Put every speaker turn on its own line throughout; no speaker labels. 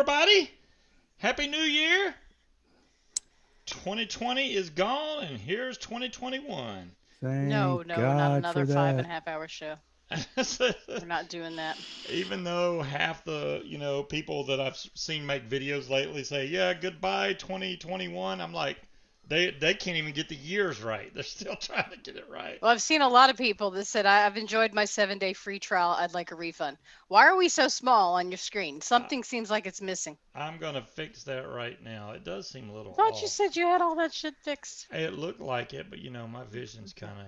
everybody. Happy New Year. 2020 is gone, and here's 2021.
No,
Thank
not
God
another
for
five and
that.
a half hour show. We're not doing that.
Even though half the people that I've seen make videos lately say, "Yeah, goodbye 2021," I'm like, they can't even get the years right. They're still trying to get it right.
Well, I've seen a lot of people that said, I've enjoyed my 7-day free trial. I'd like a refund. Why are we so small on your screen?
I,
Something seems like it's missing.
I'm gonna fix that right now. It does seem a
I
little
thought you
off.
said you had all that shit fixed.
It looked like it, but my vision's kind of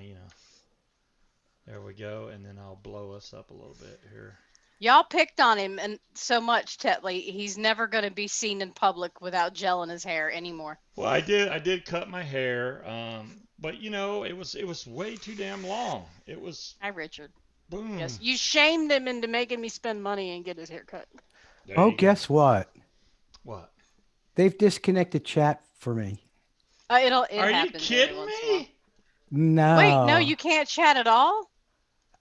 There we go, and then I'll blow us up a little bit here.
Y'all picked on him and so much, Tetley. He's never going to be seen in public without gel in his hair anymore.
Well, I did cut my hair, but it was way too damn long. It was
Hi, Richard.
boom.
Yes, you shamed him into making me spend money and get his hair cut.
There
Oh,
you go.
guess what?
What?
They've disconnected chat for me.
It
Are you
happens every
kidding
once in a while.
me?
No.
Wait, no, you can't chat at all?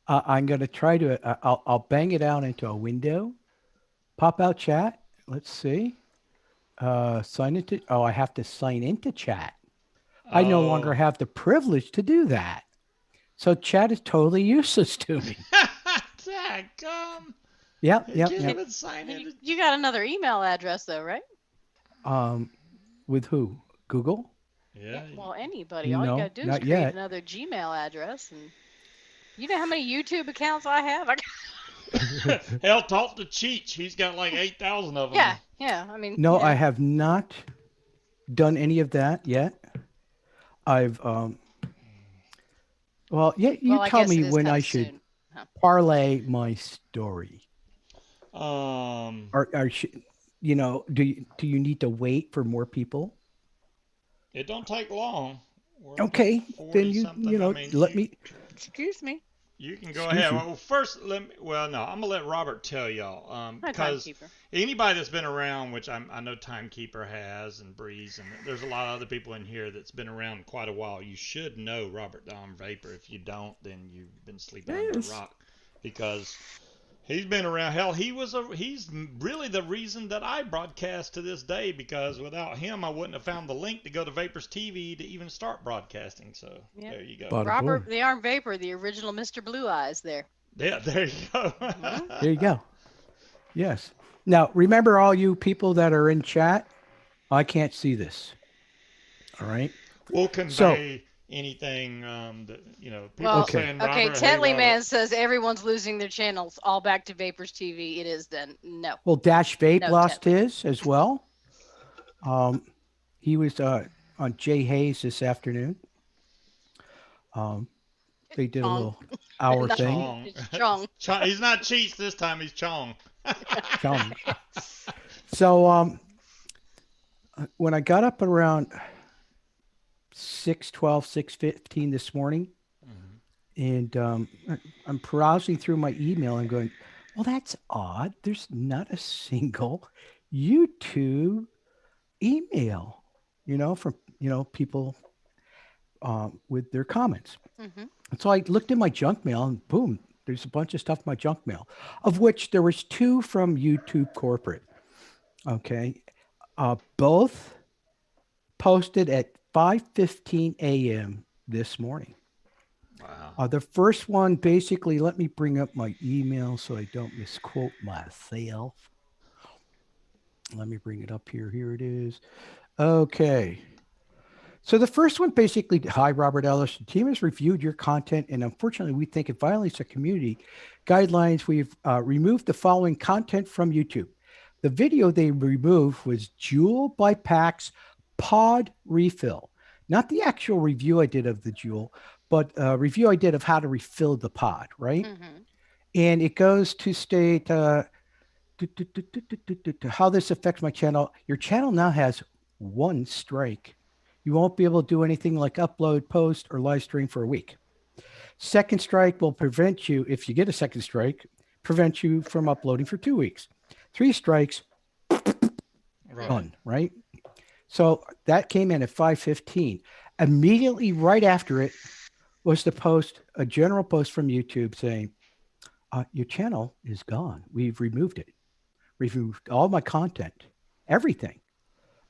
I'm going to try to, I'll bang it out into a window. Pop out chat. Let's see. Sign into, I have to sign into chat. I no longer
Oh.
have the privilege to do that. So chat is totally useless to me.
Daggum.
Yep,
Hey,
yep,
can't
yep.
even sign in.
You got another email address though, right?
With who? Google?
Yeah.
Well, anybody. All you
No,
got to do is
not
create
yet.
another Gmail address. And you know how many YouTube accounts I have?
Hell, talk to Cheech. He's got like 8,000 of them.
Yeah. I mean,
No, I have not done any of that yet. I've, well, yeah, you
I
tell
guess
me
it is
when
kind
I
of
should
soon. Huh.
parlay my story.
Um.
Or do you need to wait for more people?
It don't take long. We're
Okay,
40
then
something. I mean,
let me.
Excuse me.
you can go
Excuse
ahead.
me.
Well, first, well, no, I'm gonna let Robert tell y'all.
Hi,
Because
timekeeper.
anybody that's been around, which I know Timekeeper has, and Breeze, and there's a lot of other people in here that's been around quite a while. You should know Robert Dom Vaper. If you don't, then you've been sleeping under a
Yes.
rock, because he's been around. Hell, he's really the reason that I broadcast to this day, because without him, I wouldn't have found the link to go to Vapor's TV to even start broadcasting. So there you go.
Bada
Robert,
boom.
the Arm Vapor, the original Mr. Blue Eyes there.
Yeah, there you go.
There you go. Yes. Now remember, all you people that are in chat, I can't see this. All right.
We'll
So
convey anything that people
Well,
Okay.
saying,
okay,
Robert, hey
Tetley
Robert.
Man says everyone's losing their channels. All back to Vapors TV. It is then. No.
well, Dash Vape
No,
lost
Tetley.
his as well. He was on Jay Hayes this afternoon. They did a
Chong.
little hour
No,
thing.
Chong.
It's Chong.
He's not Cheats this time, he's Chong.
Chum. So when I got up around 6:12, 6:15 this morning, and I'm browsing through my email and going, well, that's odd. There's not a single YouTube email, from people with their comments.
Mm-hmm.
And so I looked in my junk mail, and boom, there's a bunch of stuff in my junk mail, of which there was 2 from YouTube corporate. Okay. Both posted at 5:15 a.m. this morning.
Wow.
The first one, basically, let me bring up my email so I don't misquote myself. Let me bring it up here. Here it is. Okay. So the first one, basically, hi, Robert Ellis. The team has reviewed your content, and unfortunately, we think it violates the community guidelines. We've removed the following content from YouTube. The video they removed was Juul by Pax pod refill. Not the actual review I did of the Juul, but a review I did of how to refill the pod, right?
Mm-hmm.
And it goes to state how this affects my channel. Your channel now has 1 strike. You won't be able to do anything like upload, post, or live stream for a week. Second strike will prevent you, if you get a second strike, prevent you from uploading for 2 weeks. 3 strikes, done, right? So that came in at 5:15. Immediately right after it was the post, a general post from YouTube saying, your channel is gone. We've removed it. removed all my content, everything.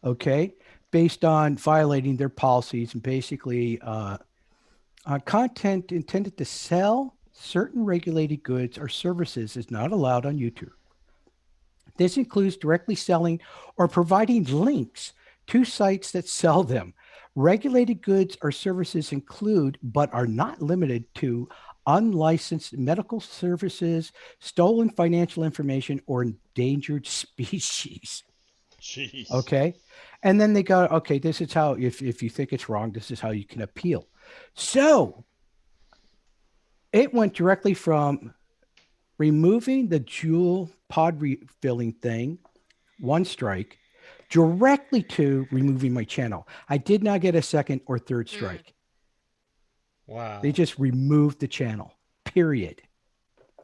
Okay, based on violating their policies and basically content intended to sell certain regulated goods or services is not allowed on YouTube. This includes directly selling or providing links to sites that sell them. Regulated goods or services include, but are not limited to, unlicensed medical services, stolen financial information, or endangered species.
Jeez.
Okay. And then they go, okay, this is how, if you think it's wrong, this is how you can appeal. So it went directly from removing the jewel pod refilling thing, one strike, directly to removing my channel. I did not get a second or third strike.
Wow.
They just removed the channel. Period.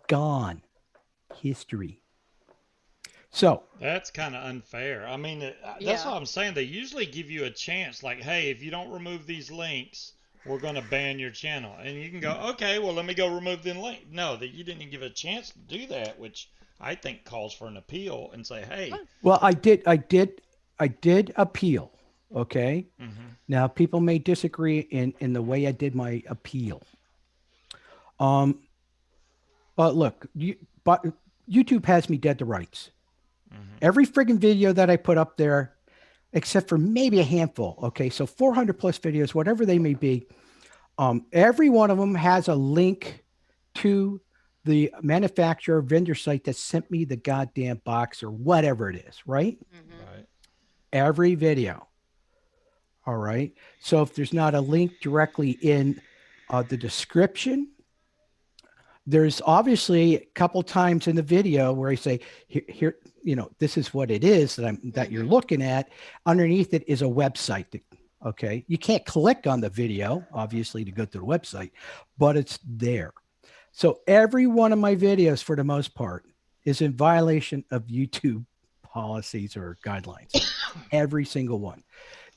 Gone. History. So
That's kind of unfair. I mean, that's
Yeah.
what I'm saying. They usually give you a chance, like, hey, if you don't remove these links, we're going to ban your channel. And you can go, okay, well, let me go remove the link. No, that you didn't give a chance to do that, which I think calls for an appeal and say, hey.
well, I did appeal. Okay.
Mm-hmm.
Now people may disagree in the way I did my appeal. But look, but YouTube has me dead to rights.
Mm-hmm.
Every friggin' video that I put up there, except for maybe a handful. Okay. So 400 plus videos, whatever they may be. Every one of them has a link to the manufacturer vendor site that sent me the goddamn box or whatever it is. Right.
Mm-hmm.
Right.
Every video. All right. So if there's not a link directly in the description, there's obviously a couple times in the video where I say, here, this is what it is that you're looking at. Underneath it is a website. Okay. You can't click on the video, obviously, to go to the website, but it's there. So every one of my videos, for the most part, is in violation of YouTube policies or guidelines. Every single one.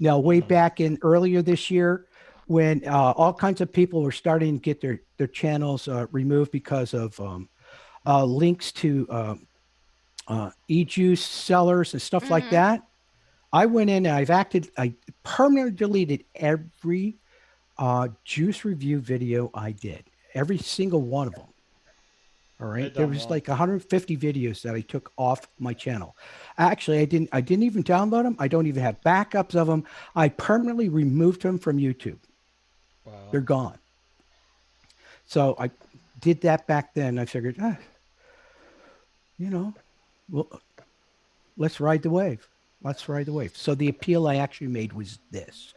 Now, way back in earlier this year, when all kinds of people were starting to get their channels removed because of links to e-juice sellers and stuff like that, I went in and I permanently deleted every juice review video I did, every single one of them. All right. There was like 150 videos that I took off my channel. Actually, I didn't even download them. I don't even have backups of them. I permanently removed them from YouTube.
Wow.
They're gone. So I did that back then. I figured, well, let's ride the wave. Let's ride the wave. So the appeal I actually made was this.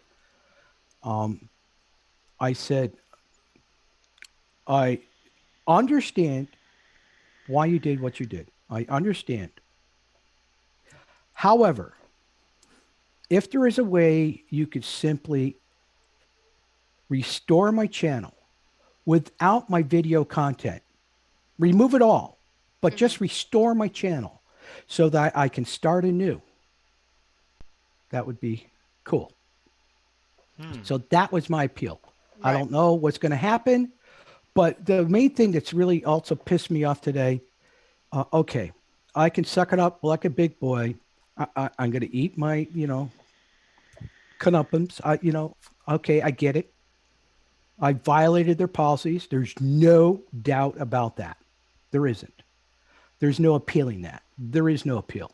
I said, I understand why you did what you did. I understand. However, if there is a way you could simply restore my channel without my video content, remove it all, but just restore my channel so that I can start anew, that would be cool. So that was my appeal. Right. I don't know what's going to happen. But the main thing that's really also pissed me off today, okay, I can suck it up like a big boy. I'm going to eat my, comeuppance. Okay, I get it. I violated their policies. There's no doubt about that. There isn't. There's no appealing that. There is no appeal.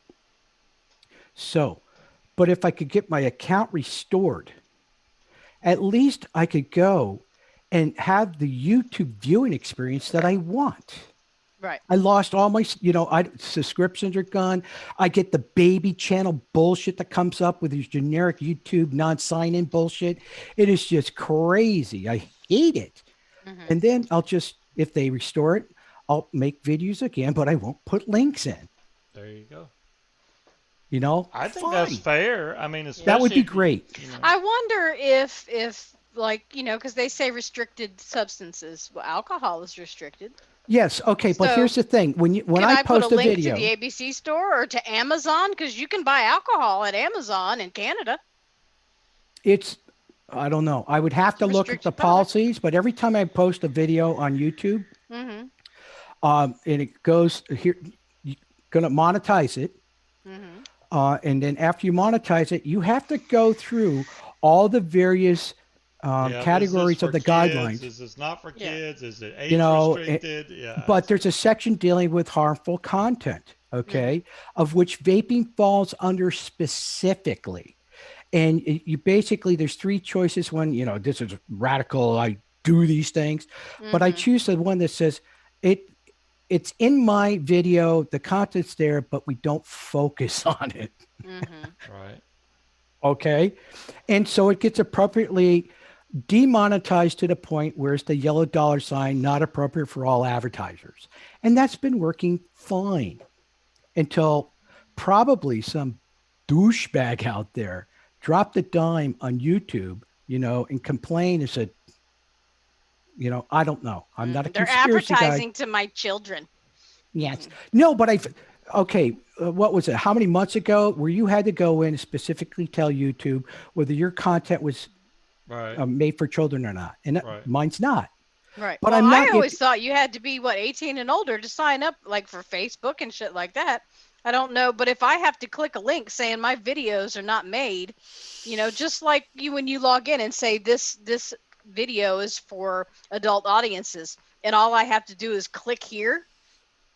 So, but if I could get my account restored, at least I could go and have the YouTube viewing experience that I want.
Right.
I lost all my, subscriptions are gone. I get the baby channel bullshit that comes up with these generic YouTube non-sign-in bullshit. It is just crazy. I hate it. And then if they restore it, I'll make videos again, but I won't put links in.
There you go.
I
think that's fair. I mean,
that would be great.
I wonder if because they say restricted substances. Well, alcohol is restricted.
Yes. Okay. But here's the thing: when I post
put a link
video
to the ABC store or to Amazon, because you can buy alcohol at Amazon in Canada.
I don't know. I would have to look at the policies, but every time I post a video on YouTube, and it goes here, going to monetize it. And then after you monetize it, you have to go through all the various categories of the guidelines.
Is this not for kids? Is it
You
age
know,
restricted? Yeah.
but there's a section dealing with harmful content, okay, of which vaping falls under specifically. And you basically, there's three choices. One, you know, this is radical, I do these things, but I choose the one that says it's in my video, the content's there, but we don't focus on it.
Right.
Okay. And so it gets appropriately demonetized to the point where it's the yellow dollar sign, not appropriate for all advertisers. And that's been working fine until probably some douchebag out there dropped a dime on YouTube, you know, and complained and said, you know, I don't know. I'm not a
They're
conspiracy
advertising
guy.
to my children.
Yes. No, but okay. What was it? How many months ago where you had to go in and specifically tell YouTube whether your content was made for children or not? And mine's not.
Right.
But
well,
I'm not.
I always thought you had to be 18 and older to sign up, like for Facebook and shit like that. I don't know, but if I have to click a link saying my videos are not made, you know, just like you when you log in and say this video is for adult audiences, and all I have to do is click here.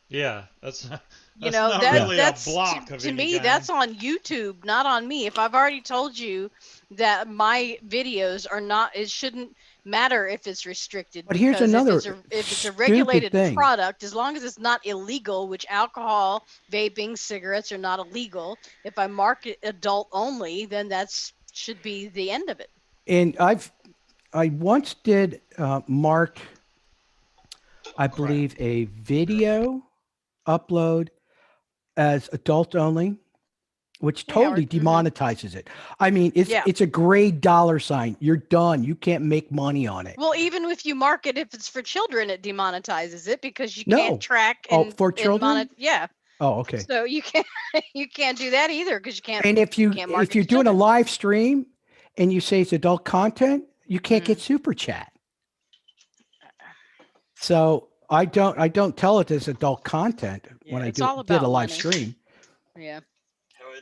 Yeah, that's
you know,
not
that's
really a block of
to
any
me
kind.
That's on YouTube, not on me. If I've already told you that my videos are not, it shouldn't matter if it's restricted.
But here's another
if it's a regulated
thing.
product, as long as it's not illegal, which alcohol, vaping, cigarettes are not illegal. If I mark it adult only, then that's should be the end of it.
And I once did mark, I believe, a video upload as adult only, which totally demonetizes it. I mean, it's a gray dollar sign. You're done. You can't make money on it.
Well, even if you mark it, if it's for children, it demonetizes it because you can't track.
For children?
Yeah.
Oh, okay.
So you can't do that either because you can't.
And if you're doing a live stream and you say it's adult content, you can't get super chat. So I don't tell it as adult content when I did a live stream.
Yeah.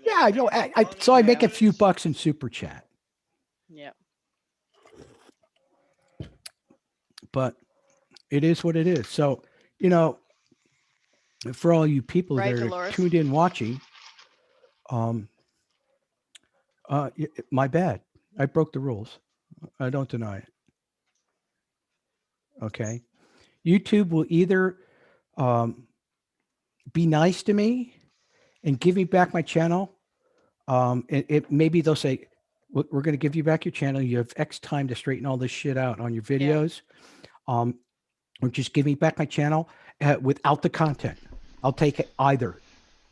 Yeah, you know, I make a few bucks in super chat.
Yeah.
But it is what it is. So, you know, for all you people that are tuned in watching, my bad. I broke the rules. I don't deny it. Okay. YouTube will either be nice to me and give me back my channel. Maybe they'll say, we're going to give you back your channel. You have X time to straighten all this shit out on your videos. Or just give me back my channel without the content. I'll take it either.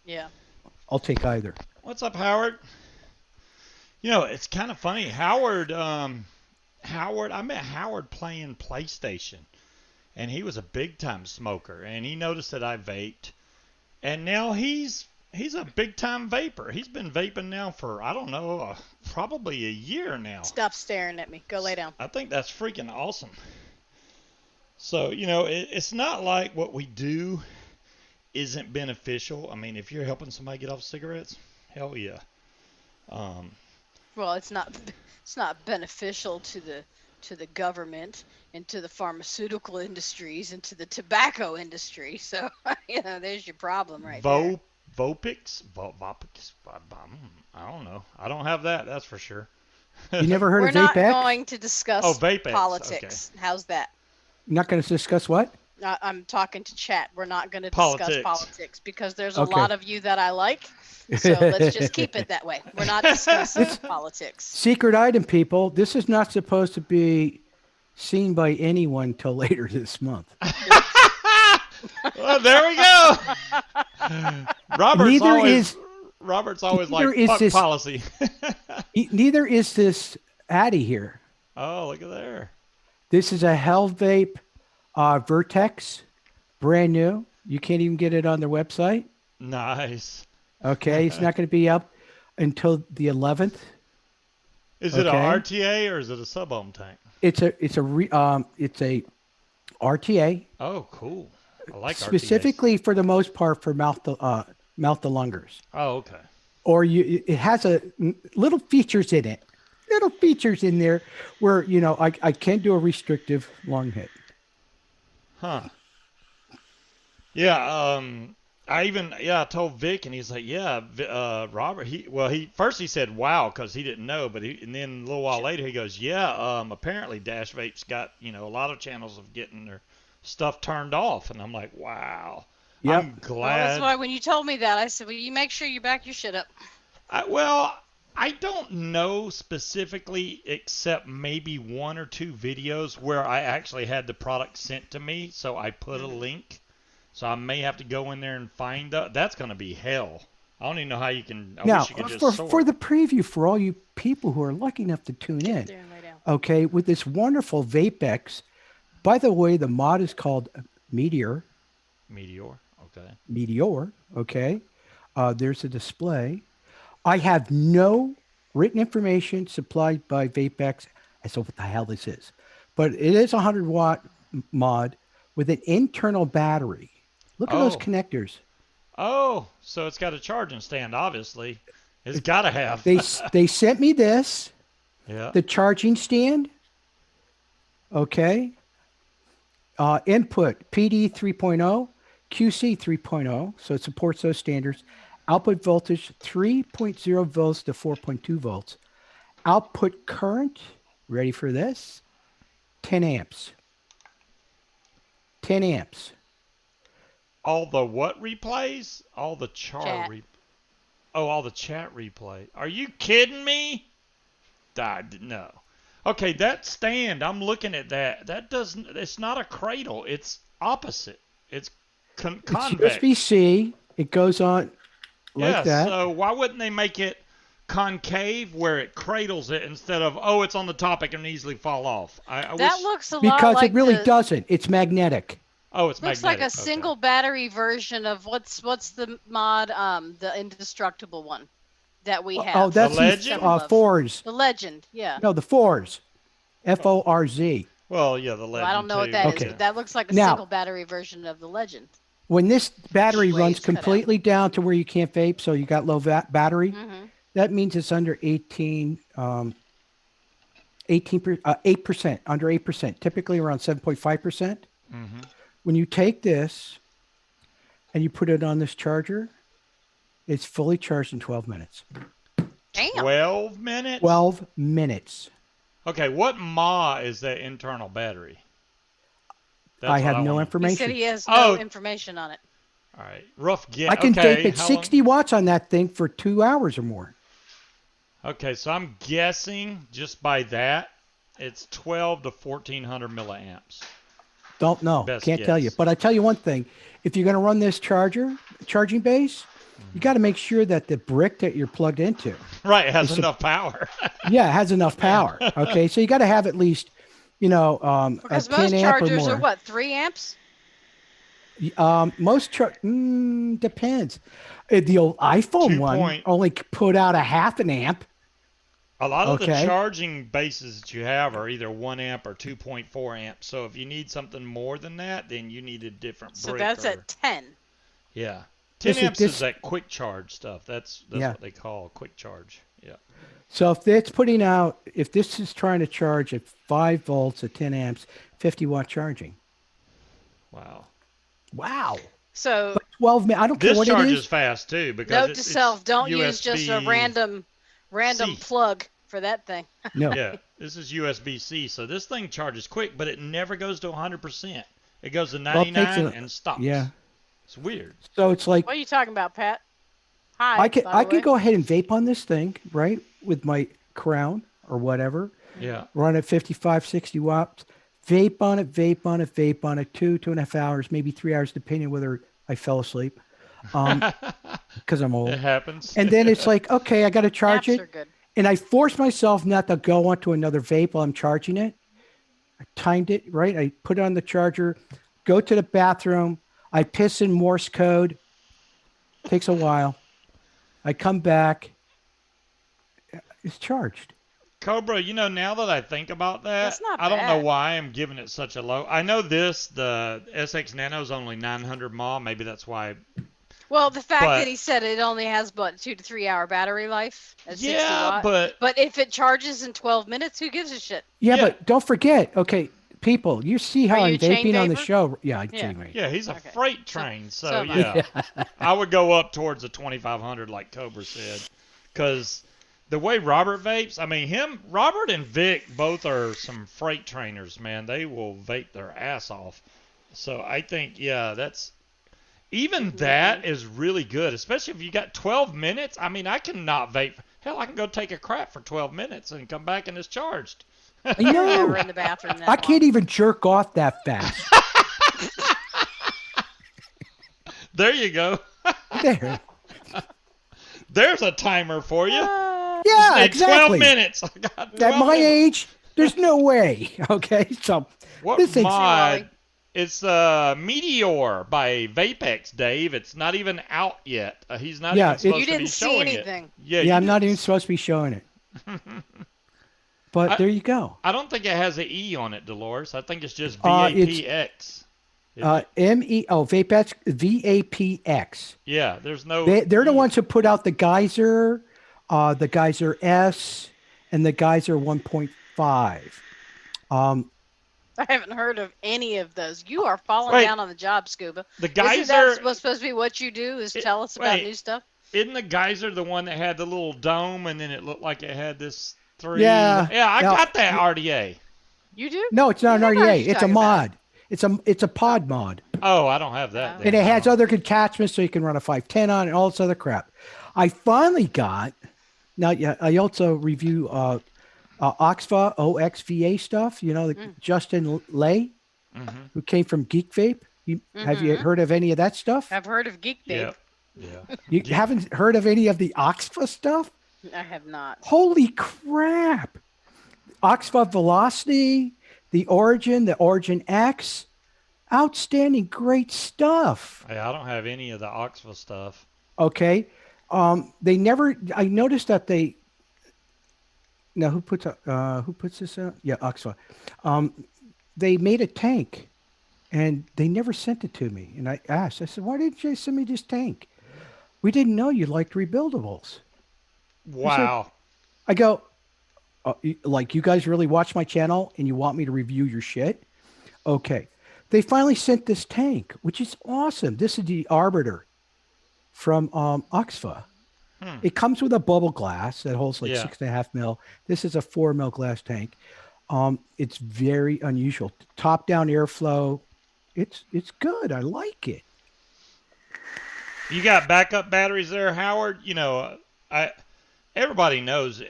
Yeah.
I'll take either.
What's up, Howard? You know, it's kind of funny. Howard, I met Howard playing PlayStation, and he was a big-time smoker, and he noticed that I vaped, and now he's a big-time vapor. He's been vaping now for, I don't know, probably a year now.
Stop staring at me. Go lay down.
I think that's freaking awesome. So, you know, it's not like what we do isn't beneficial. I mean, if you're helping somebody get off cigarettes, hell yeah.
Well, it's not beneficial to the government and to the pharmaceutical industries and to the tobacco industry. So, you know, there's your problem right there.
Vopix? I don't know. I don't have that. That's for sure.
You never heard of
Vape X?
We're
not going to discuss politics.
Okay.
How's that?
You're not going to discuss what?
I'm talking to chat. We're not going to discuss politics because there's a lot of you that I like. So let's just keep it that way. We're not discussing politics.
Secret item, people. This is not supposed to be seen by anyone till later this month.
Well, there we go. Robert's always like, fuck policy.
Neither is this Addy here.
Oh, look at there.
This is a Hell Vape Vertex, brand new. You can't even get it on their website.
Nice.
Okay, it's not going to be up until the 11th.
Is it a RTA or is it a sub-ohm tank?
It's a RTA.
Oh, cool. I like
specifically
RTAs.
for the most part for mouth the lungers.
Oh, okay.
Or it has little features in it. Little features in there where, I can do a restrictive lung hit.
Huh. Yeah, I told Vic, and he's like, yeah, Robert. He first he said wow because he didn't know, and then a little while later he goes, yeah, apparently Dash Vape's got a lot of channels of getting their stuff turned off, and I'm like, wow.
Yep.
I'm
Well,
glad.
that's why when you told me that, I said, well, you make sure you back your shit up.
I don't know specifically, except maybe one or two videos where I actually had the product sent to me, so I put a link. So I may have to go in there and find that. That's going to be hell. I don't even know how you can. I
now,
wish you could just sort.
for the preview, for all you people who are lucky enough to tune in,
There and lay down.
okay, with this wonderful Vapex. By the way, the mod is called Meteor.
Meteor,
okay. There's a display. I have no written information supplied by Vapex as to what the hell this is, but it is a 100-watt mod with an internal battery. Look at those connectors.
Oh, so it's got a charging stand, obviously. It's got to have.
They sent me this.
Yeah.
The charging stand. Okay. Input PD 3.0, QC 3.0, so it supports those standards. Output voltage 3.0 volts to 4.2 volts. Output current, ready for this? 10 amps. 10 amps.
All the what replays? All the
Chat.
all the chat replay. Are you kidding me? No. Okay, that stand, I'm looking at that. It's not a cradle. It's opposite. It's convex.
It's USB-C. It goes on like that.
So why wouldn't they make it concave where it cradles it instead of, it's on the top, it can easily fall off?
That looks a lot
because
like
it really doesn't. It's magnetic.
Oh, it's
looks
magnetic.
like a single battery version of what's the mod, the indestructible one that we have.
Oh, that's
the Legend?
Forz.
The Legend, yeah.
No, the Forz. Forz.
Well, yeah, the Legend.
Well, I don't know what that is,
Okay.
but that looks like a
Now,
single battery version of the Legend.
When this battery
Waves
runs
cut out.
completely down to where you can't vape, so you got low battery,
Mm-hmm.
that means it's under 8%, under 8%, typically around 7.5%.
Mm-hmm.
When you take this and you put it on this charger, it's fully charged in 12 minutes.
Damn.
12 minutes?
12 minutes.
Okay, what mAh is that internal battery?
I have no
He
information.
said he has no information on it.
All right, rough guess.
I can
okay,
vape at 60 watts on that thing for 2 hours or more.
Okay, so I'm guessing just by that, it's 12 to 1400 milliamps.
Don't know.
Best
Can't tell you.
guess.
But I tell you one thing. If you're going to run this charging base, you got to make sure that the brick that you're plugged into.
Right, it has enough power.
Yeah, it has enough power. Okay, so you got to have at least,
Because
a 10
most
amp or
chargers
more.
are what, 3 amps?
Most depends. The old iPhone
2
one
point-
only put out a half an amp.
A lot of the
Okay.
charging bases that you have are either 1 amp or 2.4 amps. So if you need something more than that, then you need a different brick.
So that's at 10.
Yeah. 10
This
amps
is
is that quick charge stuff. That's what they call quick charge. Yeah.
So if this is trying to charge at 5 volts at 10 amps, 50-watt charging. Wow.
So
12 minutes. I don't care
This
what it
charges
is.
fast too because
note to
it's
self, don't use just a
USB
random
C.
plug for that thing.
No.
Yeah, this is USB-C, so this thing charges quick, but it never goes to 100%. It goes to
Well, it takes
99
a-
and stops.
Yeah.
It's weird.
So it's like
What are you talking about, Pat? Hi.
I could
by the
I could
way.
go ahead and vape on this thing, right? With my Crown or whatever.
Yeah.
Run at 55, 60 watts. Vape on it, 2.5 hours, maybe 3 hours, depending whether I fell asleep. Because I'm old.
It happens.
And then it's like, okay, I got to charge
Naps
it.
are good.
And I force myself not to go onto another vape while I'm charging it. I timed it, right? I put it on the charger, go to the bathroom. I piss in Morse code. Takes a while. I come back. It's charged.
Cobra, now that I think about that,
That's not
I don't know
bad.
why I'm giving it such a low. I know the SX Nano is only 900 mAh. Maybe that's why
Well, the fact
But
that he said it only has but 2 to 3 hour battery life at 60
yeah,
watt.
but
But if it charges in 12 minutes, who gives a shit?
Yeah,
yeah,
but don't forget. Okay, people, you see
Are
how
you
I'm
a chain
vaping on the
vapor?
show? Yeah, I
Yeah.
chain vape.
yeah, he's a
Okay.
freight
So-
train,
so
so
am I.
yeah, I would go up towards the 2500 like Cobra said, because the way Robert vapes, I mean, Robert and Vic both are some freight trainers, man. They will vape their ass off. So I think, yeah, even that is really good, especially if you got 12 minutes. I mean, I cannot vape. Hell, I can go take a crap for 12 minutes and come back and it's charged.
I
You're
know.
never in the bathroom that
I can't
long.
even jerk off that fast.
There you go.
There.
There's a timer for you.
Yeah,
Need
exactly.
12 minutes. I got 12
At my
minutes.
age, there's no way. Okay, so
What
this thing's
mod? It's Meteor by Vapex, Dave. It's not even out yet. He's not
Yeah,
even supposed
You
to be
didn't see
showing
anything.
it. Yeah,
yeah, I'm
you
not even
didn't-
supposed to be showing it. But there you go.
I don't think it has an E on it, Dolores. I think it's just
It's-
VAPX. Isn't it?
Vapex VAPX.
Yeah, there's no.
They're the
E.
ones who put out the Geyser S, and the Geyser 1.5.
I haven't heard of any of those. You are falling
Wait.
down on the job, Scuba.
The
Isn't that
Geyser.
supposed to be what you do? Is tell us about
wait.
new stuff?
Isn't the Geyser the one that had the little dome and then it looked like it had this three?
Yeah.
Yeah, I
Now-
got that RDA.
You do?
No, it's not an
I've never heard
RDA.
you
It's a
talk about
mod. It's a pod mod.
Oh, I don't have that.
Oh.
then.
And it has
Oh.
other attachments so you can run a 510 on it and all this other crap. I finally got, now yeah, I also review Oxva, OXVA stuff, Justin Lay,
Mhm.
who came from Geek Vape. Have you heard of any of that stuff?
I've heard of Geek Vape.
Yeah.
You haven't heard of any of the Oxva stuff?
I have not.
Holy crap. Oxva Velocity, the Origin X, outstanding, great stuff.
Hey, I don't have any of the Oxford stuff.
Okay. They never, I noticed that they, now who puts this out? Yeah, Oxva. They made a tank and they never sent it to me. And I asked, I said, why didn't you send me this tank? We didn't know you liked rebuildables.
Wow.
I go, like, you guys really watch my channel and you want me to review your shit? Okay. They finally sent this tank, which is awesome. This is the Arbiter from Oxfa. It comes with a bubble glass that holds like 6.5 mil. This is a 4 mil glass tank. It's very unusual. Top down airflow. It's good. I like it.
You got backup batteries there, Howard? Everybody knows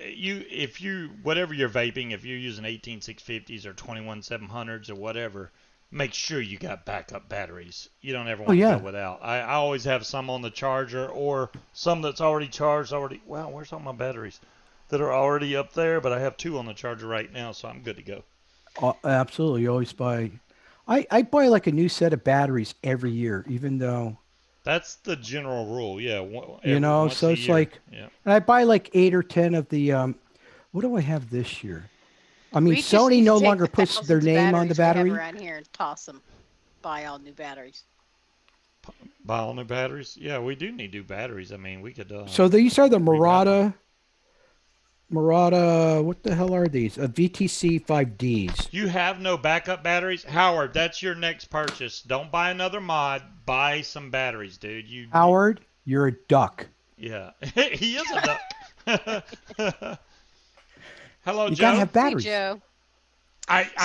whatever you're vaping, if you're using 18650s or 21700s or whatever, make sure you got backup batteries. You don't ever want to go without. I always have some on the charger or some that's already charged Wow, where's all my batteries that are already up there? But I have 2 on the charger right now, so I'm good to go.
Absolutely. You always buy. I buy like a new set of batteries every year, even though.
That's the general rule, yeah.
So it's like, and I buy like 8 or 10 of the, what do I have this year? I mean,
We just need
Sony
to
no
take
longer
the
puts their
thousands of
name on the
batteries we
battery.
have around here and toss them. Buy all new batteries.
Buy all new batteries? Yeah, we do need new batteries. I mean, we could.
So these are the
rewrap
Murata, what the hell are these? VTC 5Ds.
You have no backup batteries? Howard, that's your next purchase. Don't buy another mod. Buy some batteries, dude.
Howard, you're a duck.
Yeah. He is a duck. Hello,
You
Joe.
gotta have
Hey,
batteries.
Joe.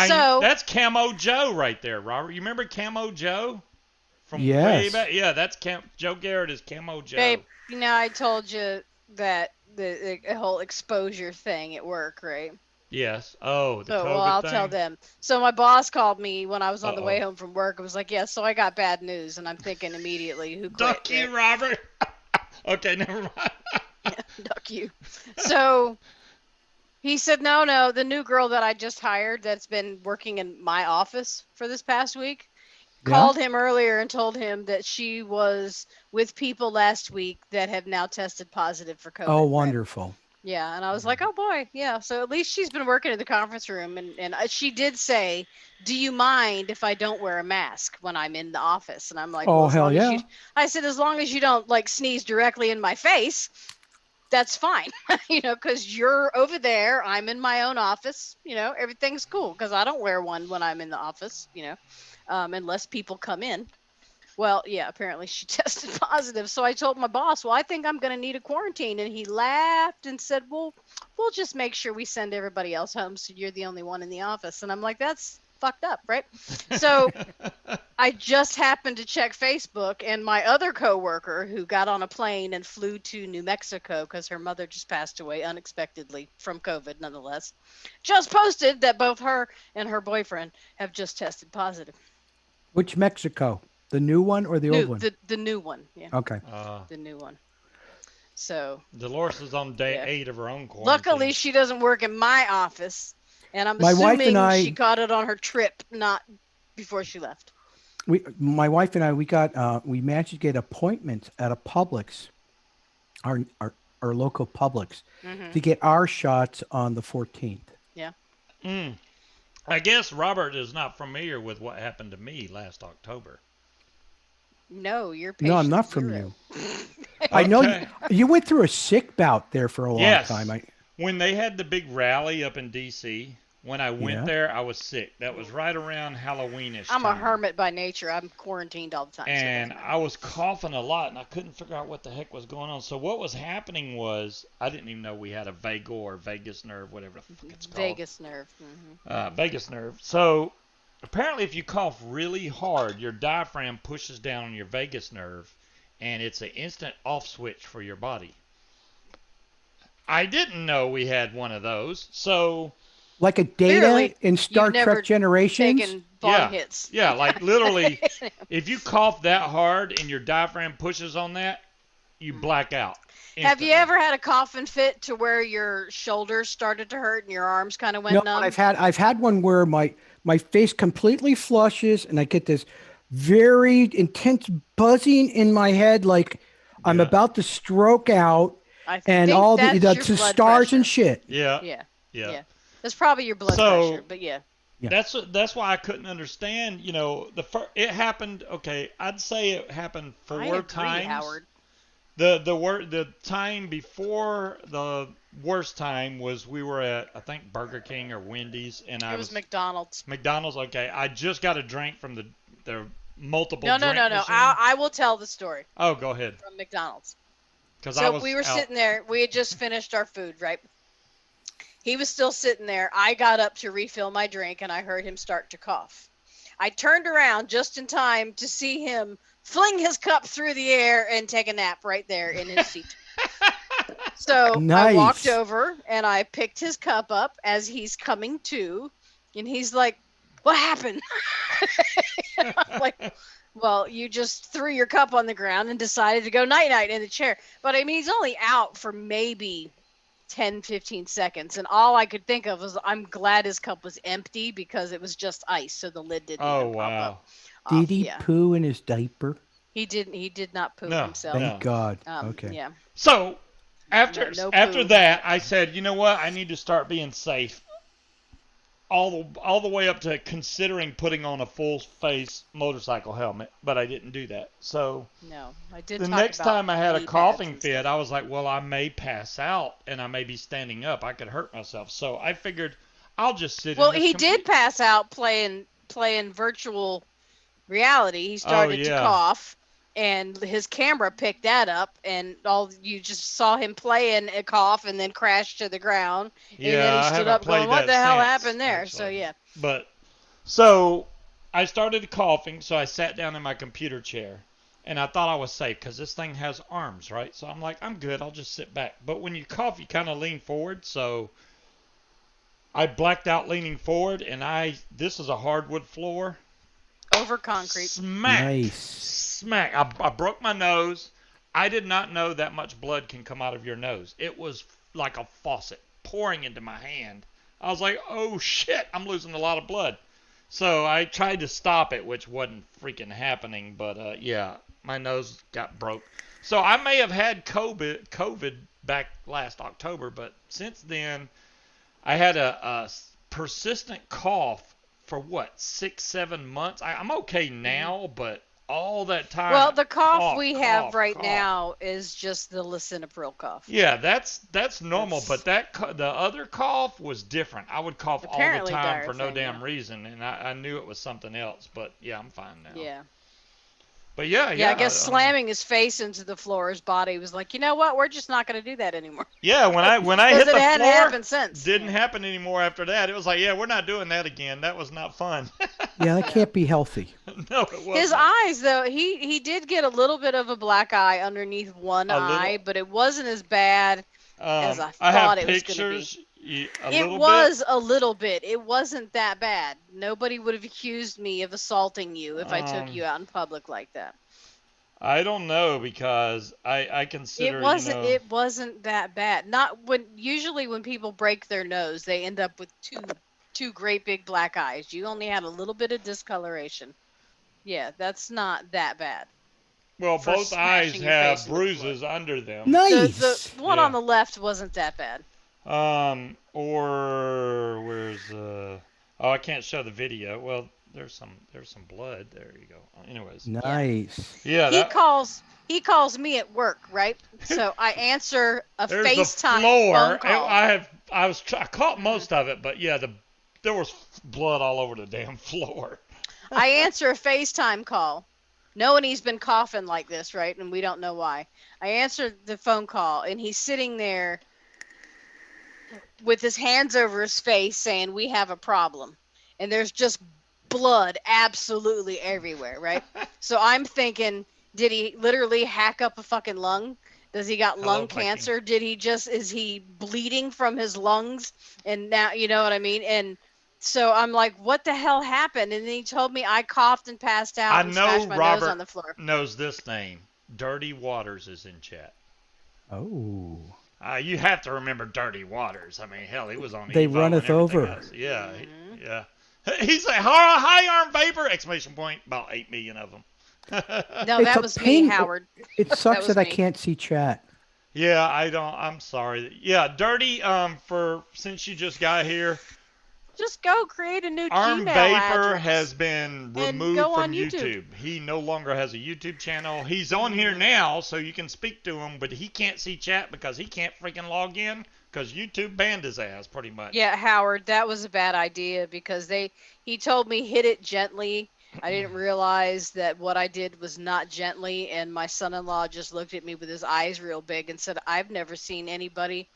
So, that's Camo Joe right there, Robert. You remember Camo Joe? From way
Yes.
back? Yeah, that's Joe Garrett is Camo Joe.
Babe, I told you that the whole exposure thing at work, right?
Yes. Oh, the COVID
I'll
thing?
tell them. So my boss called me when I was on the way home from work. I was like, so I got bad news. And I'm thinking immediately, who quit?
Duck you, Robert. Okay, never mind.
Duck you. So he said, no, the new girl that I just hired that's been working in my office for this past week called him earlier and told him that she was with people last week that have now tested positive for COVID.
Oh, wonderful.
Yeah, and I was like, oh boy, yeah. So at least she's been working in the conference room, and she did say, "Do you mind if I don't wear a mask when I'm in the office?" And I'm like, well,
Oh,
as
hell
long as you,
yeah.
I said, as long as you don't like sneeze directly in my face, that's fine, because you're over there, I'm in my own office, everything's cool because I don't wear one when I'm in the office, unless people come in. Well, yeah, apparently she tested positive. So I told my boss, well, I think I'm going to need a quarantine. And he laughed and said, well, we'll just make sure we send everybody else home so you're the only one in the office. And I'm like, that's fucked up, right? So I just happened to check Facebook, and my other coworker who got on a plane and flew to New Mexico because her mother just passed away unexpectedly from COVID, nonetheless, just posted that both her and her boyfriend have just tested positive.
Which Mexico? The new one or the old one?
The new one, yeah.
Okay.
The new one. So
Dolores is on day
yeah.
8 of her own quarantine.
Luckily, she doesn't work in my office, and I'm
My wife and
assuming
I-
she caught it on her trip, not before she left.
My wife and I, we managed to get appointments at a Publix, our local Publix, to get our shots on the 14th.
Yeah.
I guess Robert is not familiar with what happened to me last October.
No, you're patient
No, I'm not from
zero.
you. I know
Okay.
you went through a sick bout there for a long
Yes.
time.
When they had the big rally up in D.C., when I went
Yeah.
there, I was sick. That was right around Halloweenish
I'm
time.
a hermit by nature. I'm quarantined all the time.
And
so it doesn't
I was coughing a lot, and I couldn't figure out what the heck was going on. So what was happening was, I didn't even know we had a vagal or vagus nerve, whatever the fuck it's called.
Vagus nerve.
Vagus nerve. So apparently if you cough really hard, your diaphragm pushes down on your vagus nerve, and it's an instant off switch for your body. I didn't know we had one of those, so...
Like a Data
Clearly,
in Star
you've never
Trek Generations?
taken bong hits.
Yeah, like literally, if you cough that hard and your diaphragm pushes on that, you black out.
Have you
instantly.
ever had a coughing fit to where your shoulders started to hurt and your arms kind of went
No,
numb?
I've had one where my face completely flushes and I get this very intense buzzing in my head, like I'm
Yeah.
about to stroke out,
I
and
think
all
that's
the
your blood
stars
pressure.
and shit.
Yeah.
Yeah. That's probably your blood
So-
pressure, but yeah.
Yeah.
That's why I couldn't understand. It happened. Okay, I'd say it happened
I
4
agree,
times.
Howard.
The time before the worst time was we were at, I think, Burger King or Wendy's, and I
It was McDonald's.
McDonald's. Okay, I just got a drink from the multiple
No.
drink machine.
I will tell the story
Oh, go ahead.
from McDonald's.
Because I
So
was
we were
out.
sitting there. We had just finished our food, right? He was still sitting there. I got up to refill my drink, and I heard him start to cough. I turned around just in time to see him fling his cup through the air and take a nap right there in his seat. So I
Nice.
walked over, and I picked his cup up as he's coming to, and he's like, "What happened?" I'm like, well, you just threw your cup on the ground and decided to go night-night in the chair. But I mean, he's only out for maybe 10, 15 seconds. And all I could think of was, I'm glad his cup was empty because it was just ice. So the lid didn't
Oh
even pop
wow.
up.
Did he
Yeah.
poo in his diaper?
He did not poo
No,
himself.
no.
Thank God.
Um,
Okay.
Yeah.
So after
No
after
poo.
that, I said, you know what? I need to start being safe. All the way up to considering putting on a full face motorcycle helmet, but I didn't do that. So
No, I did.
the
talk
next
about
time I had a
knee pads
coughing
and
fit,
stuff.
I was like, well, I may pass out and I may be standing up. I could hurt myself. So I figured I'll just sit
Well,
in this
he did pass out playing virtual reality. He started to
yeah.
cough, and his camera picked that up, and you just saw him playing a cough and then crash to the ground.
Yeah,
and then he
I
stood
haven't
up going,
played
"What
that
the hell
since,
happened there?" So
actually.
yeah.
But so I started coughing, so I sat down in my computer chair, and I thought I was safe because this thing has arms, right? So I'm like, I'm good. I'll just sit back. But when you cough, you kind of lean forward. So I blacked out leaning forward, and this is a hardwood floor.
Over concrete.
Smack.
Nice.
Smack. I broke my nose. I did not know that much blood can come out of your nose. It was like a faucet pouring into my hand. I was like, oh shit, I'm losing a lot of blood. So I tried to stop it, which wasn't freaking happening. But yeah, my nose got broke. So I may have had COVID back last October, but since then I had a persistent cough for what 6, 7 months. I'm okay now, but all that time.
Well, the cough we have
cough,
right
cough.
now is just the lisinopril cough.
Yeah, that's normal, but the other cough was different. I would cough
Apparently
all the time
dire
for no
thing,
damn
yeah.
reason, and I knew it was something else. But yeah, I'm fine now.
Yeah.
But yeah.
I guess slamming his face into the floor, his body was like, you know what? We're just not going to do that anymore.
Yeah, when I hit
Because
the
it hadn't
floor,
happened since.
didn't happen anymore after that. It was like, yeah, we're not doing that again. That was not fun.
Yeah, that can't be healthy.
No, it wasn't.
His eyes, though, he did get a little bit of a black eye underneath one eye, but it wasn't as bad as I thought it was going to be. It was a little bit. It wasn't that bad. Nobody would have accused me of assaulting you if I took you out in public like that.
I don't know, because I consider
it wasn't that bad. Usually when people break their nose, they end up with two great big black eyes. You only had a little bit of discoloration. Yeah, that's not that bad.
Well, both eyes have bruises under them.
Nice.
The one on the left wasn't that bad.
Or where's oh, I can't show the video. Well, there's some blood. There you go. Anyways.
Nice.
Yeah.
He calls me at work, right? So I answer a
There's
FaceTime
the floor.
phone call.
I caught most of it, but yeah, there was blood all over the damn floor.
I answer a FaceTime call, knowing he's been coughing like this, right? And we don't know why. I answer the phone call, and he's sitting there with his hands over his face saying, "We have a problem." And there's just blood absolutely everywhere, right? So I'm thinking, did he literally hack up a fucking lung? Does he got lung cancer? Is he bleeding from his lungs? And now, you know what I mean? And so I'm like, what the hell happened? And then he told me I coughed and passed out and smashed my nose on the floor.
Knows this name. Dirty Waters is in chat.
Oh.
You have to remember Dirty Waters. I mean, hell, he was on
They
Evo
runneth over.
Else. Yeah, yeah. He's a high arm Vaper! Exclamation point. About 8 million of them.
No, that was me, Howard.
It sucks that I can't see chat.
Yeah, I'm sorry. Yeah, Dirty, since you just got here,
just go create a new
Arm
Gmail
Vaper
address
has been removed from YouTube. He no longer has a YouTube channel. He's on here now, so you can speak to him, but he can't see chat because he can't freaking log in because YouTube banned his ass pretty much.
Yeah, Howard, that was a bad idea because he told me hit it gently. I didn't realize that what I did was not gently, and my son-in-law just looked at me with his eyes real big and said, "I've never seen anybody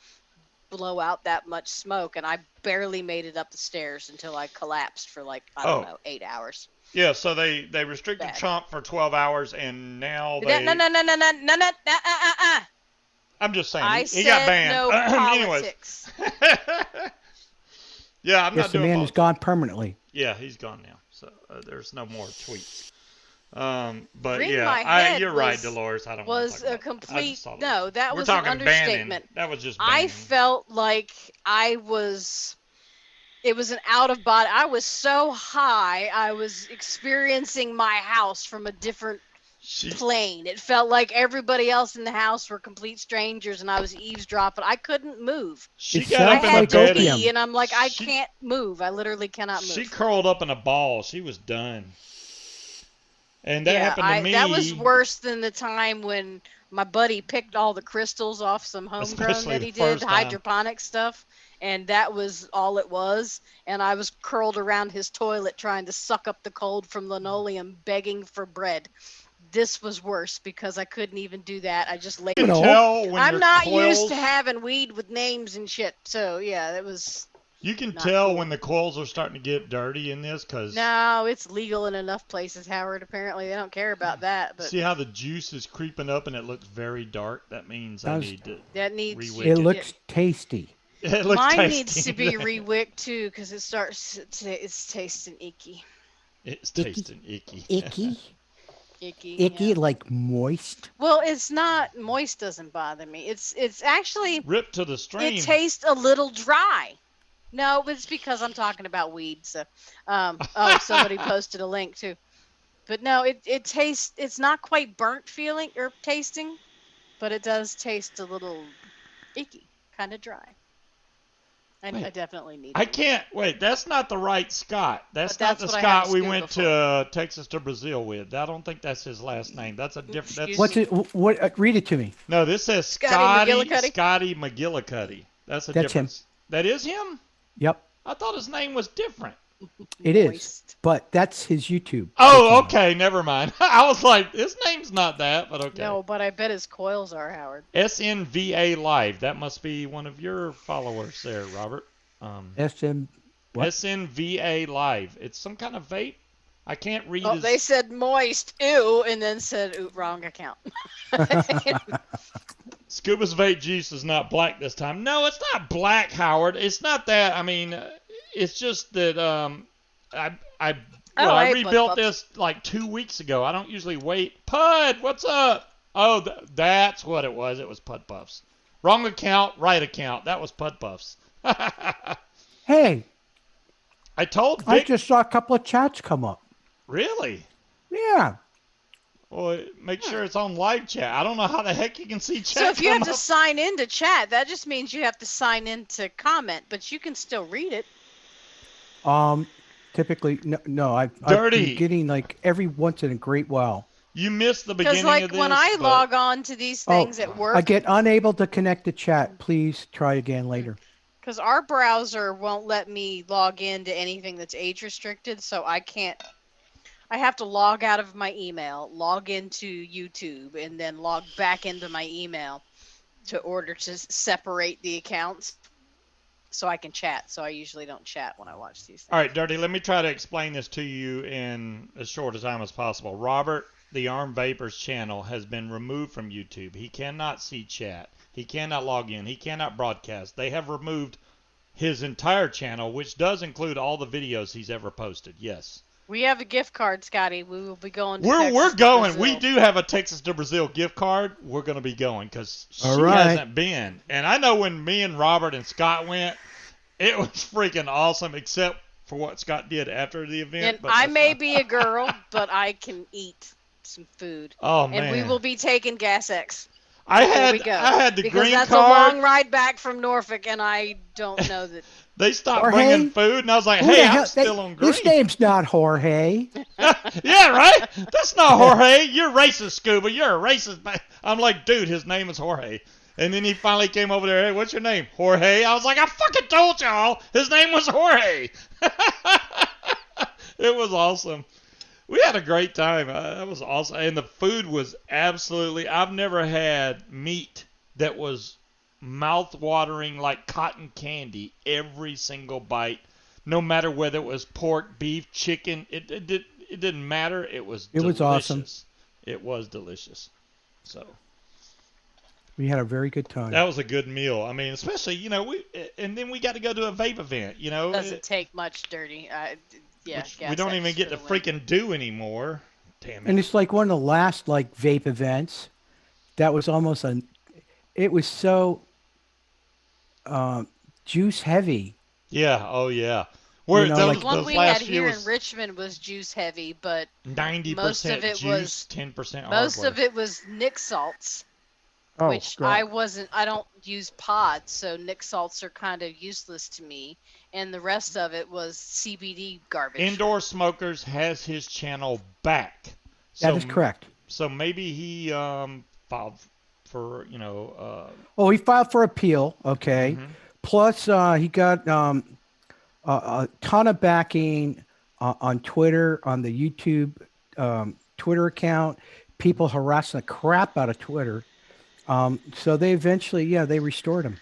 blow out that much smoke," and I barely made it up the stairs until I collapsed for like, I don't know, 8 hours.
Yeah, so they restricted Trump for 12 hours, and now they...
No.
I'm just saying,
he
got banned.
No politics.
Yeah, I'm not doing
the man is gone permanently.
Yeah, he's gone now, so there's no more tweets. But
Green
yeah, you're right, Dolores. I don't
was a complete
no.
That was an understatement.
Banning. That was just banning.
I felt like it was an out of body. I was so high. I was experiencing my house from a different plane. It felt like everybody else in the house were complete strangers, and I was eavesdropping. I couldn't move.
I
had to pee, and I'm like, I can't move. I literally cannot move.
She curled up in a ball. She was done. And that happened to me.
That was worse than the time when my buddy picked all the crystals off some homegrown that he did, hydroponic stuff, and that was all it was. And I was curled around his toilet trying to suck up the cold from linoleum, begging for bread. This was worse because I couldn't even do that. I just laid. I'm not used to having weed with names and shit. So yeah, it was.
You can tell when the coils are starting to get dirty in this because...
No, it's legal in enough places, Howard. Apparently, they don't care about that. But
see how the juice is creeping up and it looks very dark? That means I need to re-wick
it. It looks tasty.
It looks
Mine
tasty.
needs to be re-wicked, too, because it's tasting icky.
It's tasting icky.
Icky?
Icky,
like moist?
Well, it's not. Moist doesn't bother me. It's actually...
Ripped to the stream.
It tastes a little dry. No, but it's because I'm talking about weed. So, oh, somebody posted a link too. But no, it tastes. It's not quite burnt feeling or tasting, but it does taste a little icky, kind of dry. I
Wait,
definitely need
I
one.
can't. Wait, that's not the right Scott.
But
That's not
that's
the
what I have a
Scott we
scuba
went
for.
to Texas to Brazil with. I don't think that's his last name. That's a different.
Excuse
What's
That's
me,
it? What? Read it to me.
no. This says
Scotty McGillicuddy.
Scotty McGillicuddy. That's a
That's him.
difference. That is him.
Yep,
I thought his name was different.
it is.
Moist.
But that's his YouTube.
Oh,
channel.
okay. Never mind. I was like, his name's not that, but okay.
No, but I bet his coils are, Howard.
SNVA Live. That must be one of your followers there, Robert.
SM. What?
SNVA Live. It's some kind of vape. I can't read
Oh,
his.
they said moist, ew, and then said ooh, wrong account.
Scuba's vape juice is not black this time. No, it's not black, Howard. It's not that. I mean, it's just that I I
hey,
rebuilt
Bud
this like 2 weeks ago. I don't usually wait. Pud, what's up? Oh, that's what it was. It was Pud Puffs. Wrong account, right account. That was Pud Puffs.
Hey,
I told
I
Vic.
just saw a couple of chats come up.
Really?
Yeah.
Well, make sure it's on live chat. I don't know how the heck you can see chat.
So if you
come
have to
up.
sign in to chat, that just means you have to sign in to comment, but you can still read it.
Typically, no. I've
Dirty.
been getting like every once in a great while.
You missed the
Because
beginning
like
of this.
when I
but-
log on to these things at work,
I get unable to connect to chat. Please try again later.
because our browser won't let me log into anything that's age restricted, so I can't. I have to log out of my email, log into YouTube, and then log back into my email to order to separate the accounts so I can chat. So I usually don't chat when I watch these things.
All right, Dirty, let me try to explain this to you in as short a time as possible. Robert, the Armed Vapor's channel, has been removed from YouTube. He cannot see chat. He cannot log in. He cannot broadcast. They have removed his entire channel, which does include all the videos he's ever posted. Yes.
We have a gift card, Scotty. We will be going to
We're
Texas to
going.
Brazil.
We do have a Texas to Brazil gift card. We're going to be going because she
All right.
hasn't been. And I know when me and Robert and Scott went, it was freaking awesome, except for what Scott did after the event.
And
but
I
that's
may
fine.
be a girl, but I can eat some food.
Oh man!
And we will be taking Gas X.
I
before we go,
had the
because
green
that's
card.
a long ride back from Norfolk, and I don't know that.
They stopped
Jorge?
bringing food, and I was like,
Who
"Hey,
the
I'm
hell-
still on green."
His name's not Jorge.
Yeah, right. That's not Jorge. You're racist, Scuba. You're a racist. I'm like, dude, his name is Jorge. And then he finally came over there. Hey, what's your name? Jorge. I was like, I fucking told y'all his name was Jorge. It was awesome. We had a great time. That was awesome. And the food was absolutely, I've never had meat that was mouth-watering like cotton candy every single bite, no matter whether it was pork, beef, chicken. It didn't matter. It was delicious.
awesome.
It was delicious. So
We had a very good time.
that was a good meal. I mean, especially, and then we got to go to a vape event,
Doesn't take much, Dirty. Yeah,
which we
Gas
don't
X
even get
for
to
the win.
freaking do anymore. Damn
And
it.
it's like one of the last like vape events that was almost it was so juice heavy.
Yeah, oh yeah. Where
You know,
those,
like-
The one
those
we
last
had
few
here
was
in Richmond was juice heavy, but
90%
most of it
juice,
was-
10%
most
hardware.
of it was Nick salts,
Oh,
which
God.
I don't use pods, so Nick salts are kind of useless to me. And the rest of it was CBD garbage.
Indoor Smokers has his channel back.
That is correct.
So maybe he filed for,
Oh, he filed for appeal. Okay.
Mhm.
Plus, he got a ton of backing on Twitter, on the YouTube Twitter account. People harassing the crap out of Twitter. So they eventually, they restored him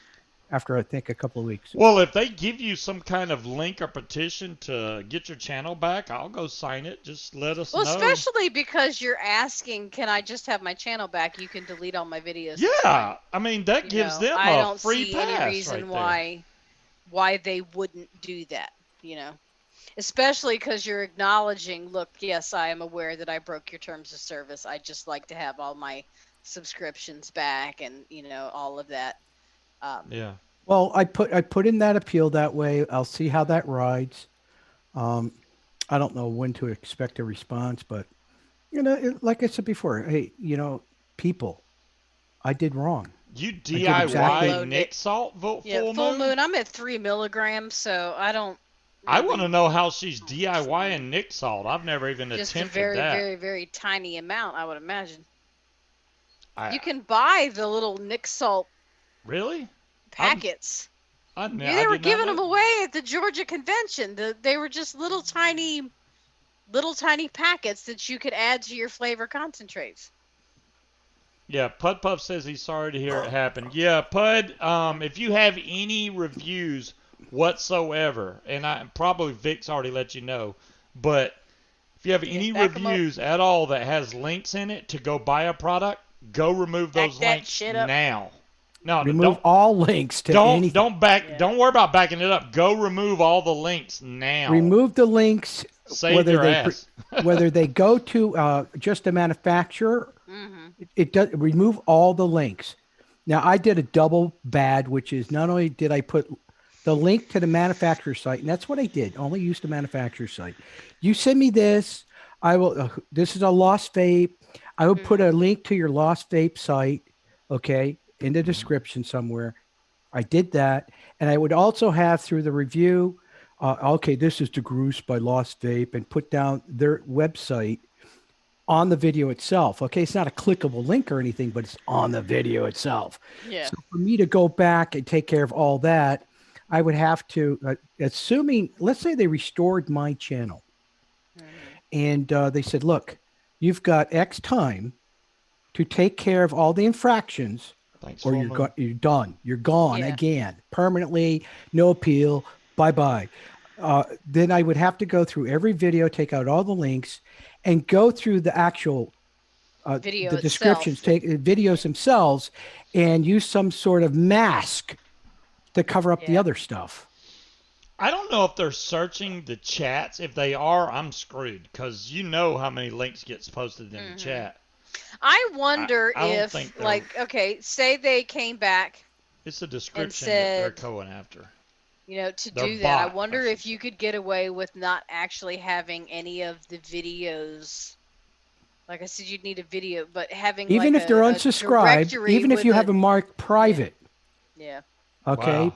after I think a couple of weeks.
Well, if they give you some kind of link or petition to get your channel back, I'll go sign it. Just let us
Well,
know.
especially because you're asking, can I just have my channel back? You can delete all my videos. It's fine.
Yeah, I mean that
You
gives
know,
them
I
a
don't
free
see
pass
any reason
right
why they wouldn't do that. Especially because you're acknowledging, look, yes, I am aware that I broke your terms of service. I just like to have all my subscriptions back and all of that.
there. Yeah.
Well, I put in that appeal that way. I'll see how that rides. Um, I don't know when to expect a response, but like I said before, hey, people, I did wrong.
You
I did
DIY
exactly.
low
Nick Salt
Yeah,
full
full
moon?
moon. I'm at 3 milligrams, so I don't
I want to
really.
know how she's DIYing Nick Salt. I've never even
Just a
attempted
very,
that.
very, very tiny amount, I would imagine.
I
You can buy the little Nick Salt
really? I'm
packets.
I
They were
did not
giving
know.
them away at the Georgia convention. They were just little tiny packets that you could add to your flavor concentrates.
Yeah, Pud Puff says he's sorry to hear it happen. Yeah, Pud, if you have any reviews whatsoever, and I probably Vic's already let you know, but if you have
Yeah,
any
back them up.
reviews at all that has links in it to go buy a product, go remove
Back
those
that
links
shit up.
now. No,
Remove all links to anything.
Yeah.
don't worry about backing it up. Go remove all the links now.
Remove the links,
Save
whether
your
they
ass.
whether they go to just the manufacturer.
Mm-hmm.
It does remove all the links. Now I did a double bad, which is not only did I put the link to the manufacturer site, and that's what I did. Only use the manufacturer site. You send me this, I will. This is a Lost Vape. I will put a link to your Lost Vape site, okay, in the description somewhere. I did that, and I would also have through the review. Okay, this is DeGroose by Lost Vape, and put down their website on the video itself. Okay, it's not a clickable link or anything, but it's on the video itself.
Yeah.
So for me to go back and take care of all that, I would have to, assuming, let's say they restored my channel and they said, look, you've got X time to take care of all the infractions
Thanks,
or
full moon.
you're done. You're gone
Yeah.
again, permanently, no appeal, bye-bye. Then I would have to go through every video, take out all the links, and go through the actual
Video
the
itself.
descriptions, take videos themselves, and use some sort of mask to cover up the
Yeah.
other stuff.
I don't know if they're searching the chats. If they are, I'm screwed because you know how many links gets posted in the chat.
I wonder
I don't
if,
think they're-
like, okay, say they came back,
It's a description that
said-
they're going after.
to
Their
do that. I
bot,
wonder
I
if
should
you
say.
could get away with not actually having any of the videos. Like I said, you'd need a video, but having
Even
like
if they're
a
unsubscribed,
directory
even if
with
you have them marked private,
Yeah.
okay?
Wow.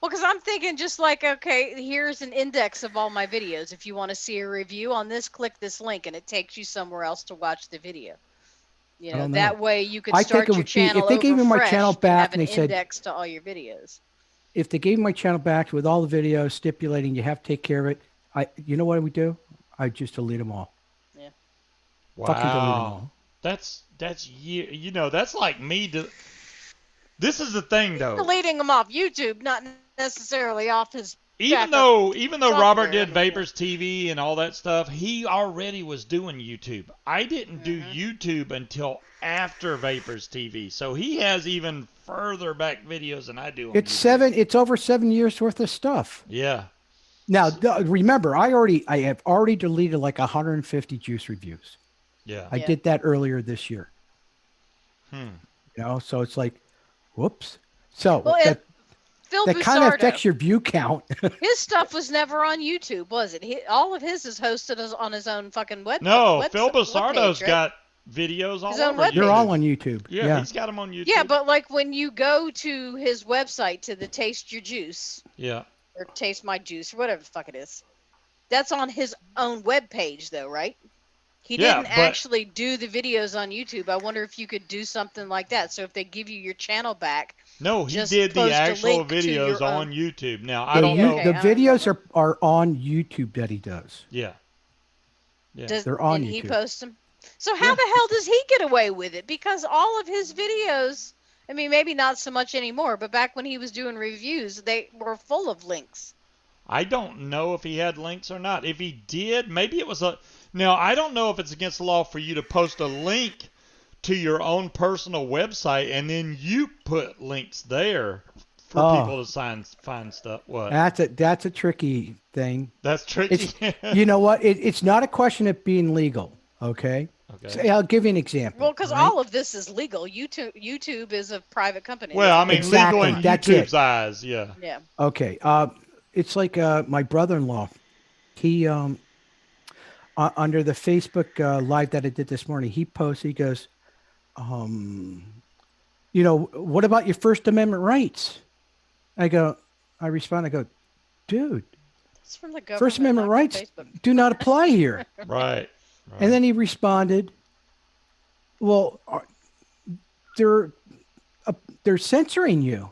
Well, because I'm thinking just like, okay, here's an index of all my videos. If you want to see a review on this, click this link, and it takes you somewhere else to watch the video.
I don't know.
That way you could
I think
start
it
your
would be- if
channel
they gave me my
over
channel
fresh
back
and
and
have
they
an
said-
index to all your videos.
If they gave my channel back with all the videos stipulating you have to take care of it, you know what I would do? I'd just delete them all.
Yeah.
Fucking delete them
Wow.
all.
That's that's like me. This is the thing though.
Deleting them off YouTube, not necessarily off his.
Even
backup
though Robert
software,
did
I mean,
Vapors TV and all that stuff, he already was doing YouTube. I didn't do YouTube until after Vapors TV, so he has even further back videos than I do. On
It's
YouTube.
It's over 7 years worth of stuff.
Yeah.
Now, remember, I have already deleted like 150 juice reviews.
Yeah.
I did that earlier this year. So it's like, whoops. So
Well, Phil
that kind of
Busardo,
affects your view count.
his stuff was never on YouTube, was it? All of his is hosted on his own fucking web.
No,
web-
Phil Basardo's
webpage, right?
got videos all
His own
over
webpage.
They're
YouTube.
all on YouTube.
Yeah, he's got them on YouTube.
Yeah, but like when you go to his website to the Taste Your Juice
Yeah.
or Taste My Juice or whatever the fuck it is, that's on his own webpage though, right? He
Yeah,
didn't
but-
actually do the videos on YouTube. I wonder if you could do something like that. So if they give you your channel back,
No, he
just
did the
post a
actual
link to
videos
your
on
own-
YouTube. Now, I don't know.
Okay,
The
I don't
videos
know.
are on YouTube that he does.
Yeah. Yeah.
They're on
and he
YouTube.
posts them. So how the hell does he get away with it? Because all of his videos, I mean, maybe not so much anymore, but back when he was doing reviews, they were full of links.
I don't know if he had links or not. If he did, maybe it was a. Now, I don't know if it's against the law for you to post a link to your own personal website and then you put links there for people to find stuff. What?
That's a tricky thing.
That's tricky.
You know what? It's not a question of being legal. Okay.
Okay.
So I'll give you an example.
Well, because
all right?
all of this is legal. YouTube is a private company.
Well, I
That's
mean,
legal.
legal
Exactly,
in
that's
YouTube's
it.
eyes, yeah.
Yeah.
Okay. It's like my brother-in-law. He under the Facebook live that I did this morning, he posted. He goes, um, what about your First Amendment rights? I respond. I go, dude,
It's from the
First
government,
Amendment
not from
rights
Facebook.
do not apply here.
Right.
And
Right.
then he responded, well, they're they're censoring you.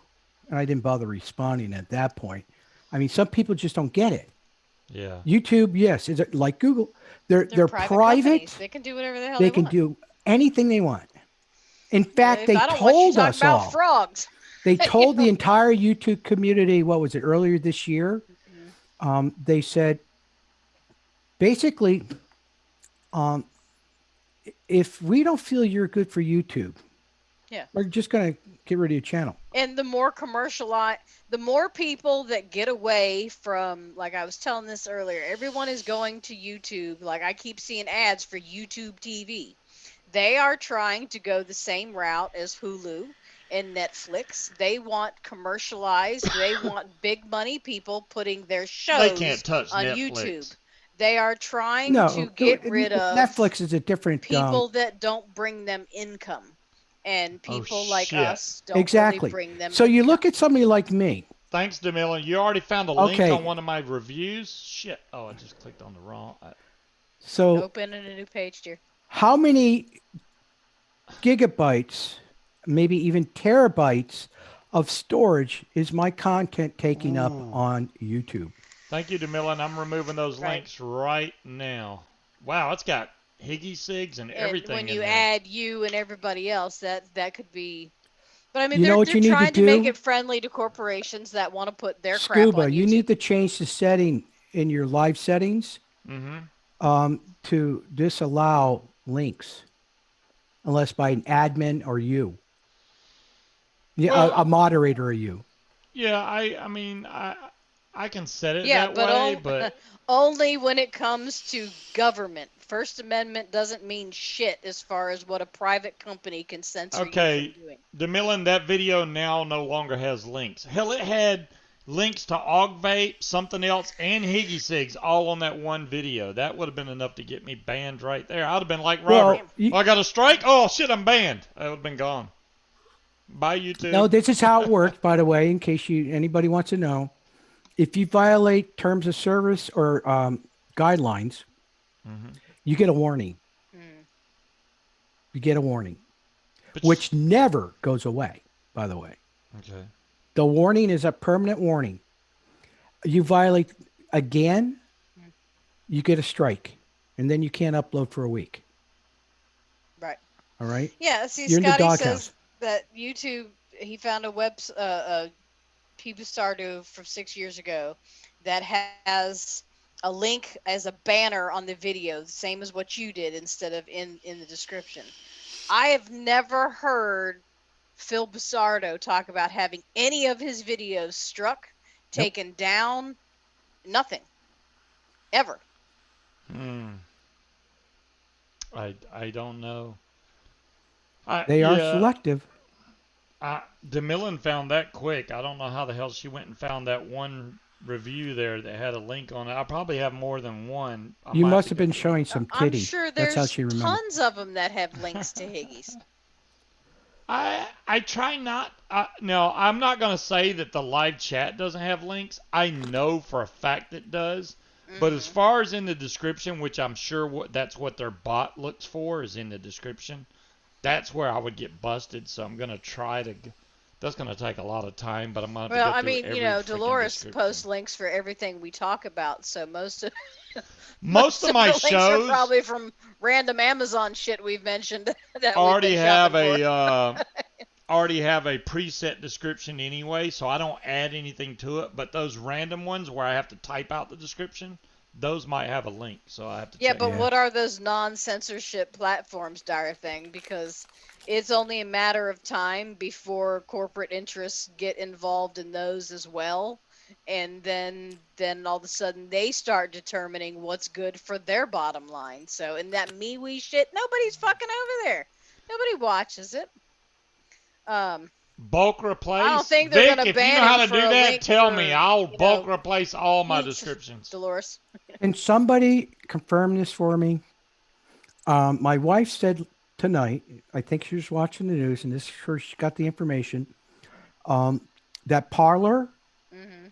And I didn't bother responding at that point. I mean, some people just don't get it.
Yeah.
YouTube, yes, is it like Google? They're
They're
they're
private companies.
private.
They can do whatever the hell
They
they
can
want.
do anything they want. In fact,
If
they
I don't want you
told
talking
us
about
all.
frogs,
They
you
told the
know.
entire YouTube community, what was it, earlier this year?
Mhm.
They said, basically, um, if we don't feel you're good for YouTube,
Yeah.
we're just going to get rid of your channel.
And the more commercialized, the more people that get away from, like I was telling this earlier, everyone is going to YouTube. Like I keep seeing ads for YouTube TV. They are trying to go the same route as Hulu and Netflix. They want commercialized, they want big money people putting their
They can't
shows
touch
on YouTube.
Netflix.
They are trying to
No,
get rid of
Netflix is a different.
people that don't bring them income. And
Oh
people like
shit.
us don't really
Exactly.
bring them
So you look
income.
at somebody like me.
Thanks, DeMillan. You already found a link on
Okay,
one of my reviews? Shit. Oh, I just clicked on the wrong.
so
Opening a new page, dear.
how many gigabytes, maybe even terabytes of storage is my content taking up
Ooh.
on YouTube?
Thank you, DeMillan. I'm removing those
Right.
links right now. Wow, it's got e-cigs and
And
everything
when
in
you
there.
add you and everybody else, that could be. But I mean,
You know
they're
what
they're
you need to
trying to make
do?
it friendly to corporations that want to put their crap on
Scuba, you
YouTube.
need to change the setting in your live settings
Mm-hmm.
to disallow links unless by an admin or you. Yeah, a
Well,
moderator or you.
yeah, I mean, I can set it
Yeah,
that
but
way, but
only when it comes to government. First Amendment doesn't mean shit as far as what a private company can censor you from
okay,
doing.
DeMillan, that video now no longer has links. Hell, it had links to Vape, something else, and e-cigs all on that one video. That would have been enough to get me banned right there. I'd have been like Robert.
Well,
Oh, I got a strike? Oh, shit, I'm banned. I would have been gone. Bye,
no,
YouTube.
this is how it works, by the way, in case anybody wants to know. If you violate terms of service or guidelines,
Mm-hmm.
you get a warning.
Mm.
You get a warning,
But
which never goes away, by the way.
okay.
The warning is a permanent warning. You violate again,
Mm.
you get a strike, and then you can't upload for a week.
Right.
All right?
Yeah. See,
You're in the
Scotty
doghouse.
says that YouTube. He found a Scuba-Speed-Munchkin from 6 years ago that has a link as a banner on the video, the same as what you did instead of in the description. I have never heard Phil Busardo talk about having any of his videos struck,
Nope.
taken down, nothing. Ever.
Hmm. I don't know.
They are
Yeah.
selective.
DeMillan found that quick. I don't know how the hell she went and found that one review there that had a link on it. I probably have more than one. I
You
might
must
to
have
go
been
through.
showing some
I'm
titty.
sure
That's how
there's
she remembered.
tons of them that have links to Higgies.
I try not. No, I'm not gonna say that the live chat doesn't have links. I know for a fact it does. But as
Hmm.
far as in the description, which I'm sure that's what their bot looks for, is in the description. That's where I would get busted. So I'm gonna try to. That's gonna take a lot of time, but I'm gonna have to
Well,
go
I
through
mean,
every freaking
Dolores
description.
posts links for everything we talk about, so most of
Most
most
of
of
my
the links are
shows
probably from random Amazon shit we've mentioned that we've
already
been
have
shopping for.
a preset description anyway, so I don't add anything to it. But those random ones where I have to type out the description, those might have a link, so I have to
Yeah,
check
but
that.
Yeah.
what are those non-censorship platforms, dire thing? Because it's only a matter of time before corporate interests get involved in those as well. and then all of a sudden they start determining what's good for their bottom line. So in that MeWe shit, nobody's fucking over there. Nobody watches it.
Bulk
I
replace.
don't think they're
Vic,
gonna
if you
ban
know how
him
to
for
do
a
that,
link
tell
for,
me. I'll
you
bulk
know,
replace all my
heat,
descriptions.
Dolores.
And somebody confirm this for me. My wife said tonight, I think she was watching the news, and this is where she got the information. That Parlor
Hmm.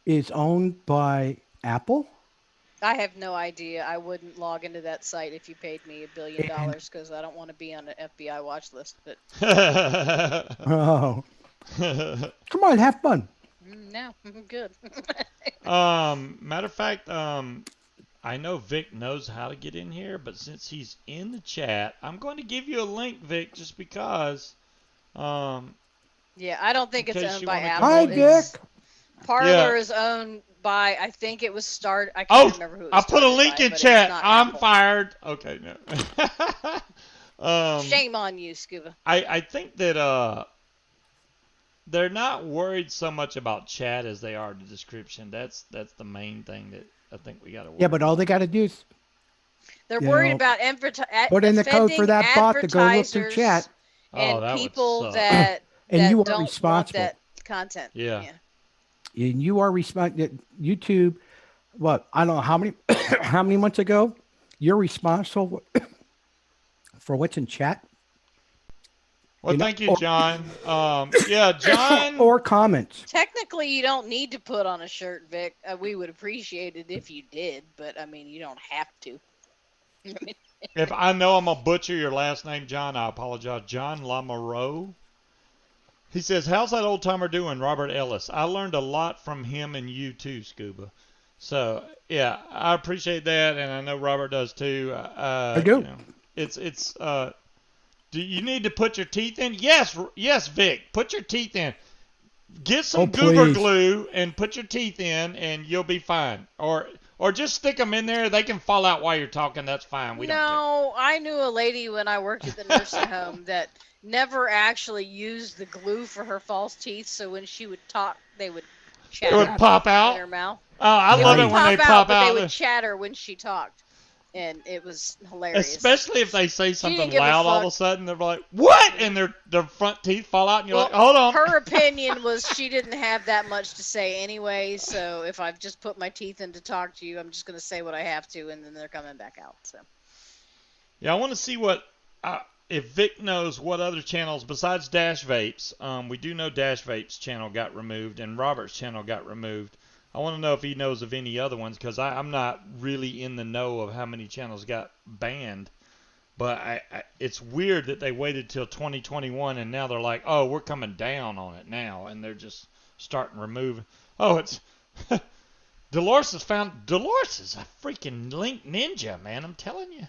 is owned by Apple.
I have no idea. I wouldn't log into that site if you paid me $1 billion
And
because I don't want to be on an FBI watch list. But
oh, come on, have fun.
no, I'm good.
Matter of fact, I know Vic knows how to get in here, but since he's in the chat, I'm going to give you a link, Vic, just because.
Yeah, I don't
In
think it's
case
owned
you
by
want to come
Hi,
Apple.
in here.
Vic.
It's Parlor
Yeah.
is owned by, I think it was started. I
Oh,
can't remember who it
I
was
put a
started
link
by,
in
but it's
chat.
not
I'm
Apple.
fired. Okay, no.
Shame on you, Scuba.
I think that they're not worried so much about chat as they are the description. That's the main thing that I think we got to
Yeah,
worry
but all
about.
they got to do is,
They're
you
worried
know,
about
put in the code for
offending
that bot to go look through chat,
advertisers
Oh,
and
that would
people
suck.
that
and you are
don't want
responsible.
that content.
Yeah.
Yeah.
And you are responsible. YouTube, what, I don't know how many how many months ago, you're responsible for what's in chat.
Well,
You know,
thank you, John. Yeah, John.
or comments.
Technically, you don't need to put on a shirt, Vic. We would appreciate it if you did, but I mean, you don't have to. I mean,
If I know I'm gonna butcher your last name, John, I apologize. John Lamoureux. He says, "How's that old timer doing, Robert Ellis? I learned a lot from him and you too, Scuba." So yeah, I appreciate that, and I know Robert does too.
I do.
You know, it's. Do you need to put your teeth in? Yes, yes, Vic. Put your teeth in. Get some
Oh,
goober
please.
glue and put your teeth in, and you'll be fine. Or just stick them in there. They can fall out while you're talking. That's fine. We don't care.
no, I knew a lady when I worked at the nursing home that never actually used the glue for her false teeth, so when she would talk, they would
It
chatter
would pop
in
out.
her mouth.
Oh, I
It
love it
wouldn't
when they
pop out,
pop
but they
out.
would chatter when she talked, and it was hilarious.
Especially if they say
She
something
didn't give a
loud all of
fuck.
a sudden. They're like, what? And their front teeth fall out, and you're
Well,
like, hold on.
her opinion was she didn't have that much to say anyway, so if I've just put my teeth in to talk to you, I'm just going to say what I have to, and then they're coming back out. So
Yeah, I want to see what if Vic knows what other channels besides Dash Vapes. We do know Dash Vapes channel got removed and Robert's channel got removed. I want to know if he knows of any other ones because I'm not really in the know of how many channels got banned. But it's weird that they waited till 2021 and now they're like, oh, we're coming down on it now, and they're just starting removing. Oh, it's Dolores is a freaking link ninja, man. I'm telling you.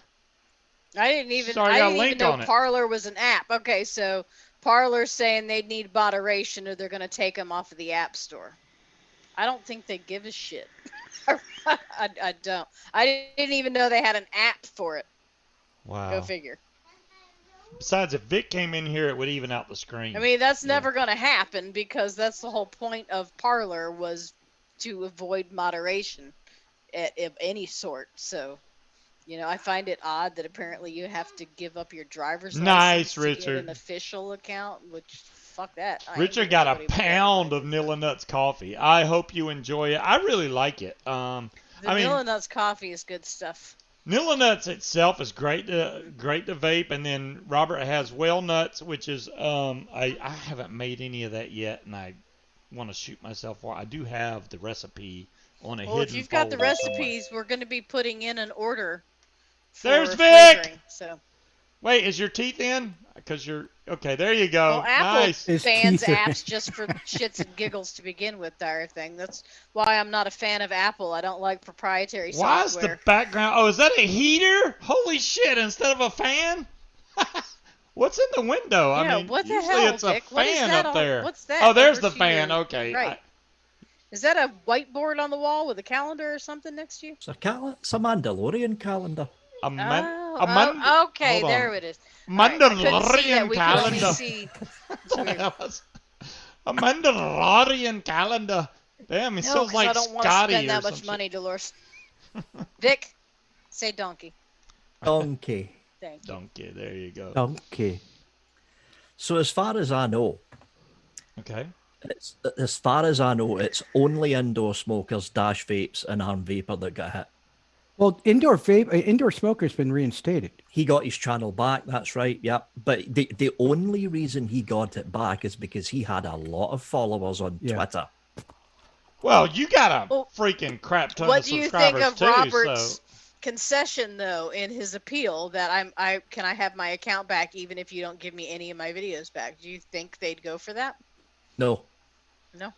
I didn't even
Sorry, I got a
know
link on it.
Parlor was an app. Okay, so Parlor's saying they need moderation or they're going to take them off of the App Store. I don't think they give a shit. I don't. I didn't even know they had an app for it.
Wow.
Go figure.
Besides, if Vic came in here, it would even out the screen.
I mean, that's
Yeah.
never going to happen because that's the whole point of Parlor was to avoid moderation of any sort. So, you know, I find it odd that apparently you have to give up your driver's
Nice,
license to get
Richard.
an official account, which, fuck that. I ain't
Richard
giving
got a
nobody my driver's
pound of
license.
Nilla Nuts coffee. I hope you enjoy it. I really like it.
The
I mean,
Nilla Nuts coffee is good stuff.
Nilla Nuts itself is great to vape, and then Robert has Well Nuts, which is I haven't made any of that yet, and I want to shoot myself for. I do have the recipe on a
Well,
hidden
if you've got the
folder somewhere.
recipes, we're going to be putting in an order for
There's Vic!
flavoring. So,
Wait, is your teeth in? Because you're okay. There you go.
well, Apple
Nice.
His
bans
teeth are-
apps just for shits and giggles to begin with, dire thing. That's why I'm not a fan of Apple. I don't like proprietary
Why is
software.
the background? Oh, is that a heater? Holy shit! Instead of a fan? What's in the window?
Yeah,
I mean,
what the
usually
hell,
it's a
Vic? What is
fan
that
up
on-
there.
what's that
Oh, there's
over
the
to
fan.
your
Okay.
right? Is that a whiteboard on the wall with a calendar or something next to you?
It's a Mandalorian calendar.
Okay,
hold on.
there it is. All right, I couldn't see that.
Mandalorian
We could only
calendar.
see. It's weird.
A Mandalorian calendar. Damn, it
No,
sounds
'cause
like
I don't want to
Scotty
spend
or
that
some
much
shit.
money, Dolores. Vic, say donkey.
Donkey.
Thank you.
Donkey, there you go.
Okay.
So as far as I know,
Okay.
it's only indoor smokers, dash vapes, and arm vapor that got hit.
Well, indoor smoker's been reinstated.
He got his channel back, that's right, yep. But the only reason he got it back is because he had a lot of followers on
Yeah.
Twitter.
Well, you got a
Well,
freaking crap ton
What
of
do you think
subscribers
of
too,
Robert's
so
concession though in his appeal that I can I have my account back even if you don't give me any of my videos back? Do you think they'd go for that?
No,
No.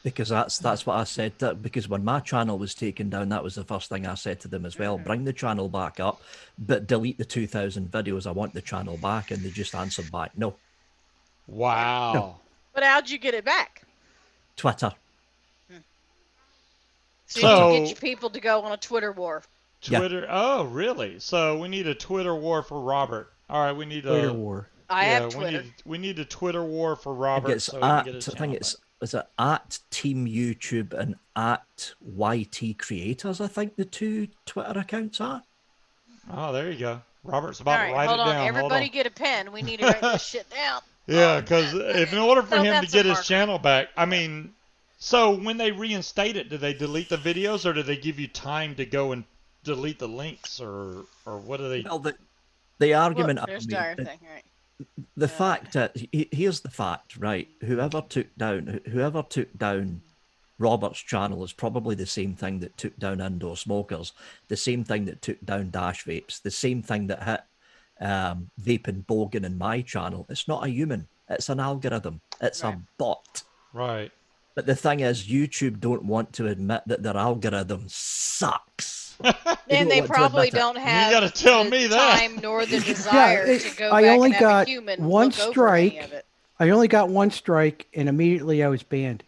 because that's what I said. Because when my channel was taken down, that was the first thing I said to them as well. Bring the channel back up, but delete the 2,000 videos. I want the channel back, and they just answered back, no.
wow.
No.
But how'd you get it back?
Twitter.
So you can get
So-
your people to go on a Twitter war.
Yeah.
Twitter. Oh, really? So we need a Twitter war for Robert. All right, we need
Twitter
a
war.
I
yeah,
have Twitter.
we need a Twitter war for
I
Robert
think it's
so he can get
at,
his
I think
channel
it's,
back.
is it at Team YouTube and at YT Creators, I think the two Twitter accounts are.
Oh, there you go. Robert's
All
about
right,
to write
hold
it
on.
down.
Everybody
Hold on.
get a pen. We need to write this shit down.
Yeah,
Oh,
because
man.
if in order for
No,
him to
that's a
get his
marker.
channel back, I mean, so when they reinstate it, do they delete the videos or do they give you time to go and delete the links or what do they?
Well, the argument
Look,
I
there's
made,
dire thing. All right.
the fact that here's the fact, right? Whoever took down Robert's channel is probably the same thing that took down indoor smokers, the same thing that took down dash vapes, the same thing that hit vaping bogan in my channel. It's not a human, it's an algorithm, it's
Right.
a bot.
Right.
But the thing is, YouTube don't want to admit that their algorithm sucks.
And they
don't want to
probably
admit it.
don't have
gotta tell
the
me that.
time nor the desire
it-
to go
I
back
only
and have
got
a human
one
look over any
strike.
of it.
I only got one strike, and immediately I was banned.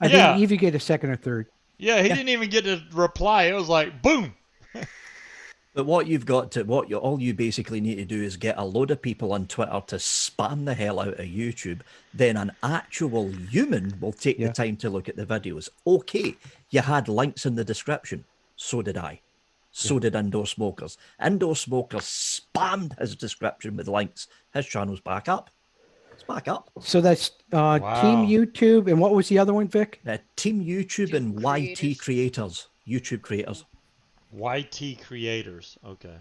I
Yeah.
didn't even get a second or third.
Yeah, he didn't even get to reply. It was like boom.
But what all you basically need to do is get a load of people on Twitter to spam the hell out of YouTube. Then an actual human will take
Yeah.
the time to look at the videos. Okay, you had links in the description. So did I. So did Indoor Smokers. Indoor Smokers spammed his description with links. His channel's back up. It's back up.
So that's
Wow.
Team YouTube, and what was the other one, Vic?
Team YouTube and YT Creators. YouTube creators.
YT creators. Okay.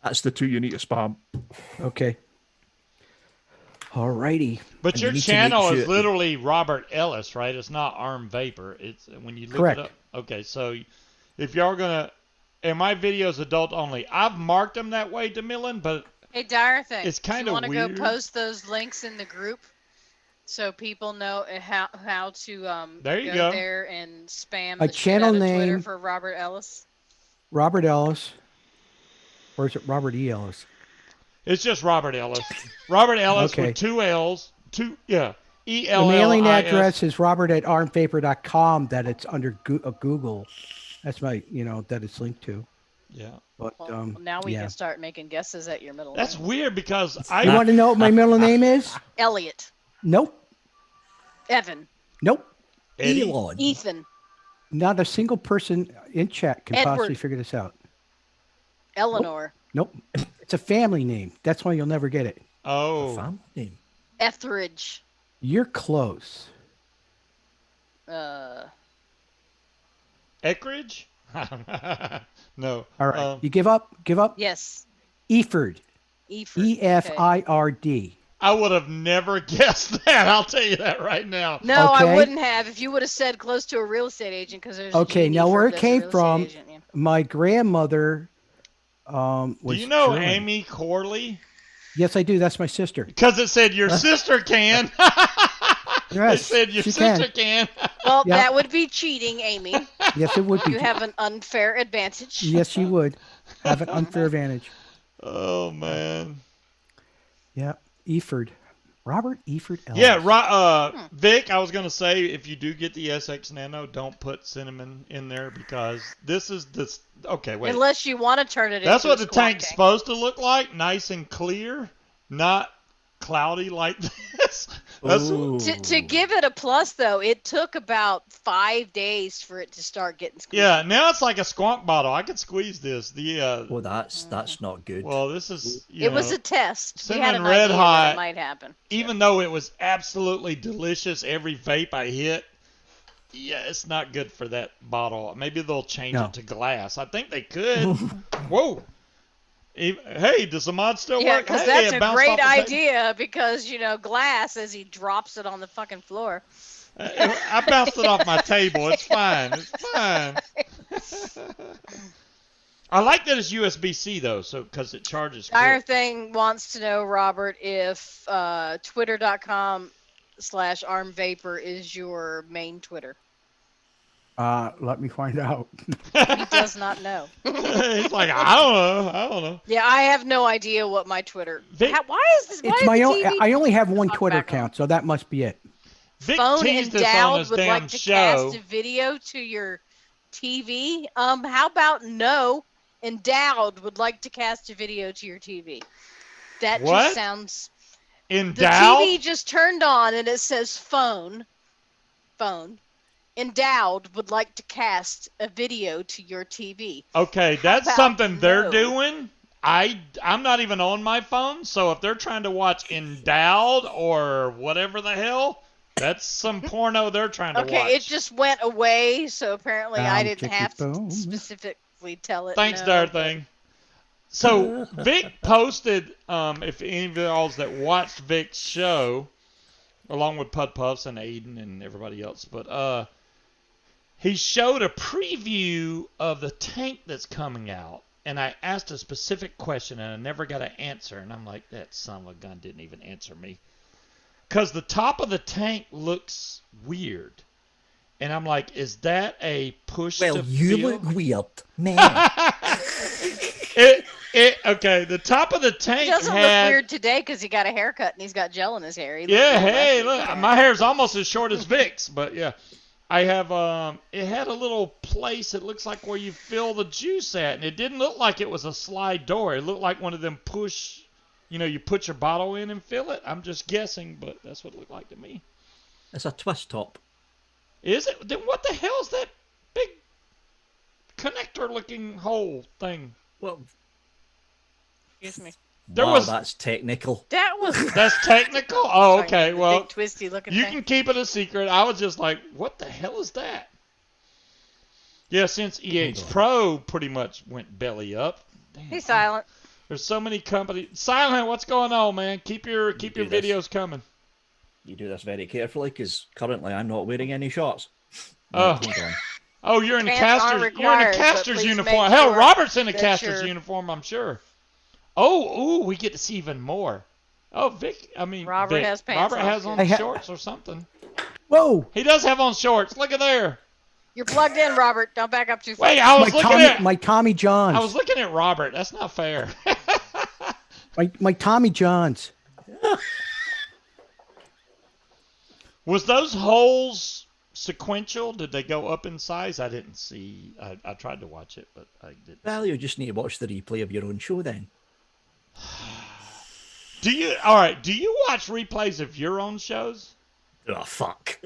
That's the two you need to spam.
Okay. Alrighty.
But
And
your
you need to make
channel is
sure-
literally Robert Ellis, right? It's not Arm Vaper. It's when you look
Correct.
it up. Okay, so if y'all gonna, and my videos adult only. I've marked them that way, DeMillan, but
Hey, dire thing.
It's kinda
You want to go
weird.
post those links in the group so people know how to
There you go.
there and spam
A
the shit
channel
out of Twitter
name.
for Robert Ellis.
Robert Ellis. Or is it Robert E. Ellis?
it's just Robert Ellis. Robert Ellis
Okay.
with two L's,
The
E-L-L-I-S.
mailing address is robert@armvapor.com that it's under Google. That's my, that it's linked to.
Yeah.
But
Well, now we
yeah.
can start making guesses at your middle
That's
name.
weird because
You
I
want to know what my middle name is?
Elliot,
Nope.
Evan,
Nope.
Eddie.
Elon.
Ethan,
Not a single person in chat can possibly
Edward.
figure this out.
Eleanor,
Nope. It's a family name. That's why you'll never get it.
Oh.
Family name.
Etheridge,
You're close.
Eckridge? No.
All right. You give up? Give up?
yes,
Eford.
Eford.
E-F-I-R-D.
I would have never guessed that. I'll tell you that right now.
No,
Okay.
I wouldn't have if you would have said close to a real estate agent because there's a
Okay,
Gene
now where
Eford
it
that's a
came
real estate
from,
agent, yeah.
my grandmother was
Do you know
German.
Amy Corley?
Yes, I do. That's my sister.
Because it said your sister can. It
Yes,
said your
she
sister can.
Well,
Yeah.
that would be cheating, Amy.
Yes, it would be.
You have an unfair advantage.
Yes, she would have an unfair advantage.
Oh, man.
Yeah, Eford. Robert Eford Ellis.
Yeah, Vic, I was going to say, if you do get the SX Nano, don't put cinnamon in there because this is this. Okay, wait.
Unless you want to turn it
That's
into
what
a
the
squat
tank's
tank.
supposed to look like, nice and clear, not cloudy like this. That's
To give it a plus, though, it took about 5 days for it to start getting squeezed.
yeah. Now it's like a squonk bottle. I could squeeze this.
Oh, that's not good.
Well, this is
It was a test. We had
Cinnamon
an
Red
idea
Hot,
that it might happen.
even though it was absolutely delicious every vape I hit. Yeah, it's not good for that bottle. Maybe they'll change it to glass. I think they could. Whoa. Hey, does the mod still
Yeah,
work?
because
Hey,
that's
it
a
bounced
great
off the table.
idea. Because glass as he drops it on the fucking floor.
I bounced it off my table. It's fine. It's fine. I like that it's USB-C though, so because it charges
Dire
quick.
Thing wants to know, Robert, if twitter.com/armvapor is your main Twitter.
Let me find out.
He does not know.
He's like, I don't know.
Yeah, I have no idea what my Twitter.
Vic-
Why is this? Why
It's
is
my
the
own.
TV
I only have one
Fuck
Twitter
back on.
account, so that must be it.
Vic
Phone
teased us on
endowed
his
would
damn
like to
show.
cast a video to your TV. How about no? Endowed would like to cast a video to your TV. That
What?
just sounds. The
Endowed?
TV just turned on and it says phone. Endowed would like to cast a video to your TV.
Okay, that's
about
something they're
no?
doing. I'm not even on my phone, so if they're trying to watch Endowed or whatever the hell, that's some porno they're trying to watch.
Okay, it just went away, so apparently I didn't
chicky
have to
boom.
specifically tell it.
Thanks,
no,
Dire
but-
Thing. So Vic posted, if any of y'all that watched Vic's show, along with Pud Puffs and Aiden and everybody else, but he showed a preview of the tank that's coming out, and I asked a specific question and I never got an answer, and I'm like, that son of a gun didn't even answer me, because the top of the tank looks weird, and I'm like, is that a push
Well,
to
you
fill?
look weird, man.
Okay, the top of the tank
He doesn't
had,
look weird today because he got a haircut and he's got gel in his hair. He looked
yeah,
weird last
hey,
week.
look, my hair's almost as short as Vic's, but yeah. I have, it had a little place, it looks like where you fill the juice at, and it didn't look like it was a slide door. It looked like one of them push, you put your bottle in and fill it. I'm just guessing, but that's what it looked like to me.
It's a twist top.
Is it? Then what the hell is that big connector-looking hole thing?
Well,
Excuse me.
that's technical.
That was
That's technical? Oh, okay,
the
well,
big twisty looking
you
thing.
can keep it a secret. I was just like, what the hell is that? Yeah, since EH Pro pretty much went belly up. Damn,
He's silent.
there's so many companies. Silent, what's going on, man? Keep your
do this.
videos coming.
You do this very carefully because currently I'm not wearing any shorts.
Oh.
Hold on.
Oh, you're in a
Pants aren't
caster's. You're in a
required, but
caster's
please
uniform.
make
Hell,
sure
Robert's in a
that
caster's
you're-
uniform, I'm sure. Oh, we get to see even more. Oh,
Robert
Vic.
has pants
Robert
on,
has
too.
on
I ha-
shorts or something.
Whoa!
He does have on shorts. Look at there.
You're plugged in, Robert. Don't back up too far.
Wait, I was
My Tommy Johns.
I was looking at Robert. That's not fair.
My Tommy Johns.
Was those holes sequential? Did they go up in size? I didn't see. I tried to watch it, but I didn't.
Well, you just need to watch the replay of your own show then.
Do you watch replays of your own shows?
Oh, fuck.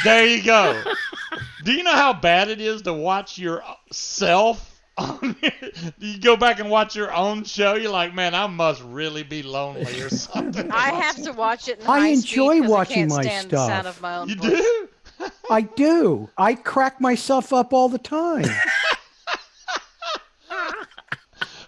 There you go. Do you know how bad it is to watch yourself? You go back and watch your own show. You're like, man, I must really be lonely or something.
I have to watch it in
I
high
enjoy
speed 'cause
watching
I can't
my
stand the sound
stuff.
of my own
You
voice.
do?
I do. I crack myself up all the time.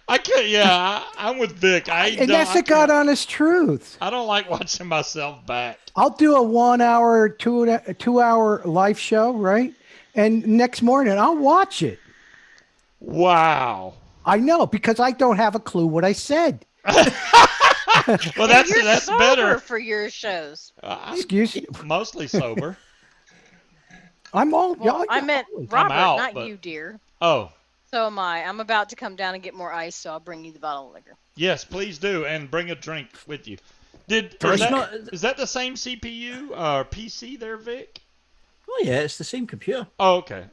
I can't. Yeah, I'm with Vic.
And that's the God honest truth.
I don't like watching myself back.
I'll do a 1 hour, 2 hour live show, right? And next morning I'll watch it.
Wow.
I know, because I don't have a clue what I said.
Well,
You're
that's
sober
better.
for your shows.
I'm
Excuse me.
mostly sober.
I'm all.
Well, I meant Robert,
out,
not
but-
you, dear.
Oh,
So am I. I'm about to come down and get more ice, so I'll bring you the bottle of liquor.
yes, please do, and bring a drink with you.
It's
Is that the same CPU or PC there, Vic?
Oh yeah, it's the same computer.
Oh, okay.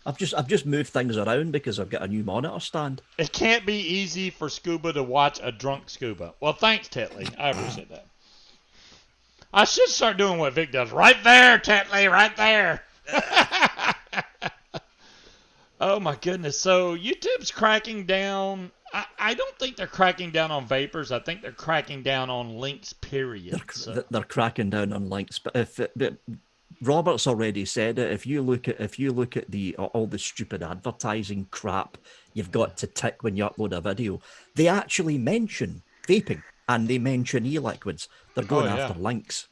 I've just moved things around because I've got a new monitor stand.
It can't be easy for Scuba to watch a drunk Scuba. Well, thanks, Tetley. I appreciate that. I should start doing what Vic does. Right there, Tetley, right there. Oh my goodness. So YouTube's cracking down. I don't think they're cracking down on vapors. I think they're cracking down on links, period.
They're cracking down on links. But Robert's already said it. If you look at the all the stupid advertising crap you've got to tick when you upload a video, they actually mention vaping and they mention e-liquids. They're going after links.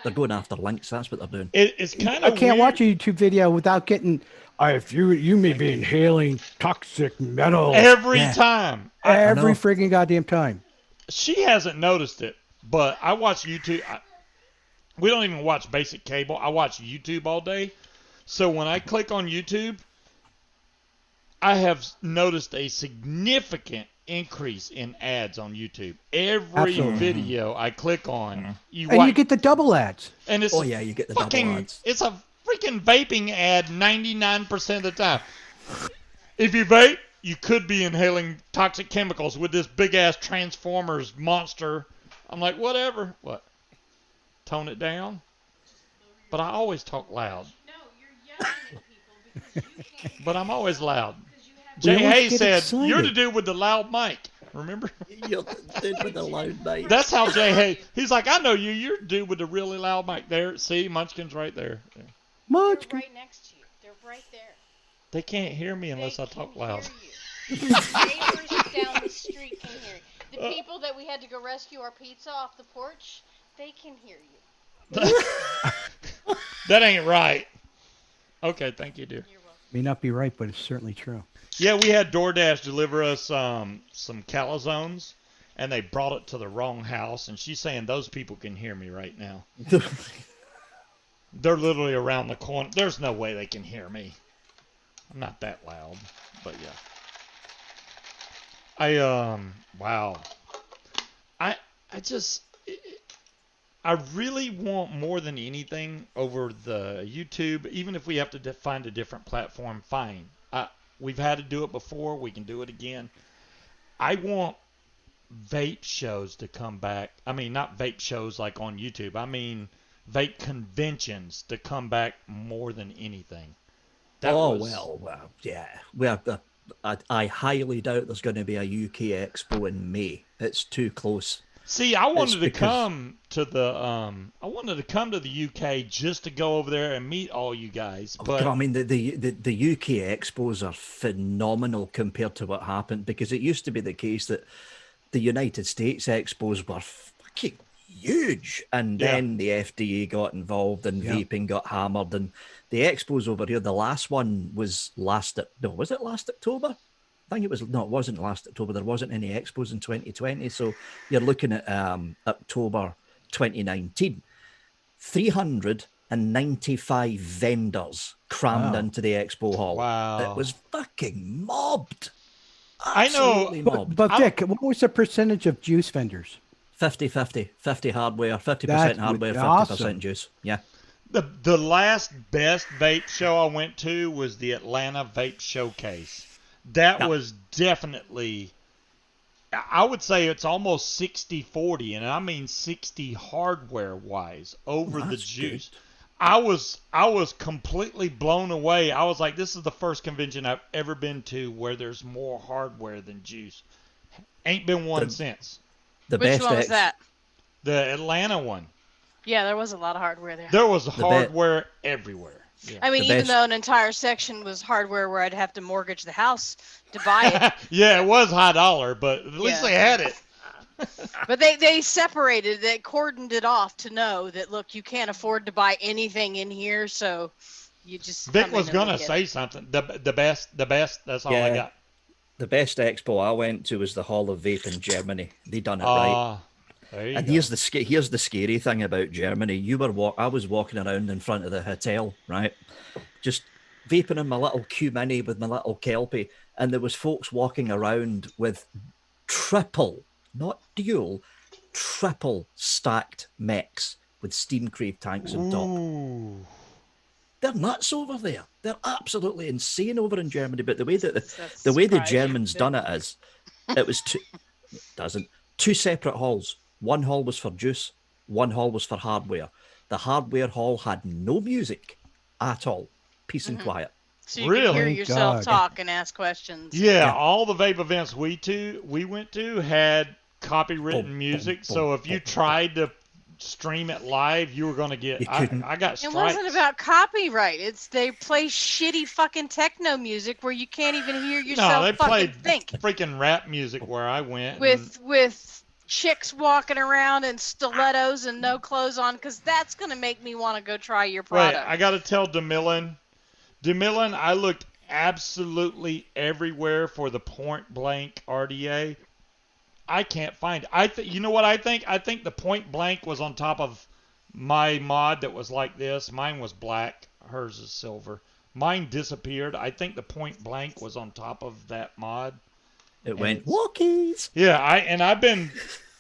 They're going after links. That's what they're doing.
It's kind of
I can't
weird.
watch a YouTube video without getting. If you may be inhaling toxic metal
Every time.
every friggin' goddamn time.
She hasn't noticed it, but I watch YouTube. We don't even watch basic cable. I watch YouTube all day. So when I click on YouTube, I have noticed a significant increase in ads on YouTube. Every video I click on, you
get the double ads.
And it's
you get the double ads.
It's a freaking vaping ad 99% of the time. If you vape, you could be inhaling toxic chemicals with this big ass Transformers monster. I'm like, whatever. What? Tone it down? But I always talk loud.
No, you're yelling at people because you can't.
But I'm always loud.
We
Jay
always
Hayes
get
said,
excited.
you're the dude with the loud mic. Remember?
You're the dude with the loud mic.
That's how Jay Hayes, he's like, I know you. You're the dude with the really loud mic. There, see, Munchkin's right there.
Munchkin.
They're right next to you. They're right there.
They can't hear me unless I talk loud.
The neighbors down the street can hear you. The people that we had to go rescue our pizza off the porch, they can hear you.
That ain't right. Okay, thank you, dear.
You're welcome.
May not be right, but it's certainly true.
Yeah, we had DoorDash deliver us some calzones, and they brought it to the wrong house, and she's saying those people can hear me right now. They're literally around the corner. There's no way they can hear me. I'm not that loud, but yeah. Wow. I really want more than anything over the YouTube, even if we have to find a different platform, fine. We've had to do it before. We can do it again. I want vape shows to come back. I mean, not vape shows like on YouTube. I mean, vape conventions to come back more than anything.
Yeah. I highly doubt there's going to be a UK Expo in May. It's too close.
See, I wanted to come to the UK just to go over there and meet all you guys. But
I mean, the UK Expos are phenomenal compared to what happened, because it used to be the case that the United States Expos were fucking huge, and then the FDA got involved and vaping got hammered, and the Expos over here, the last one was was it last October? I think it was, it wasn't last October. There wasn't any Expos in 2020. So you're looking at October 2019. 395 vendors crammed into the Expo hall.
Wow.
It was fucking mobbed.
I know.
Mobbed.
But Dick, what was the percentage of juice vendors?
50-50. 50 hardware, 50%
That
hardware,
would be
50%
awesome.
juice. Yeah.
The last best vape show I went to was the Atlanta Vape Showcase. That was definitely, I would say it's almost 60-40, and I mean 60 hardware-wise over the juice.
Good.
I was completely blown away. I was like, this is the first convention I've ever been to where there's more hardware than juice. Ain't been one since.
Which one was that?
The Atlanta one.
Yeah, there was a lot of hardware there.
There was hardware everywhere. Yeah.
I mean, even though an entire section was hardware where I'd have to mortgage the house to buy it.
Yeah, it was high dollar, but at least they had it.
But they separated, they cordoned it off to know that, look, you can't afford to buy anything in here, so you just.
Vic was gonna say something. The best. That's all I got.
The best expo I went to was the Hall of Vape in Germany. They done it right. And here's the scary thing about Germany. I was walking around in front of the hotel, right? Just vaping in my little Q Mini with my little Kelpie, and there was folks walking around with triple, not dual, triple stacked mechs with steam crave tanks on top. They're nuts over there. They're absolutely insane over in Germany. But the way that the Germans done it is, it was two separate halls. One hall was for juice, One hall was for hardware. The hardware hall had no music at all. Peace and quiet.
So you can hear
Thank
yourself
God.
talk and ask questions.
Yeah,
Yeah.
all the vape events we went to had copywritten
Boom,
music.
boom,
So
boom,
if you
boom, boom.
tried to stream it live, you were going to get.
You couldn't.
I got
It
strikes.
wasn't about copyright. It's they play shitty fucking techno music where you can't even hear
No,
yourself
they
fucking
played
think.
freaking rap music where I went.
With chicks walking around in stilettos and no clothes on, because that's gonna make me want to go try your
Wait,
product.
I got to tell DeMillan, I looked absolutely everywhere for the point blank RDA. I can't find it. You know what I think? I think the point blank was on top of my mod that was like this. Mine was black. Hers is silver. Mine disappeared. I think the point blank was on top of that mod.
It went
it's-
walkies.
Yeah,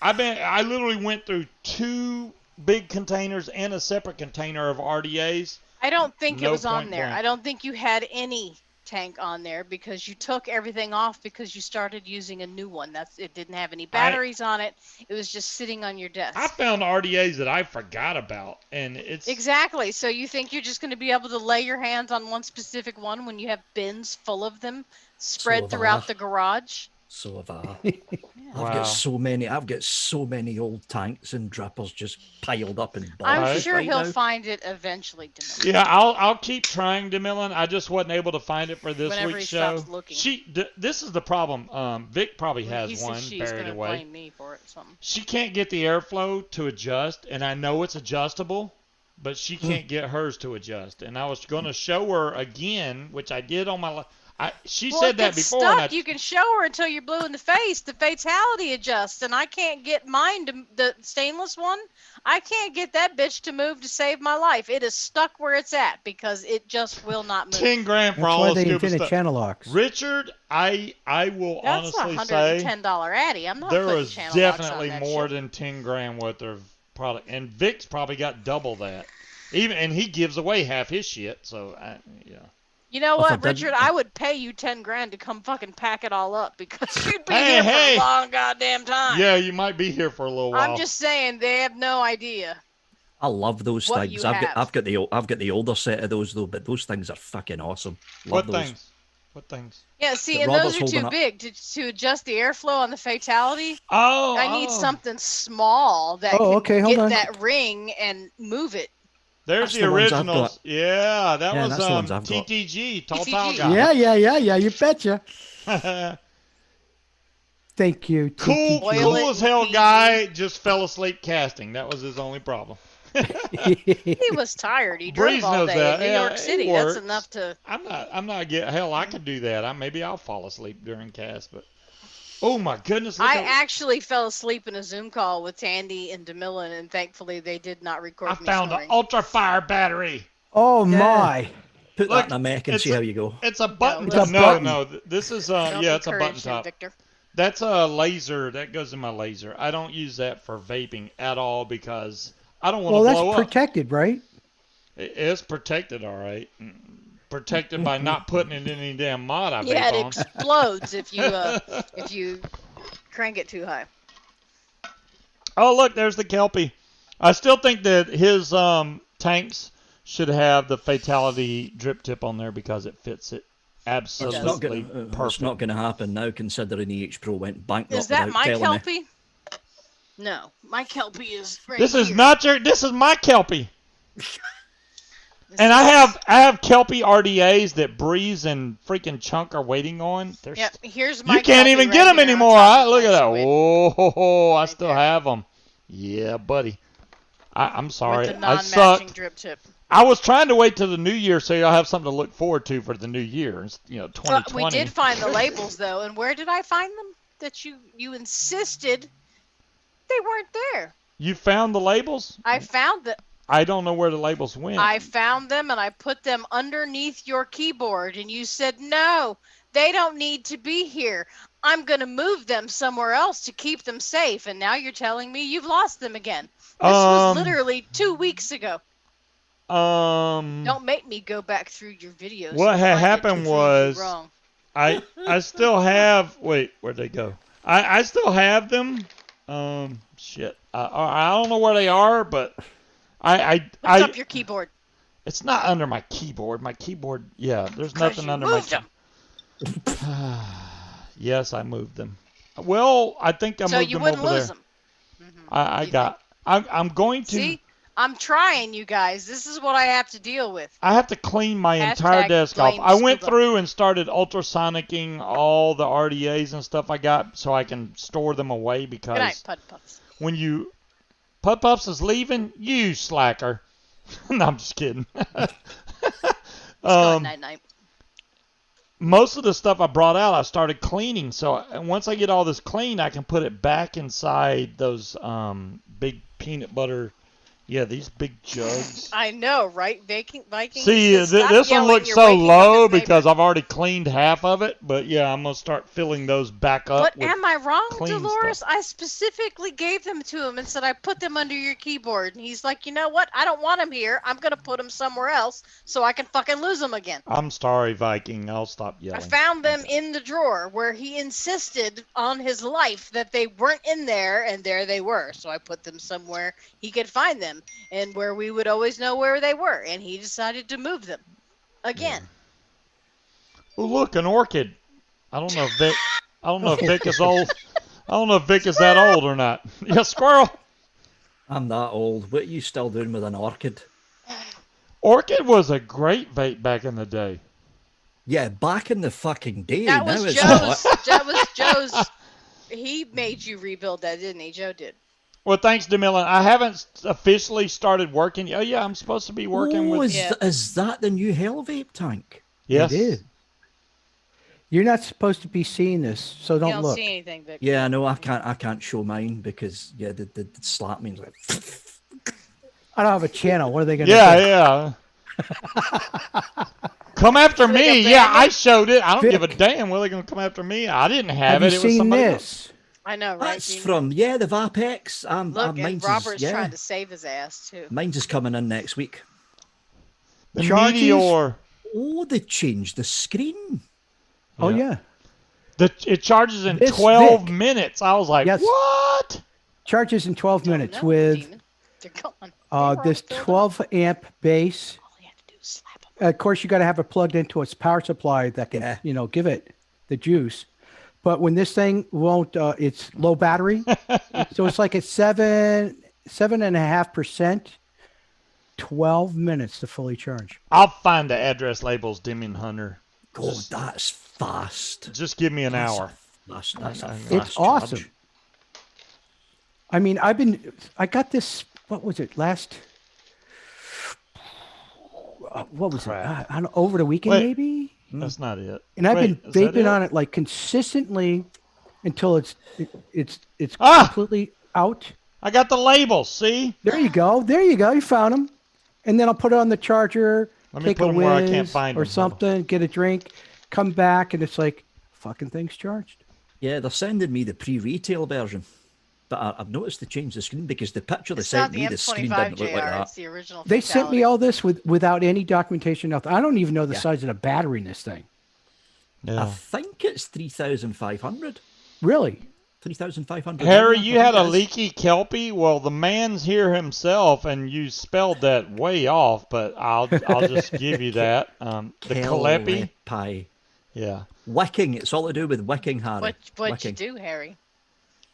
I literally went through 2 big containers and a separate container of RDAs.
I don't think it
No
was on
point
there.
blank.
I don't think you had any tank on there because you took everything off because you started using a new one. It didn't have any batteries on it. It was just sitting on your desk.
I found RDAs that I forgot about, and it's
Exactly. So you think you're just going to be able to lay your hands on one specific one when you have bins full of them spread
have
throughout
I.
the garage?
So have I.
Wow.
I've got so many old tanks and drippers just piled up in
I'm
boxes
sure
right
he'll
now.
find it eventually, DeMille.
Yeah, I'll keep trying, DeMillan. I just wasn't able to find it for this
Whenever
week's
he
show.
stops looking.
This is the problem. Vic probably
He
has
said
one
she's
buried
going to
away.
blame me for it or something.
She can't get the airflow to adjust, and I know it's adjustable, but she can't get hers to adjust. And I was going to show her again, which I did on my. She
Well,
said
if
that
it's
before.
stuck,
And
you can show her until you're blue in the face. The fatality adjusts, and I can't get mine to the stainless one. I can't get that bitch to move to save my life. It is stuck where it's at because it just will not move.
10 grand for
That's
all
why
the
they
stupid
invented
stuff.
channel locks.
Richard, I will
That's a
honestly say
$110 Addy. I'm not
there
putting
was
channel locks on
definitely
that
more
shit.
than 10 grand worth of product, and Vic's probably got double that. And he gives away half his shit, so yeah.
You know
If I
what,
didn't-
Richard? I would pay you 10 grand to come fucking pack it all up because you'd be
Hey,
here for
hey.
a long goddamn time.
Yeah, you might be here for a little while.
I'm just saying they have no idea.
I love those
What
things.
you have.
I've got the older set of those though, but those things are fucking awesome. Love
What
those.
things? What things?
Yeah, see,
The
and
Robert's
those are too
holding up.
big to adjust the airflow on the fatality.
Oh,
I need something small that
Oh, okay,
can
hold
get
on.
that ring and move it.
There's
That's
the
the ones I've
originals.
got.
Yeah, that
Yeah,
was
that's the ones I've got.
TTG, Tall
TTG.
Tall Guy.
Yeah, you betcha. Thank you.
Cool,
TTG.
Oil
cool
it
as hell
in
guy. Just fell asleep casting. That was his only problem.
He was tired. He drove
Breeze
all
knows
day
that.
in New
Yeah,
York
it
City. That's
works.
enough to.
I'm not get hell. I could do that. Maybe I'll fall asleep during cast, but oh my goodness! Look
I
at-
actually fell asleep in a Zoom call with Tandy and DeMillan, and thankfully they did not record
I
me
found an
snoring.
ultra fire battery.
Oh my.
Put
Look,
that in a mech and
it's
see
a-
how you go.
It's a button
It's a
top. No,
button.
no. This is
Don't
yeah, it's a button
encourage him,
top.
Victor.
That's a laser. That goes in my laser. I don't use that for vaping at all because I don't want
Well,
to
that's
blow up.
protected, right?
It's protected, all right. Protected by not putting it in any damn mod I
Yeah,
vape
it
on.
explodes if you crank it too high.
Oh, look, there's the Kelpie. I still think that his tanks should have the fatality drip tip on there because it fits it absolutely
It's
perfect.
not going to happen now, considering EH Pro went bankrupt
Is that
without
my
telling me.
Kelpie? No, my Kelpie is right
This is
here.
not your. This is my Kelpie. And I have Kelpie RDAs that Breeze and freaking Chunk are waiting on. They're
Yep, here's my
you can't
Kelpie
even
right
get them
here on
anymore.
top of
Look
my
at that.
squid.
Whoa, I
Right
still
there.
have them. Yeah, buddy. I'm sorry.
With the
I
non-matching
sucked.
drip tip.
I was trying to wait till the new year so y'all have something to look forward to for the new year. You know, 2020.
We did find the labels though, and where did I find them? That you insisted they weren't there.
You found the labels?
I found that.
I don't know where the labels went.
I found them and I put them underneath your keyboard, and you said no, they don't need to be here. I'm gonna move them somewhere else to keep them safe, and now you're telling me you've lost them again. This was literally 2 weeks ago. Don't make me go back through your videos.
What
and
had
find it to
happened
prove you
was-
wrong.
I still have. Wait, where'd they go? I still have them, Shit. I don't know where they are, but
Lift up your keyboard.
It's not under my keyboard. My keyboard, yeah, there's nothing under my
moved them.
Yes, I moved them. Well, I think I
So
moved
you
them
wouldn't
over
lose
there.
them.
I'm going to.
See, I'm trying, you guys. This is what I have to deal with.
I have to clean my entire
Hashtag
desk off.
blame
I went
Scuba.
through and started ultrasonicking all the RDAs and stuff I got so I can store them away because
Good night, Pud Puffs.
when you Pud Puffs is leaving, you slacker. No, I'm just kidding.
Night night.
Most of the stuff I brought out, I started cleaning. So once I get all this clean, I can put it back inside those big peanut butter. Yeah, these big jugs.
I know, right? Viking.
See, this one looks so low because I've already cleaned half of it. But yeah, I'm gonna start filling those back up.
But
with
am I wrong,
clean
Dolores?
stuff.
I specifically gave them to him and said I put them under your keyboard, and he's like, you know what? I don't want them here. I'm gonna put them somewhere else so I can fucking lose them again.
I'm sorry, Viking. I'll stop yelling.
I found them in the drawer where he insisted on his life that they weren't in there, and there they were. So I put them somewhere he could find them and where we would always know where they were, and he decided to move them again.
Oh, look, an orchid. I don't know if Vic. I don't know if Vic is old. I don't know if Vic is that old or not. Yeah, squirrel.
I'm that old. What are you still doing with an orchid?
Orchid was a great vape back in the day.
Yeah, back in the fucking day.
That
now
was
it's
Joe's.
not.
That was Joe's. He made you rebuild that, didn't he? Joe did.
Well, thanks, DeMillan. I haven't officially started working. Oh, yeah, I'm supposed to be working
Oh,
with.
is that the new Hell Vape tank?
Yes.
It is. You're not supposed to be seeing this, so
You
don't
don't
look.
see anything, Vic.
Yeah, I know. I can't show mine because the slap means like.
I don't have a channel. What are they going to
Yeah,
do?
yeah. Come after
They
me.
got
Yeah,
bandit?
I showed it. I don't give a
Vic.
damn. Well, they're going to come after me. I didn't have
Have
it.
you
It was
seen
somebody else.
this?
I know, right?
That's
Gina?
from the Vapex.
Look, and
mine's
Robert's
is,
trying to save his ass too.
Mine's is coming in next week.
The
Charges?
Meteor.
Oh, they changed the screen.
Oh,
Yeah.
yeah.
It charges in
This
12
Vic.
minutes. I was like,
Yes.
what?
Charges in 12 minutes
No,
with
demon. They're gone.
this 12 amp base.
All you have to do is slap them.
Of course, you got to have it plugged into its power supply that can,
Yeah.
give it the juice. But when this thing won't, it's low battery, so it's like a 7.5%, 12 minutes to fully charge.
I'll find the address labels, Demon Hunter.
God, that's fast.
Just give me an hour.
That's a
It's
fast
awesome.
charge.
I mean, I got this. What was it last? What was
Crap.
it? I don't know, over the weekend,
Wait.
maybe.
That's not it.
And I've
Wait,
been
is that
vaping on it like consistently until it's
Ah!
completely out.
I got the labels. See?
There you go. There you go. You found them. And then I'll put it on the charger,
Let me
take
put
a
'em where I can't
whiz
find
or
'em. Hold on.
something, get a drink, come back, and it's like, fucking thing's charged.
Yeah, they're sending me the pre-retail version, but I've noticed they changed the screen because the picture they
It's not
sent
the
me, the screen
M25
didn't look like
JR.
that.
It's the original.
They sent me
Fatality.
all this without any documentation. Nothing. I don't even know the
Yeah.
size of the battery in this thing.
I
Yeah.
think it's 3,500.
Really?
3,500.
Harry,
milliamp,
you
I
had
think
a
it is.
leaky Kelpie. Well, the man's here himself, and you spelled that way off. But I'll just give you that. The Kelpie.
Pie.
Yeah.
Wicking. It's all to do with wicking, Harry.
What'd you
Wicking.
do, Harry?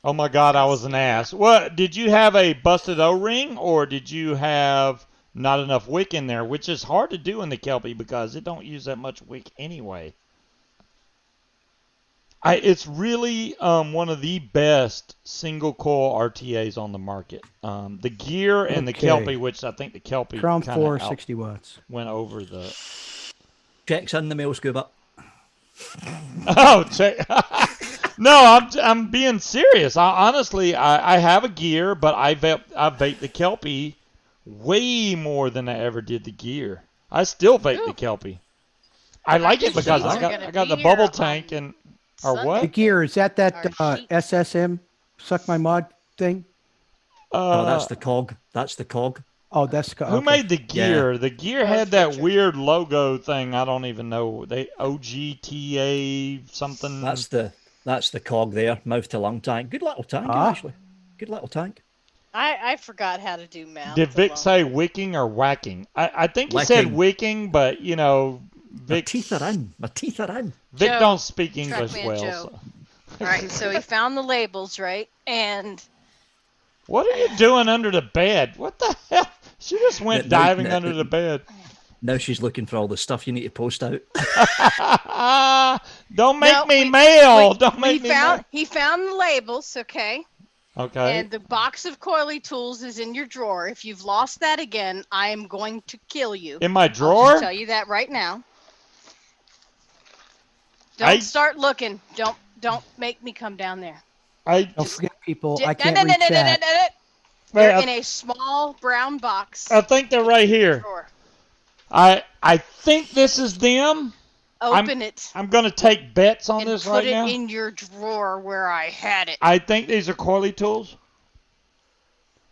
Oh my God, I was an ass. What did you have a busted O-ring, or did you have not enough wick in there? Which is hard to do in the Kelpie because it don't use that much wick anyway. It's really one of the best single coil RTAs on the market. The Gear and the
Okay.
Kelpie, which I think the Kelpie
Crown
kinda
4, 60 watts.
went over the.
Checks in the mail, Scuba.
Oh, check. No, I'm being serious. Honestly, I have a Gear, but I vape the Kelpie way more than I ever did the Gear. I still vape the Kelpie. I like it because
She's
I
gonna
got the
be
bubble
here
tank
on
and or
Sunday.
The
what?
Gear, is that
Or sheet.
SSM, Suck My Mod thing?
Oh, that's the cog. That's the cog.
Oh, that's...
Who
okay.
made the Gear? The Gear had that
Richard.
weird logo thing. I don't even know. They OGTA something.
That's the cog there. Mouth to lung tank. Good little tank,
Ah.
actually. Good little tank.
I forgot how to do math.
Did Vic
alone.
say wicking or whacking? I think he said
Whacking.
wicking, but you know,
My
Vic
teeth are in. My teeth are in.
Vic
Joe,
don't speak English
Truckman
well.
Joe.
So.
All right, so he found the labels, right? And
What are you doing under the bed? What the hell? She just went
No,
diving under the bed.
Now she's looking for all the stuff you need to post out.
Don't make
No,
me
we-
mail. Don't make me mail.
he found the labels, okay?
Okay.
And the box of coily tools is in your drawer. If you've lost that again, I am going to kill you.
In my
I'll
drawer?
just tell you that right now. Don't start looking. Don't make me come down there.
Don't forget, people. I can't
No,
read chat.
They're
Wait,
in a small brown box.
I think they're right here.
Drawer.
I think this is them.
Open it
I'm gonna take bets on
and
this
put
right
it
now.
in your drawer where I had it.
I think these are coily tools.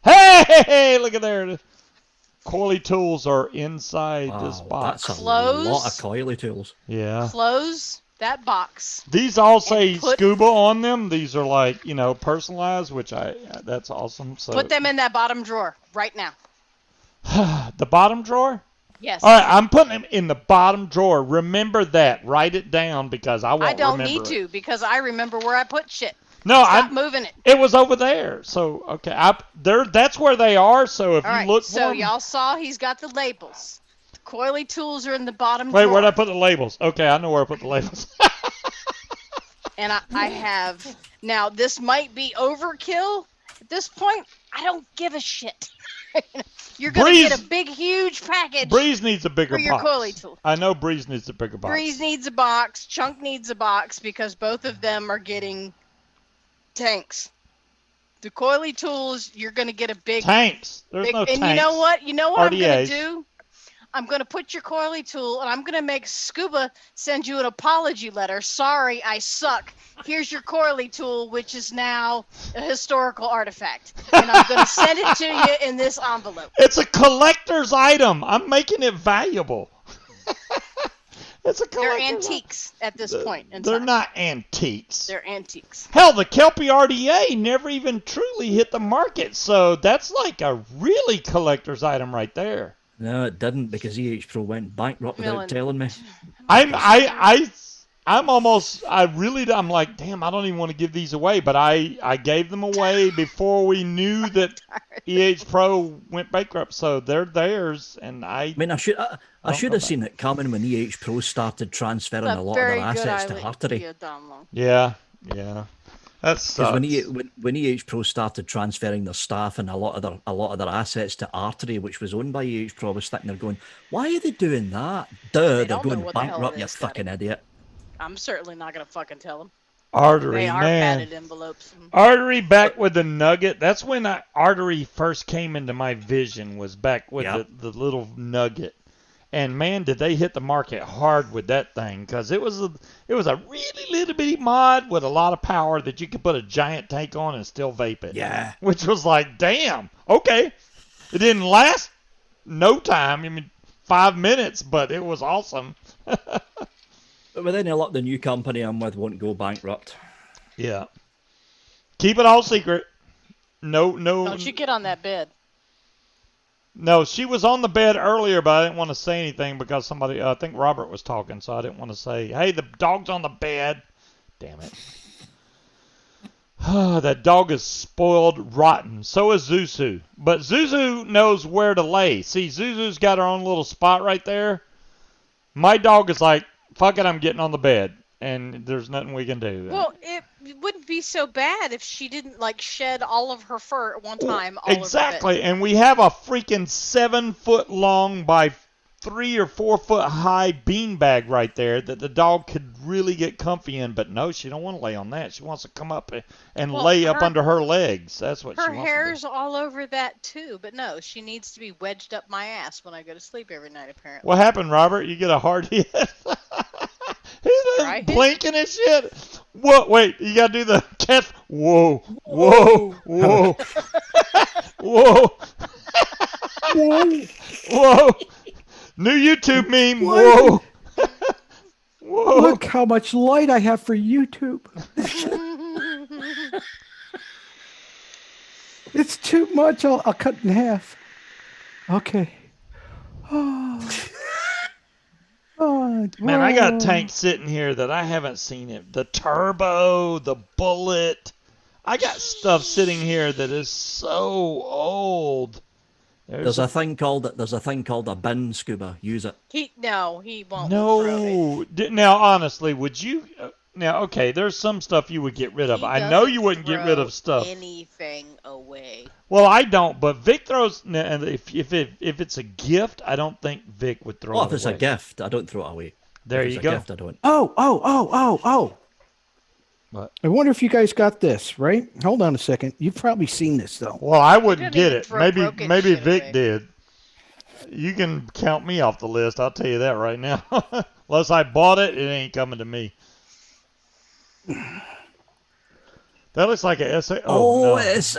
Hey, look at there. Coily tools are inside this box.
That's a
Close.
lot of coily tools.
Yeah.
Close that box.
These all say
put-
scuba on them. These are like, you know, personalized, which that's awesome. So
Put them in that bottom drawer right now.
the bottom drawer?
Yes.
All right, I'm putting them in the bottom drawer. Remember that. Write it down because I won't
I don't
remember
need
it.
to because I remember where I put shit.
No,
Stop moving it.
It was over there. So okay, that's where they are. So if
All
you
right.
look for
So
them,
y'all saw he's got the labels. The coily tools are in the bottom
wait,
drawer.
where'd I put the labels? Okay, I know where I put the labels.
And I have now. This might be overkill at this point. I don't give a shit. You're gonna
Breeze-
get a big, huge package.
Breeze needs a bigger
For your
box.
coily tool.
I know Breeze needs a bigger box.
Breeze needs a box. Chunk needs a box because both of them are getting tanks. The coily tools, you're gonna get a big
Tanks. There's
big,
no
and
tanks.
you know what? You know what I'm gonna
RDAs.
do? I'm gonna put your coily tool, and I'm gonna make Scuba send you an apology letter. Sorry, I suck. Here's your coily tool, which is now a historical artifact, and I'm gonna send it to you in this envelope.
It's a collector's item. I'm making it valuable. It's a
They're
collector's
antiques at this
item.
point in
They're
time.
not antiques.
They're antiques.
Hell, the Kelpie RDA never even truly hit the market, so that's like a really collector's item right there.
No, it didn't because EH Pro went bankrupt without
Millen.
telling me.
I'm like, damn, I don't even want to give these away, but I gave them away before we knew that EH Pro went bankrupt, so they're theirs, and
I mean, I should have seen it coming when EH Pro started transferring a lot of their assets to Artery.
Yeah. That's
Because when EH Pro started transferring their staff and a lot of their assets to Artery, which was owned by EH Pro, I was sitting there going, "Why are they doing that? They're
don't
going
know what the hell
bankrupt,
it
you
is,
fucking idiot."
I'm certainly not gonna fucking tell them.
Artery,
They are
man.
padded envelopes.
Artery back with the Nugget. That's when Artery first came into my vision, was back with the little Nugget. And man, did they hit the market hard with that thing, because it was a really little bitty mod with a lot of power that you could put a giant tank on and still vape it.
Yeah.
Which was like, damn, okay. It didn't last no time. I mean, 5 minutes, but it was awesome.
But with any luck, the new company I'm with won't go bankrupt.
Yeah. Keep it all secret. No.
Don't you get on that bed.
No, she was on the bed earlier, but I didn't want to say anything because somebody, I think Robert was talking, so I didn't want to say, hey, the dog's on the bed. Damn it. That dog is spoiled rotten. So is Zuzu. But Zuzu knows where to lay. See, Zuzu's got her own little spot right there. My dog is like, fuck it, I'm getting on the bed. And there's nothing we can do.
Well, it wouldn't be so bad if she didn't like shed all of her fur at one time. All
Exactly.
Over
And we have a freaking 7 foot long by 3 or 4 foot high beanbag right there that the dog could really get comfy in. But no, she don't want to lay on that. She wants to come up and lay up under her legs. That's what she
her
wants to
hair's all over that too. But no, she needs to be wedged up my ass when I go to sleep every night. Apparently.
What happened, Robert? You get a hard hit? He's
Right?
blinking and shit. What? Wait, you gotta do the cat. Whoa, whoa, whoa, whoa, whoa. New YouTube meme. Whoa, whoa.
Look how much light I have for YouTube. It's too much. I'll cut in half. Okay. Oh,
Man, I got
whoa.
tanks sitting here that I haven't seen it. The turbo, the bullet. I got stuff sitting here that is so old.
There's a thing called a bin, Scuba. Use it.
He won't throw it.
No. Now, honestly, would you? Now, okay, there's some stuff you would get rid of.
He
I know you
doesn't
wouldn't get rid
throw
of stuff.
anything away.
Well, I don't, but Vic throws. If it's a gift, I don't think Vic would throw
Well,
it
if it's
away.
a gift, I don't throw it away.
There
if
you
it's
go.
A gift, I don't.
Oh.
What?
I wonder if you guys got this, right? Hold on a second. You've probably seen this, though.
Well, I wouldn't
He
get
doesn't
it.
even throw broken
Maybe
shit
Vic
away.
did. You can count me off the list. I'll tell you that right now. Unless I bought it, it ain't coming to me. That looks like a SA.
Oh,
No.
it's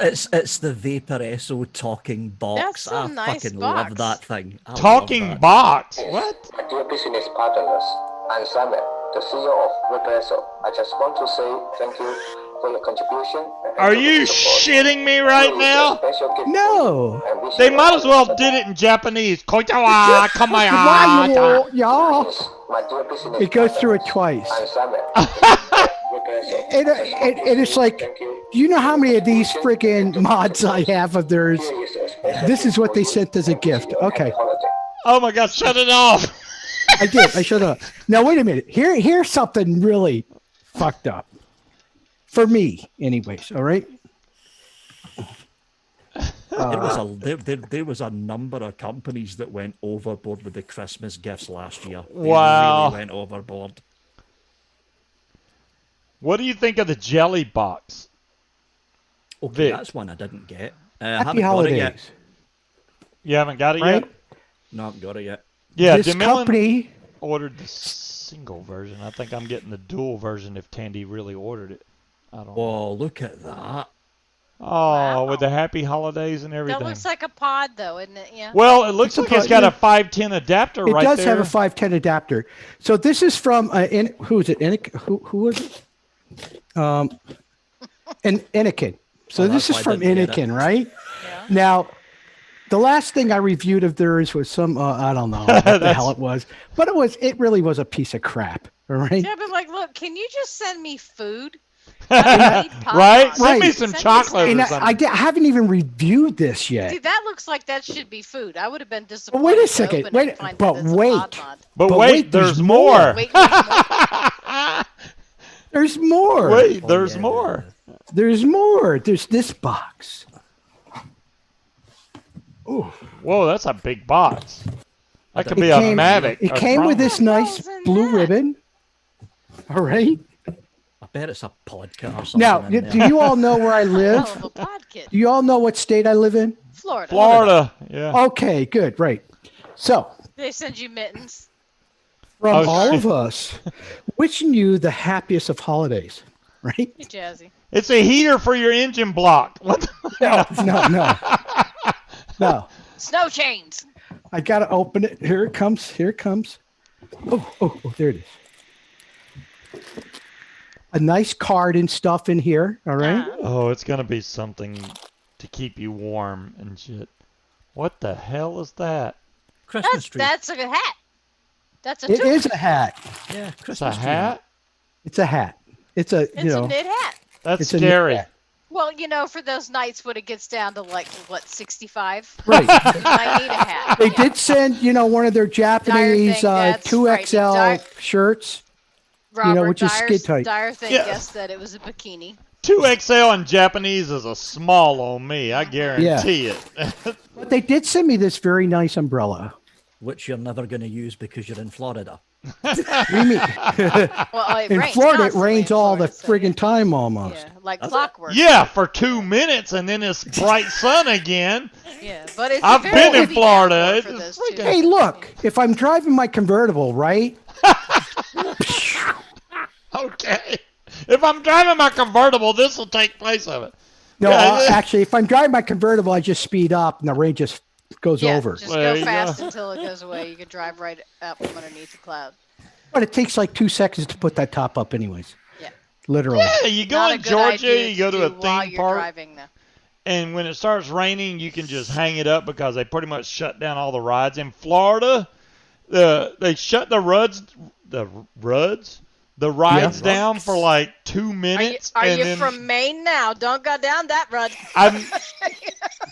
the Vaper SO talking box.
That's a
I
nice
fucking
box.
love that thing. I love
Talking
that.
box. What?
My dear business partners, I'm Simon, the CEO of Vaper. I just want to say thank you for your contribution. and
Are
for
you
the support.
shitting me right
Here is a
now?
special gift for
No.
you, and wish
They
you
might
all
as well
the
did
best.
it in Japanese. Koitawa kamaya.
Yeah.
Yes, my dear business
It goes through it
partners,
twice.
I'm Simon, the CEO of Vaper.
And it's like, do you know how many of these friggin' mods I have of theirs? This is what they sent as a gift. Okay.
Oh my God! Shut it off.
I did. I should have. Now, wait a minute. Here's something really fucked up. For me, anyways. All right.
There was a number of companies that went overboard with the Christmas gifts last year. They
Wow.
really went overboard.
What do you think of the jelly box?
Okay,
Vic.
that's one I didn't get. I
Happy
haven't got it
holidays.
yet.
You haven't got it
Right?
yet?
No, I haven't got it yet.
Yeah,
This
DeMillan
company.
ordered the single version. I think I'm getting the dual version if Tandy really ordered it. I don't know.
Oh, look at that.
Oh, with
Wow.
the happy holidays and
That
everything.
looks like a pod, though, isn't it? Yeah.
Well, it looks
It's a
like it's
pod,
got
yeah.
a 510 adapter
It
right
does
there.
have a 510 adapter. So this is from who is it? Who was it? Anakin. So
Oh,
this
that's
is
why I
from
didn't get it.
Anakin, right?
Yeah.
Now, the last thing I reviewed of theirs was some I don't know what the
That's-
hell it was, but it really was a piece of crap. All right.
Yeah, but like, look, can you just send me food? I don't need pod
Right?
mods.
Send me
Right.
some
Send me
chocolate
And
or
I
something.
haven't even reviewed this yet.
See, that looks like that should be food. I would have been disappointed.
wait a
to
second,
open
wait,
it and find
but
that it's a
wait.
pod mod.
But
But
wait,
wait,
there's
there's
more.
more.
Wait, there's more.
There's more.
Wait,
Oh,
there's
yeah.
more.
There's more. There's this box.
Whoa, that's a big box. That could
It
be
came-
a Mavic.
It
a
came with
drone.
this nice
hell's in
blue
that?
ribbon. All right.
I bet it's a podcast or something.
Now,
in
do
there.
you all know where I
Hell
live?
of a pod kit.
Do you all know what state I live in?
Florida.
Florida. Yeah.
Okay, good, right. So,
They send you mittens.
from
Oh,
all
shit.
of us, wishing you the happiest of holidays, right?
Hey, Jazzy.
It's a heater for your engine block. What the-
No.
Snow chains.
I gotta open it. Here it comes. Here it comes. Oh, there it is. A nice card and stuff in here. All right.
Oh, it's gonna be something to keep you warm and shit. What the hell is that?
Christmas tree.
That's a hat. That's a
It
toque.
is a hat.
Yeah,
It's a
Christmas tree.
hat?
It's a hat. It's a
It's a knit hat.
That's
It's a
scary.
hat.
Well, for those nights when it gets down to like what 65,
Right.
you might need a hat.
They did send, one of their Japanese
thing, that's
2XL
frightening.
shirts.
Robert
which is skid tight.
Dyer thing
Yeah.
guessed that it was a bikini.
2XL in Japanese is a small on me. I guarantee it.
But they did send me this very nice umbrella.
Which you're never going to use because you're in Florida.
What do you mean?
Well, it
In
rains
Florida, it
constantly
rains
in
all the
Florida, so,
friggin' time almost.
Yeah, like
Does it?
clockwork.
Yeah, for 2 minutes and then it's bright sun again.
Yeah, but it's
I've
very
been in
heavy
Florida.
downpour
It
for
is
those two.
Hey, look, if I'm driving my convertible, right?
Okay. If I'm driving my convertible, this will take place of it.
No,
Yeah,
actually, if I'm driving my convertible, I just speed up and the rain just goes
Yeah,
over.
just
There
go
you
fast
go.
until it goes away. You can drive right up from underneath the cloud.
But it takes like 2 seconds to put that top up anyways.
Yeah.
Literally.
Yeah, you go
Not a
in
good
Georgia,
idea
you go to a
do while
theme
you're
park,
driving, though.
and when it starts raining, you can just hang it up because they pretty much shut down all the rides. In Florida, they shut the rides down for like 2 minutes.
Are you from Maine now? Don't go down that road.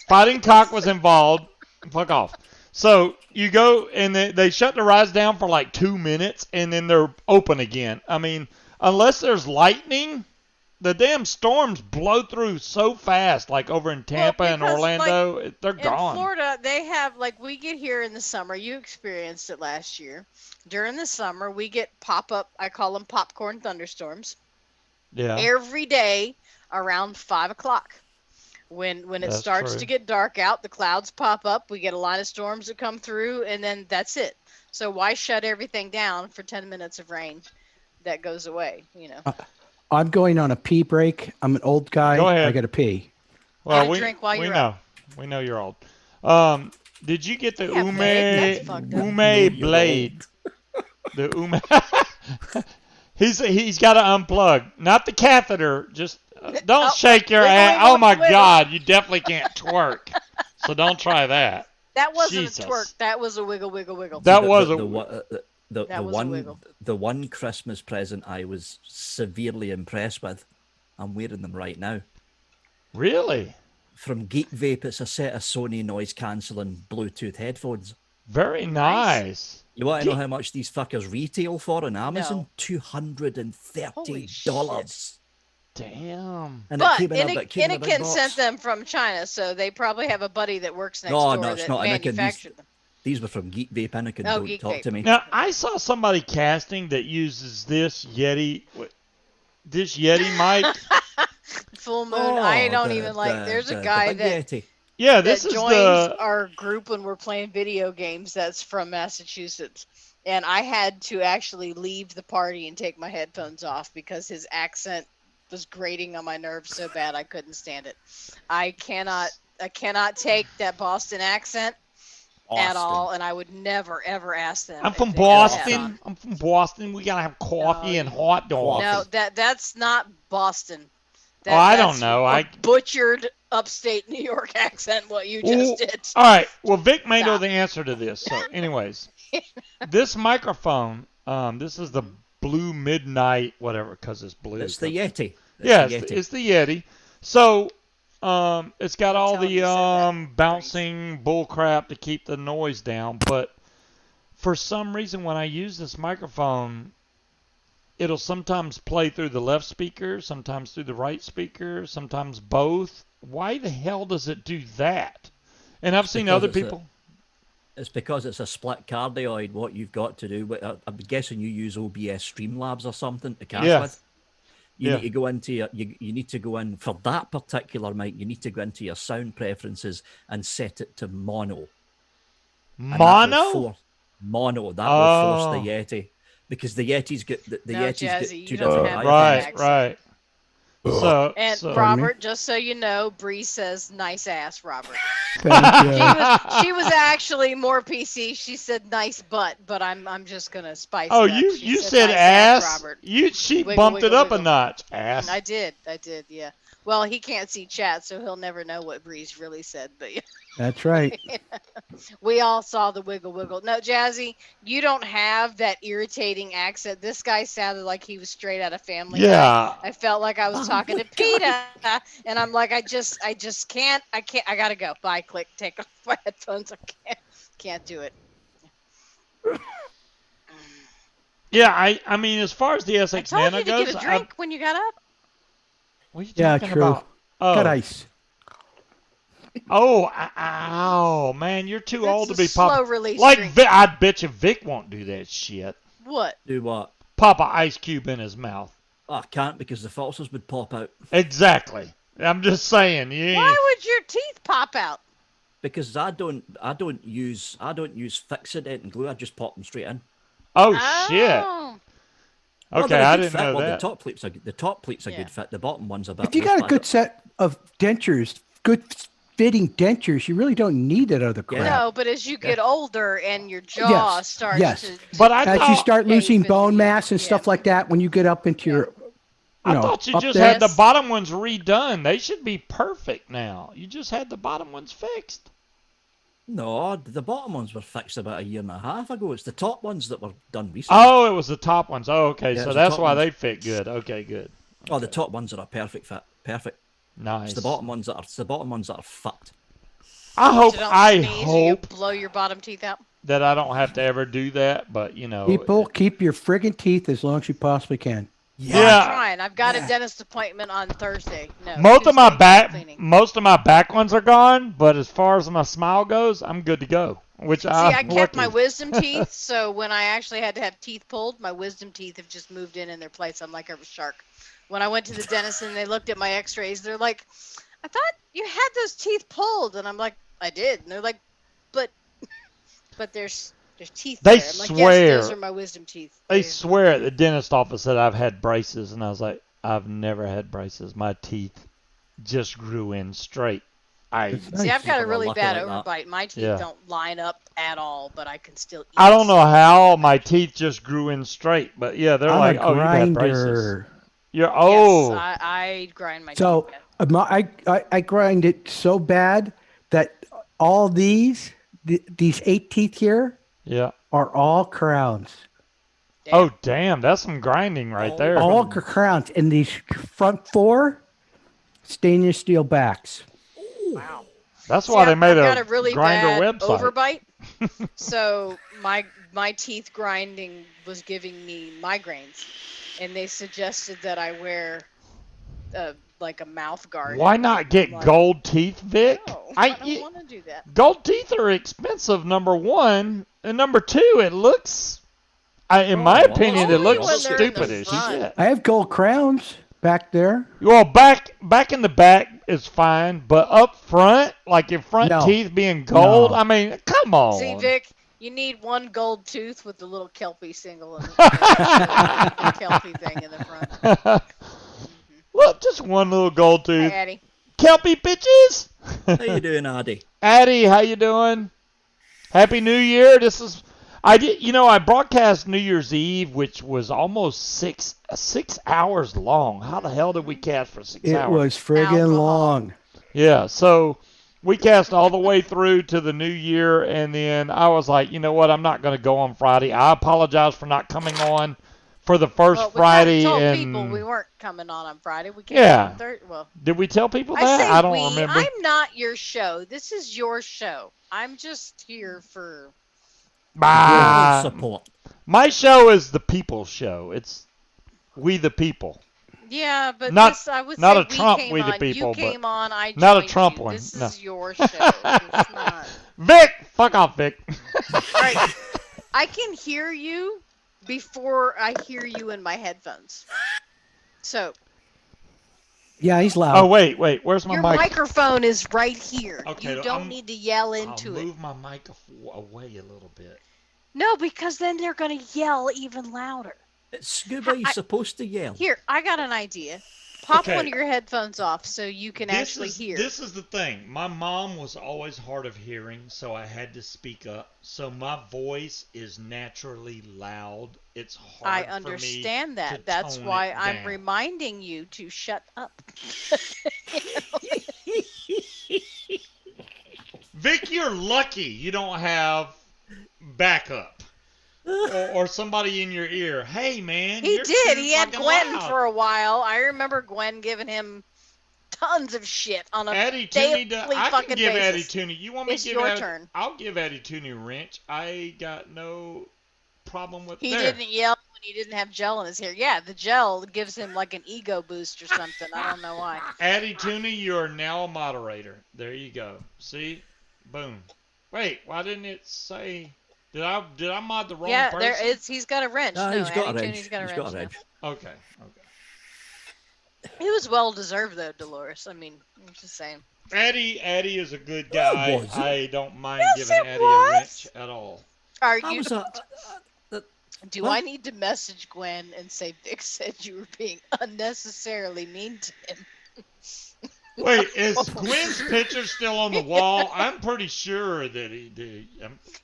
Fighting cock was involved. Fuck off. So you go and they shut the rides down for like 2 minutes and then they're open again. I mean, unless there's lightning, the damn storms blow through so fast, like over in Tampa and Orlando, like, they're gone.
In Florida, they have, like, we get here in the summer. You experienced it last year. During the summer, we get pop-up, I call them popcorn thunderstorms.
Yeah.
Every day around 5 o'clock. When it starts to get dark out, the clouds pop up. We get a line of storms that come through, and then that's it. So why shut everything down for 10 minutes of rain? That goes away, you know.
I'm going on a pee break. I'm an old guy.
Go ahead.
I got to pee.
Well,
drink while you're
know.
up.
We know you're old. Did you get the Ume blade? The Ume. He's got to unplug, not the catheter. Just don't shake your ass. Oh my God, you definitely can't twerk. So don't try that.
That wasn't a twerk. That was a wiggle, wiggle, wiggle.
That was
the one Christmas present I was severely impressed with. I'm wearing them right now.
Really?
From Geek Vape, it's a set of Sony noise cancelling Bluetooth headphones.
Very nice.
You want to know how much these fuckers retail for on Amazon?
No.
$230.
Damn.
And
but
it came in a big
Anakin
box.
sent them from China, so they probably have a buddy that works next door
it's
that
not
manufactured them.
These were from Geek Vape. Anakin, don't
Geek
talk
Vape.
to me.
Now, I saw somebody casting that uses this Yeti mic.
Full moon. I don't even like. There's a guy that
Yeti.
Yeah, this is
joins our group when we're playing video games. That's from Massachusetts, and I had to actually leave the party and take my headphones off because his accent was grating on my nerves so bad I couldn't stand it. I cannot take that Boston accent at all, and I would never ever ask them.
I'm from Boston. We gotta have coffee and hot dogs.
No, that's not Boston.
I don't know.
I butchered upstate New York accent. What you just did.
All right. Well, Vic may know the answer to this. So, anyways, this microphone. This is the Blue Midnight, whatever, because it's blue.
It's the Yeti.
It's the Yeti. So, it's got all the bouncing bull crap to keep the noise down. But for some reason, when I use this microphone, it'll sometimes play through the left speaker, sometimes through the right speaker, sometimes both. Why the hell does it do that? And I've seen other people.
It's because it's a split cardioid. What you've got to do, I'm guessing you use OBS Streamlabs or something to cast with. You need to go into you need to go in for that particular mic. You need to go into your sound preferences and set it to mono.
Mono.
Mono. That will force the Yeti. Because the Yeti's got Yeti's
Jazzy,
got two
don't
different
have
right. So
Robert, just so you know, Bree says nice ass, Robert.
Thank you.
She was actually more PC. She said nice butt, but I'm just gonna spice it up.
Oh,
She
you said
nice
ass.
Robert.
She
Wiggle,
bumped
wiggle,
it up
wiggle.
a notch. Ass.
I did, yeah. Well, he can't see chat, so he'll never know what Breeze really said. But yeah.
That's right.
We all saw the wiggle wiggle. No, Jazzy, you don't have that irritating accent. This guy sounded like he was straight out of Family Guy. I felt like I was talking to Peter, and I'm like, I just can't. I gotta go. Bye. Click. Take off my headphones. I can't do it.
Yeah, I mean, as far as the SX
I told
Nano
you to
goes,
get a drink when you got up.
What are you
Yeah,
talking
true.
about? Oh.
Got ice.
Oh, man, you're too old to be
slow
pop.
release
Like
drink.
Vic, I bet you Vic won't do that shit.
What?
Do what?
Pop an ice cube in his mouth.
I can't because the fossils would pop out.
Exactly. I'm just saying.
Why would your teeth pop out?
Because I don't use fixative and glue. I just pop them straight in.
Oh shit. Okay, I didn't know that.
The top pleats are good fit. The bottom ones are a bit.
If you got a good set of dentures, good fitting dentures, you really don't need that other crap.
No, but as you get older and your jaw starts to...
But
as you start losing bone mass and stuff like that, when you get up into your
I thought you
up
just
there.
had the bottom ones redone. They should be perfect now. You just had the bottom ones fixed.
No, the bottom ones were fixed about a year and a half ago. It's the top ones that were done recently.
Oh, it was the top ones. Oh, okay.
Yeah,
So
it's the
that's
top
why
ones.
they fit good. Okay, good.
Oh, the top ones are a perfect fit. Perfect.
Nice.
It's the bottom ones that are fucked.
I
So don't
I
sneeze or you
hope
blow your bottom teeth out.
that I don't have to ever do that, but you know.
People, keep your friggin' teeth as long as you possibly can.
Yeah.
I'm trying. I've got a dentist appointment on Thursday. No,
Most of my
Tuesday,
back,
cleaning.
most of my back ones are gone, but as far as my smile goes, I'm good to go. Which
See, I
I'm
kept my
lucky.
wisdom teeth, so when I actually had to have teeth pulled, my wisdom teeth have just moved in their place. I'm like a shark. When I went to the dentist and they looked at my x-rays, they're like, I thought you had those teeth pulled. And I'm like, I did. And they're like, but there's teeth
They
there. I'm like,
swear.
yes, those are my wisdom teeth.
They swear at the dentist office that I've had braces, and I was like, I've never had braces. My teeth just grew in straight.
See, I've got a really
lucky
bad
like that.
overbite. My teeth
Yeah.
don't line up at all, but I can still eat.
I don't know how my teeth just grew in straight, but yeah, they're
I'm
like,
a
oh, you've had braces.
grinder.
You're oh,
Yes, I grind my
So
teeth. Yeah.
I grind it so bad that all these 8 teeth here
yeah.
are all crowns.
Oh, damn, that's some grinding right there.
All crowns. And these front 4, stainless steel backs.
Wow.
That's
See,
why they
I've
made
got
a
a really
grinder
bad
website.
overbite. So my teeth grinding was giving me migraines, and they suggested that I wear like a mouth guard.
Why not get
Like,
gold teeth, Vic?
No, I don't want to do that.
Gold teeth are expensive, number one, and number two, it looks. In my opinion, it
Only
looks
when they're in the
stupid as
front.
shit.
I have gold crowns back there.
Well, back in the back is fine, but up front, like your front
No.
teeth being gold,
No.
I mean, come on.
See, Vic, you need one gold tooth with the little Kelpie single and the Kelpie thing in the front.
Look, just one little gold
Hey,
tooth.
Addie.
Kelpie bitches.
How you doing, Addy?
Addie, how you doing? Happy New Year. I broadcast New Year's Eve, which was almost six hours long. How the hell did we cast for 6
It
hours?
was friggin'
Alcohol.
long.
Yeah, so we cast all the way through to the new year, and then I was like, you know what, I'm not going to go on Friday. I apologize for not coming on for the first
Well, we
Friday.
told
and
people we weren't coming on Friday. We came
Yeah.
on Thursday. Well,
did we tell people
I
that?
say
I don't
we.
remember.
I'm not your show. This is your show. I'm just here for.
Bah.
Support.
My show is the people's show. It's we the people.
Yeah, but
Not-
this, I would
not
say
a Trump
we came
We the
on.
People,
You came on. I joined
not a Trump
you.
one,
This
no.
is your show. It's not.
Vic, fuck off, Vic.
All right. I can hear you before I hear you in my headphones. So
Yeah, he's loud.
Oh wait, where's my
your
mic?
microphone is right here.
Okay,
You don't
I'm-
need to yell
I'll
into it.
move my mic away a little bit.
No, because then they're gonna yell even louder.
It's Scuba. You're supposed to yell.
Here, I got an idea. Pop
Okay.
one of your headphones off so you can actually hear.
This is the thing. My mom was always hard of hearing, so I had to speak up. So my voice is naturally loud. It's hard
I
for me
understand
to
that. That's
tone
why
it
I'm
down.
reminding you to shut up.
Vic, you're lucky you don't have backup. Or somebody in your ear. Hey, man.
He
you're
did.
too
He had
fucking
Gwen
loud.
for a while. I remember Gwen giving him tons of shit on a
Addie
daily
Tooney, I can
fucking
give Addie
basis.
Tooney. You want me
It's
to give
your
Addie?
turn.
I'll give Addie Tooney a wrench. I got no problem with
He
there.
didn't yell when he didn't have gel in his hair. Yeah, the gel gives him like an ego boost or something. I don't know why.
Addie Tooney, you are now a moderator. There you go. See? Boom. Wait, why didn't it say? Did I mod the wrong
Yeah,
person?
he's got a wrench.
No,
No,
he's got a
Addie
wrench.
Tooney's got a
He's
wrench.
got a
now.
wrench.
Okay.
It was well deserved though, Dolores. I mean, I'm just saying.
Eddie is a good guy.
was it?
I don't mind
Yes,
giving
it
Eddie
was.
a wrench at all.
Are
I
you?
was
Do
what?
I need to message Gwen and say Vic said you were being unnecessarily mean to him?
Wait, is Gwen's picture still on the wall? I'm pretty sure that he did.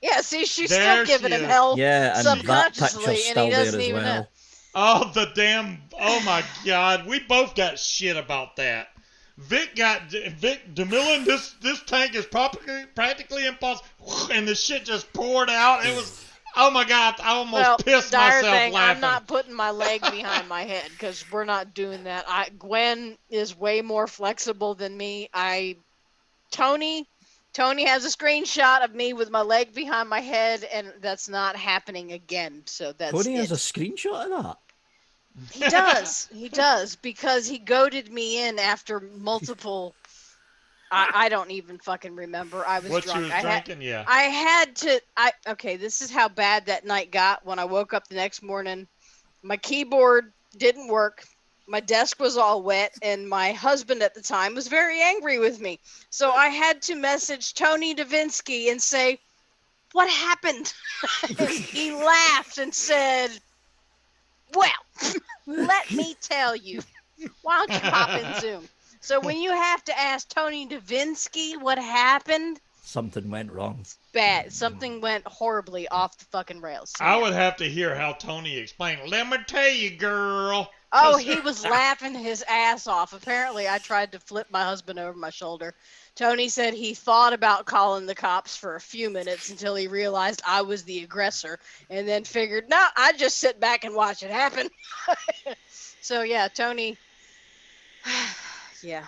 Yeah, see, she's
There
still giving
she
him
is.
hell
yeah, and that
subconsciously,
picture's
and
still
he
there
doesn't
as
even
well.
know.
Oh, the damn. Oh, my God. We both got shit about that. Vic, DeMillan, this tank is practically impossible. And the shit just poured out. It was, oh, my God. I almost pissed
dire
myself
thing,
laughing.
I'm not putting my leg behind my head because we're not doing that. Gwen is way more flexible than me. Tony has a screenshot of me with my leg behind my head, and that's not happening again. So that's
Tony has a
it.
screenshot of that.
He does, because he goaded me in after multiple. I don't even fucking remember. I was
What
drunk.
you was drinking? Yeah.
I had to. Okay, this is how bad that night got. When I woke up the next morning, my keyboard didn't work. My desk was all wet, and my husband at the time was very angry with me. So I had to message Tony Davinsky and say, "What happened?" And he laughed and said, "Well, let me tell you. Why don't you hop in Zoom?" So when you have to ask Tony Davinsky what happened,
Something went wrong.
bad. Something went horribly off the fucking rails. So,
I
yeah.
would have to hear how Tony explained. Let me tell you, girl.
Oh, he was laughing his ass off. Apparently, I tried to flip my husband over my shoulder. Tony said he thought about calling the cops for a few minutes until he realized I was the aggressor, and then figured, no, I'd just sit back and watch it happen. So, yeah, Tony, yeah.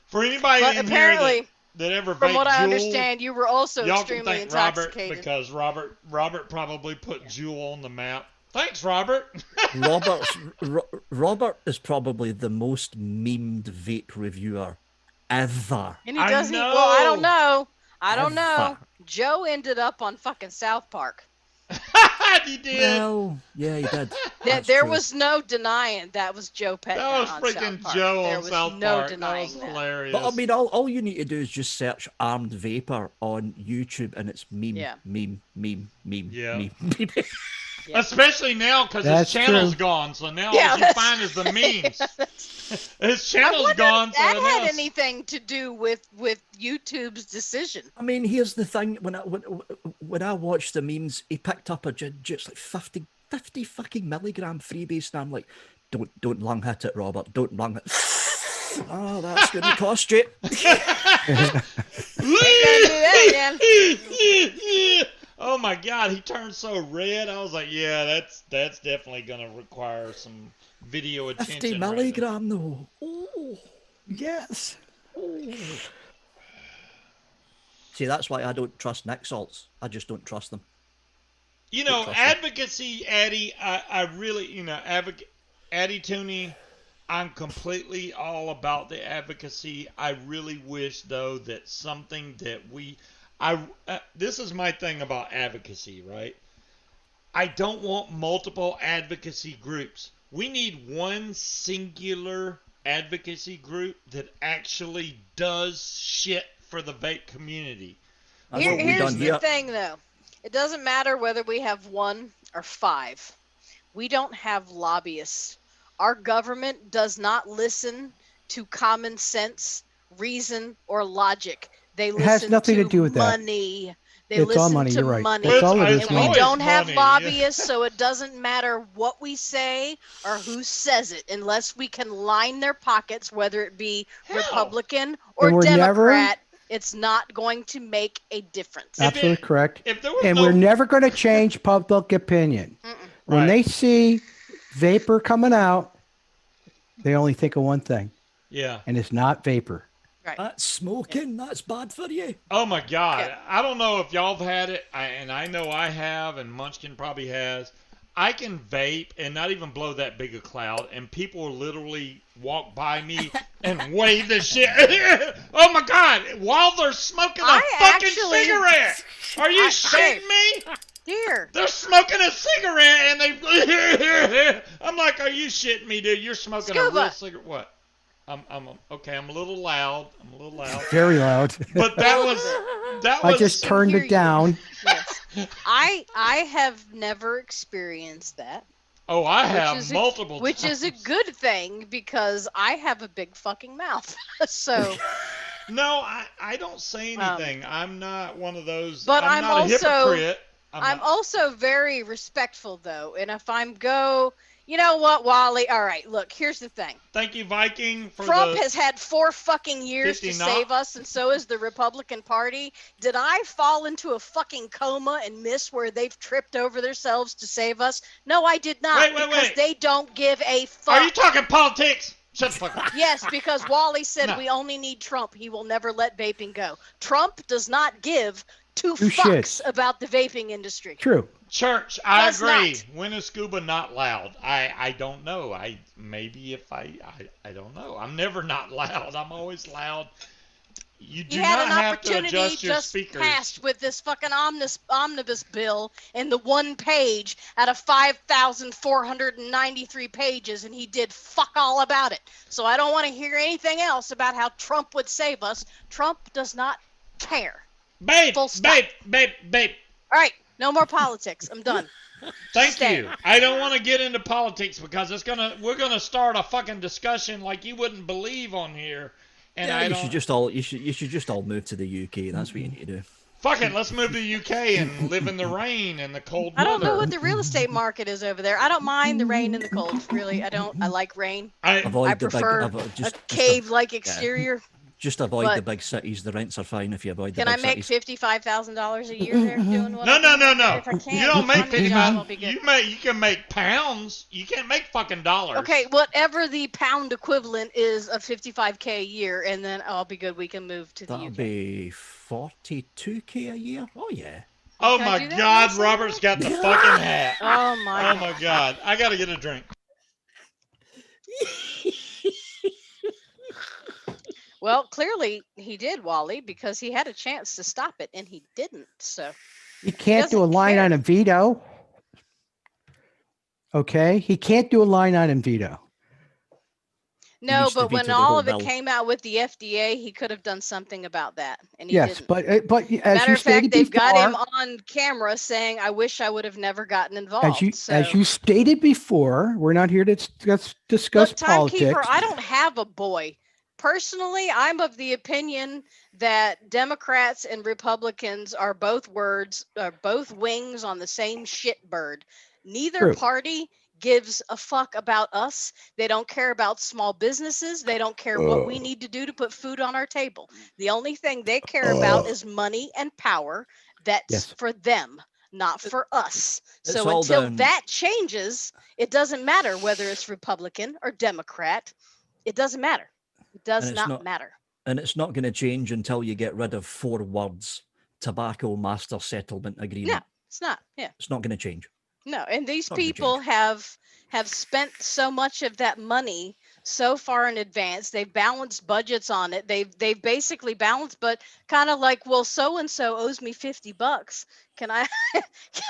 For anybody
But
in
apparently,
here that ever
from
vaped
what I
Juul,
understand, you were also
y'all can
extremely
thank Robert
intoxicated.
because Robert probably put Juul on the map. Thanks, Robert.
Robert is probably the most memed vape reviewer ever.
And he
I
doesn't.
know.
Well, I don't know. I don't know.
Ever.
Joe ended up on fucking South Park.
He did.
Well, yeah, he did. That's
There
true.
was no denying that was Joe Petner
That was
on
freaking
South Park.
Joe
There
on
was
South
no
Park. That
denying
was
that.
hilarious.
But I mean, all you need to do is just search armed vapor on YouTube, and it's meme,
Yeah.
meme, meme, meme,
Yeah.
meme.
Yeah.
Especially now because his
That's
channel's
true.
gone. So now
Yeah,
all you
that's-
find is the memes. His
I
channel's
wonder
gone.
if
So
that
now
had
it's-
anything to do with YouTube's decision.
I mean, here's the thing: when I watched the memes, he picked up just like 50 fucking milligram freebase, and I'm like, don't lung hit it, Robert. Don't lung it. Oh, that's going to cost you.
Oh my God, he turned so red. I was like, yeah, that's definitely gonna require some video attention.
50
right there.
milligram though. Oh,
Yes.
see, that's why I don't trust Nick salts. I just don't trust them.
You know,
trust him.
advocacy, Addy. I really, Addy Tooney. I'm completely all about the advocacy. I really wish, though, that something that this is my thing about advocacy, right? I don't want multiple advocacy groups. We need one singular advocacy group that actually does shit for the vape community.
That's what we've
Here's
done
the
here.
thing, though. It doesn't matter whether we have 1 or 5. We don't have lobbyists. Our government does not listen to common sense, reason, or logic. They listen
has nothing to do with that.
money. They
It's
listen
all money,
to
you're right.
money.
It's all it is,
It's
And we
always
don't have
money.
lobbyists, so it doesn't matter what we say or who says it, unless we can line their pockets, whether it be
Hell.
Republican or
And we're never-
Democrat. It's not going to make a difference.
Absolutely correct.
If there was
And
no,
we're never going to change public opinion. When
Right.
they see vapor coming out, they only think of one thing,
yeah.
and it's not vapor.
Right.
That's smoking. That's bad for you.
Oh my God!
Yeah.
I don't know if y'all have had it, and I know I have, and Munchkin probably has. I can vape and not even blow that big a cloud, and people will literally walk by me and wave the shit. Oh my God! While they're smoking a
I
fucking
actually-
cigarette. Are you shitting me?
Dear.
They're smoking a cigarette, and they. I'm like, are you shitting me, dude? You're smoking a real
Scuba.
cigarette. What? Okay. I'm a little loud.
Very loud.
But that was.
I just
can
turned
hear
it down.
Yes. I have never experienced that.
Oh, I have
is
multiple
Which
times.
is a good thing because I have a big fucking mouth. So,
No, I don't say anything. I'm not one of those.
But
I'm
I'm
not
also-
a hypocrite.
I'm
not-
also very respectful though. And if I'm You know what, Wally? All right, look, here's the thing.
Thank you, Viking, for
Trump
the
has had 4 fucking years to
50 knock.
save us, and so has the Republican Party. Did I fall into a fucking coma and miss where they've tripped over themselves to save us? No, I did not, because they don't give a fuck.
Are you talking politics? Shut the fuck up.
Yes, because Wally said
No.
we only need Trump. He will never let vaping go. Trump does not give two
Two
fucks
shits.
about the vaping industry.
True.
Church, I
Does
agree.
not.
When is Scuba not loud? I don't know. I don't know. I'm never not loud. I'm always loud. You do
You had
not
an
have to
opportunity
adjust your
just
speakers.
passed with this fucking omnibus bill in the one page out of 5,493 pages, and he did fuck all about it. So I don't want to hear anything else about how Trump would save us. Trump does not care.
Babe,
Full stop.
babe.
All right, no more politics. I'm done.
Thank
Stay.
you. I don't want to get into politics because we're gonna start a fucking discussion like you wouldn't believe on here. And
Yeah,
I
you
don't.
should just all move to the UK. That's what you need to do.
Fuck it, let's move to the UK and live in the rain and the cold
I
weather.
don't know what the real estate market is over there. I don't mind the rain and the cold. Really, I don't. I like rain. I
Avoid the big.
prefer a cave-like exterior.
Just avoid
But-
the big cities. The rents are fine if you avoid the
Can I
big
make
cities.
$55,000 a year there doing what
No.
I do? If I can't,
You don't make
my job will be good.
You can make pounds. You can't make fucking dollars.
Okay, whatever the pound equivalent is of 55K a year, and then I'll be good. We can move to the
That'll
UK.
be 42k a year. Oh yeah.
Oh
Can I
my
do that
God,
also?
Robert's got the fucking hat.
Oh my.
Oh my God, I gotta get a drink.
Well, clearly he did, Wally, because he had a chance to stop it and he didn't. So
He can't do a
doesn't
line
care.
item veto. Okay, he can't do a line item veto.
no,
needs to
but when
veto the
all
whole
of it
bill.
came out with the FDA, he could have done something about that, and he
Yes,
didn't.
but as
Matter
you
of fact,
stated
they've
before,
got him on camera saying, "I wish I would have never gotten involved."
as you stated before, we're not here to discuss
Look, timekeeper,
politics.
I don't have a boy. Personally, I'm of the opinion that Democrats and Republicans are both wings on the same shit bird. Neither
True.
party gives a fuck about us. They don't care about small businesses. They don't care what we need to do to put food on our table. The only thing they care about is money and power. That's
Yes.
for them, not for us.
It's
So
all
until
down-
that changes, it doesn't matter whether it's Republican or Democrat. It doesn't matter. It does
And it's
not matter.
And it's not going to change until you get rid of 4 words: tobacco master settlement agreement.
No, it's not. Yeah.
It's not going to change.
No, and these
Not gonna
people have spent so much of that money so far in advance. They've balanced budgets on it. They've basically balanced, but kind of like, well, so and so owes me $50. Can I?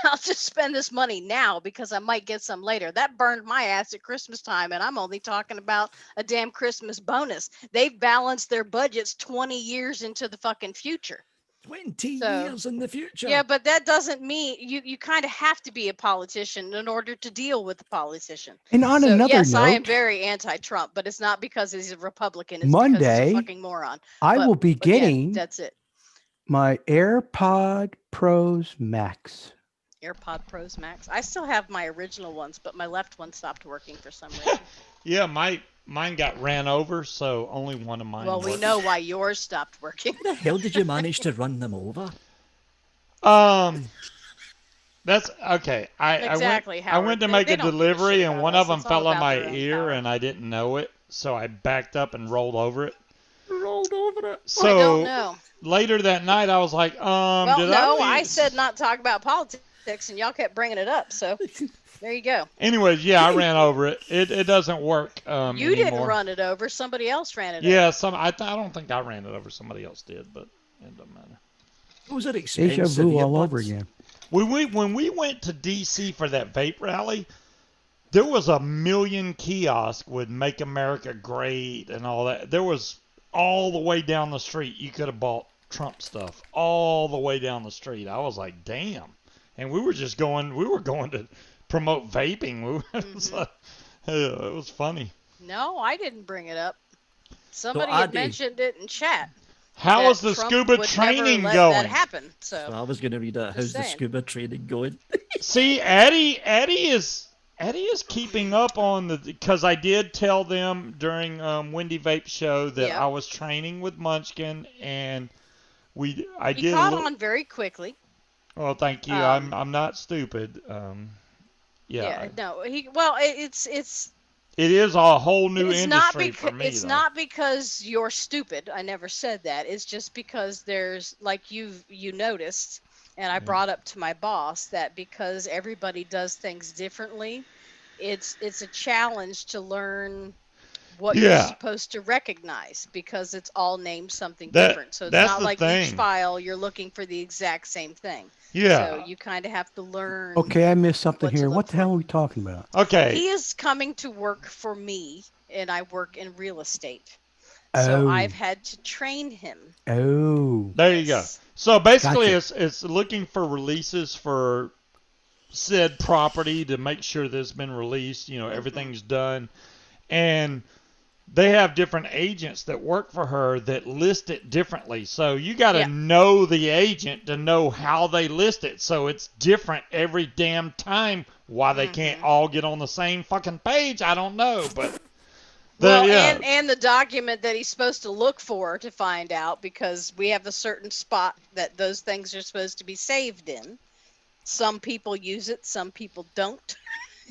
I'll just spend this money now because I might get some later. That burned my ass at Christmas time, and I'm only talking about a damn Christmas bonus. They've balanced their budgets 20 years into the fucking future.
20
So-
years in the future.
Yeah, but that doesn't mean you kind of have to be a politician in order to deal with the politician.
And on
So,
another
yes,
note,
I am very anti-Trump, but it's not because he's a Republican. It's because
Monday,
he's a fucking moron.
I
But
will be
again,
getting
that's it.
my AirPod Pros Max.
AirPod Pros Max. I still have my original ones, but my left one stopped working for some reason.
Yeah, mine got ran over, so only one of mine.
Well, we
worked.
know why yours stopped working.
How the hell did you manage to run them over?
That's okay.
Exactly,
I went to
Howard.
make
They
a
don't give a
delivery,
shit
and
about
one
us.
of them
It's all
fell on
about
my
their own
ear,
power.
and I didn't know it, so I backed up and rolled over it.
Rolled over it.
I
So
don't know.
later that night, I was like,
Well,
did
no,
I
I said not to talk about politics, and y'all kept bringing it up. So there you go.
Anyways, yeah, I ran over it. It doesn't work
You
anymore.
didn't run it over. Somebody else ran it over.
Yeah, I don't think I ran it over. Somebody else did, but it doesn't matter.
Was it expensive?
Deja vu all
earbuds?
over again.
When we went to D.C. for that vape rally, there was a million kiosks with "Make America Great" and all that. There was all the way down the street. You could have bought Trump stuff all the way down the street. I was like, damn. And we were going to promote vaping. It was like, it was funny.
No, I didn't bring it up. Somebody
I
had
did.
mentioned it in chat.
How
that
is the
Trump
scuba
would
training
never let
going?
That happen. So
I was going to read it. How's the
saying.
scuba training going?
See, Eddie Eddie is keeping up on because I did tell them during Wendy Vape show that
Yep.
I was training with Munchkin, and I
He
did
caught
look.
on very quickly.
Well, thank you.
Um,
I'm not stupid.
Yeah, no, it's
it is a whole new
it's not
industry for me,
it's
though.
not because you're stupid. I never said that. It's just because there's like you noticed, and I
Yeah.
brought up to my boss that because everybody does things differently, it's a challenge to learn what you're
Yeah.
supposed to recognize because it's all named something
That-
different. So it's
that's
not
the
like
thing.
each file you're looking for the exact same thing.
Yeah.
So you kind of have to learn.
Okay, I missed something
What to
here.
look
What the
for.
hell are we talking about?
Okay.
He is coming to work for me, and I work in real estate. So
Oh.
I've had to train him.
Oh.
There you go.
Yes.
So basically,
Gotcha.
it's looking for releases for said property to make sure that it's been released. You know, everything's done, and they have different agents that work for her that list it differently. So you got to
Yeah.
know the agent to know how they list it. So it's different every damn time. Why they can't all get on the same fucking page, I don't know. But
Well,
yeah.
and the document that he's supposed to look for to find out, because we have a certain spot that those things are supposed to be saved in. Some people use it, some people don't.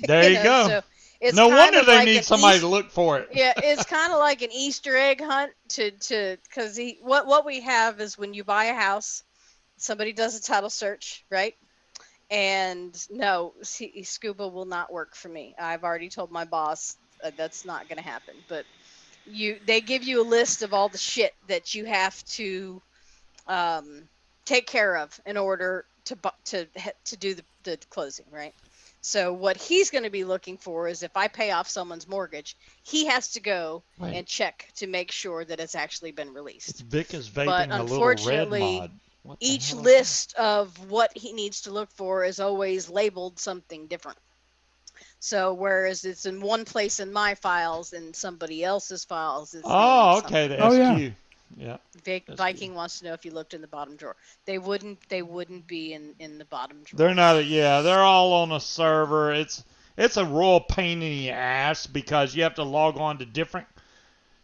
There you go.
So it's
No
kind
wonder
of
they
like
need
an
somebody to look for it.
Yeah, it's kind of like an Easter egg hunt because what we have is when you buy a house, somebody does a title search, right? And no, Scuba will not work for me. I've already told my boss that's not going to happen. But they give you a list of all the shit that you have to take care of in order to do the closing, right? So what he's going to be looking for is if I pay off someone's mortgage, he has to go
Wait.
and check to make sure that it's actually been released.
Vic is
But
vaping a little red
unfortunately,
mod. What the
Each
hell is
list of what he needs to look for is always labeled something different. So whereas it's in one place in my files and somebody else's files, it's
that? Oh,
named
okay. The
something.
SQ. Yeah.
Vic, Viking wants to know if you looked in the bottom drawer. They wouldn't be in the bottom drawer.
They're not. Yeah, they're all on a server. It's a royal pain in the ass because you have to log on to different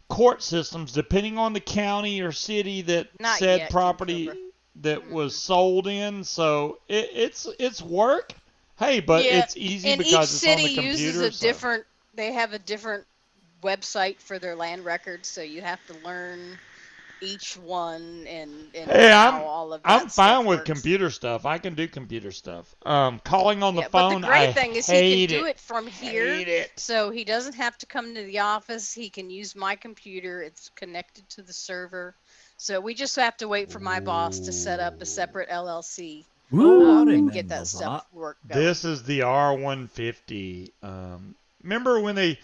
court systems depending on the county or city that
Not
said
yet,
property
Cobra.
that was sold in. So it's work. Hey, but
Yeah,
it's easy
and
because
each
it's on the
city
computer.
uses a
so-
different. They have a different website for their land records, so you have to learn each one and
Hey,
how all of that
I'm
stuff
fine with
works.
computer stuff. I can do computer stuff. Calling on the
Yeah,
phone,
but the great
I
thing is
hate
he can do it from here,
Hate it.
so he doesn't have to come to the office. He can use my computer. It's connected to the server. So we just have to wait for my boss to set up a separate LLC
Woo!
and
remember
get that stuff worked going.
This is the R150. Remember when they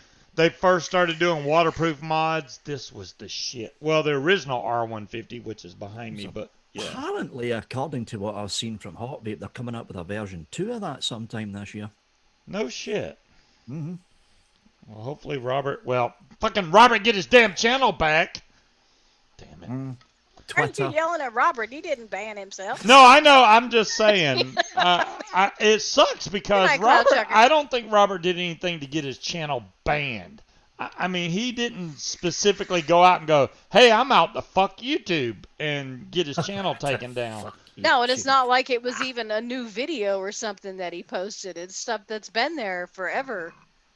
first started doing waterproof mods? This was the shit. Well, the original R150, which is behind me, but yeah.
Apparently, according to what I've seen from Hot Vape, they're coming up with a version 2 of that sometime this year.
No shit.
Mm-hmm.
Well, hopefully fucking Robert get his damn channel back. Damn it.
Aren't you
Twitter.
yelling at Robert? He didn't ban himself.
No, I know. I'm just saying. It sucks because
Good night, Cloud
Robert.
Chucker.
I don't think Robert did anything to get his channel banned. I mean, he didn't specifically go out and go, "Hey, I'm out to fuck YouTube" and get his channel taken down.
No, and it's not like it was even a new video or something that he posted. It's stuff that's been there forever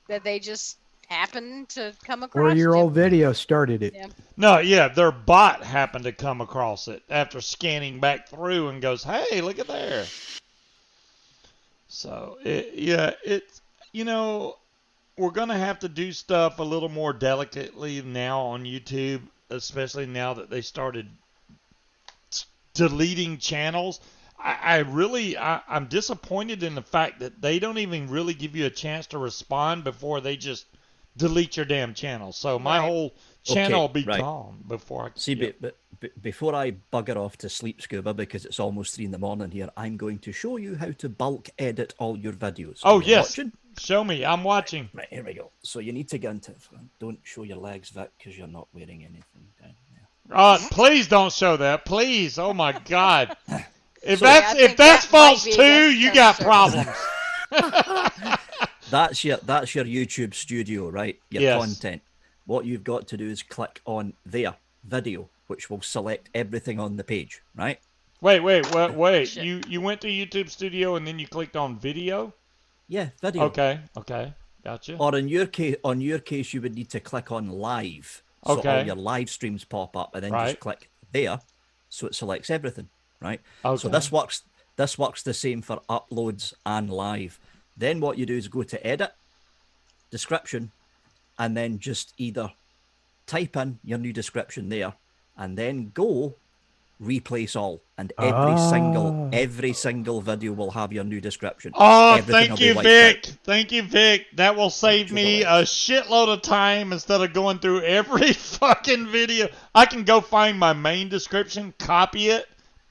that they just happened to come across.
Or your
Jim.
old video started it.
Yeah.
No, yeah, their bot happened to come across it after scanning back through and goes, "Hey, look at there." So it's we're gonna have to do stuff a little more delicately now on YouTube, especially now that they started deleting channels. I'm disappointed in the fact that they don't even really give you a chance to respond before they just delete your damn channel. So my
Right.
whole channel will be
right.
gone before I
See,
yep.
but before I bugger off to sleep, Scuba, because it's almost 3 a.m. here, I'm going to show you how to bulk edit all your videos.
Oh
Are you
yes,
watching?
show me. I'm watching.
Right, here we go. So you need to get into... Don't show your legs, Vic, because you're not wearing anything down there.
Please don't show that. Please. Oh my God. If
So-
that's
Yeah, I
if
think
that's
that might
false
be
too,
against
you
terms
got
of
problems.
That's your YouTube studio, right? Your
Yes.
content. What you've got to do is click on there, video, which will select everything on the page, right?
Wait.
Shit.
You went to YouTube Studio and then you clicked on video?
Yeah, video.
Okay. Gotcha.
Or in your case, you would need to click on live, so all
Okay.
your live streams pop up, and then
Right.
just click there, so it selects everything, right?
Okay.
So this works. This works the same for uploads and live. Then what you do is go to edit, description, and then just either type in your new description there, and then go replace all, and every single video will have your new description.
Oh,
Everything
thank
will
you,
be wiped
Vic.
out.
Thank you, Vic. That will save
To the
me a
left.
shitload of time instead of going through every fucking video. I can go find my main description, copy it,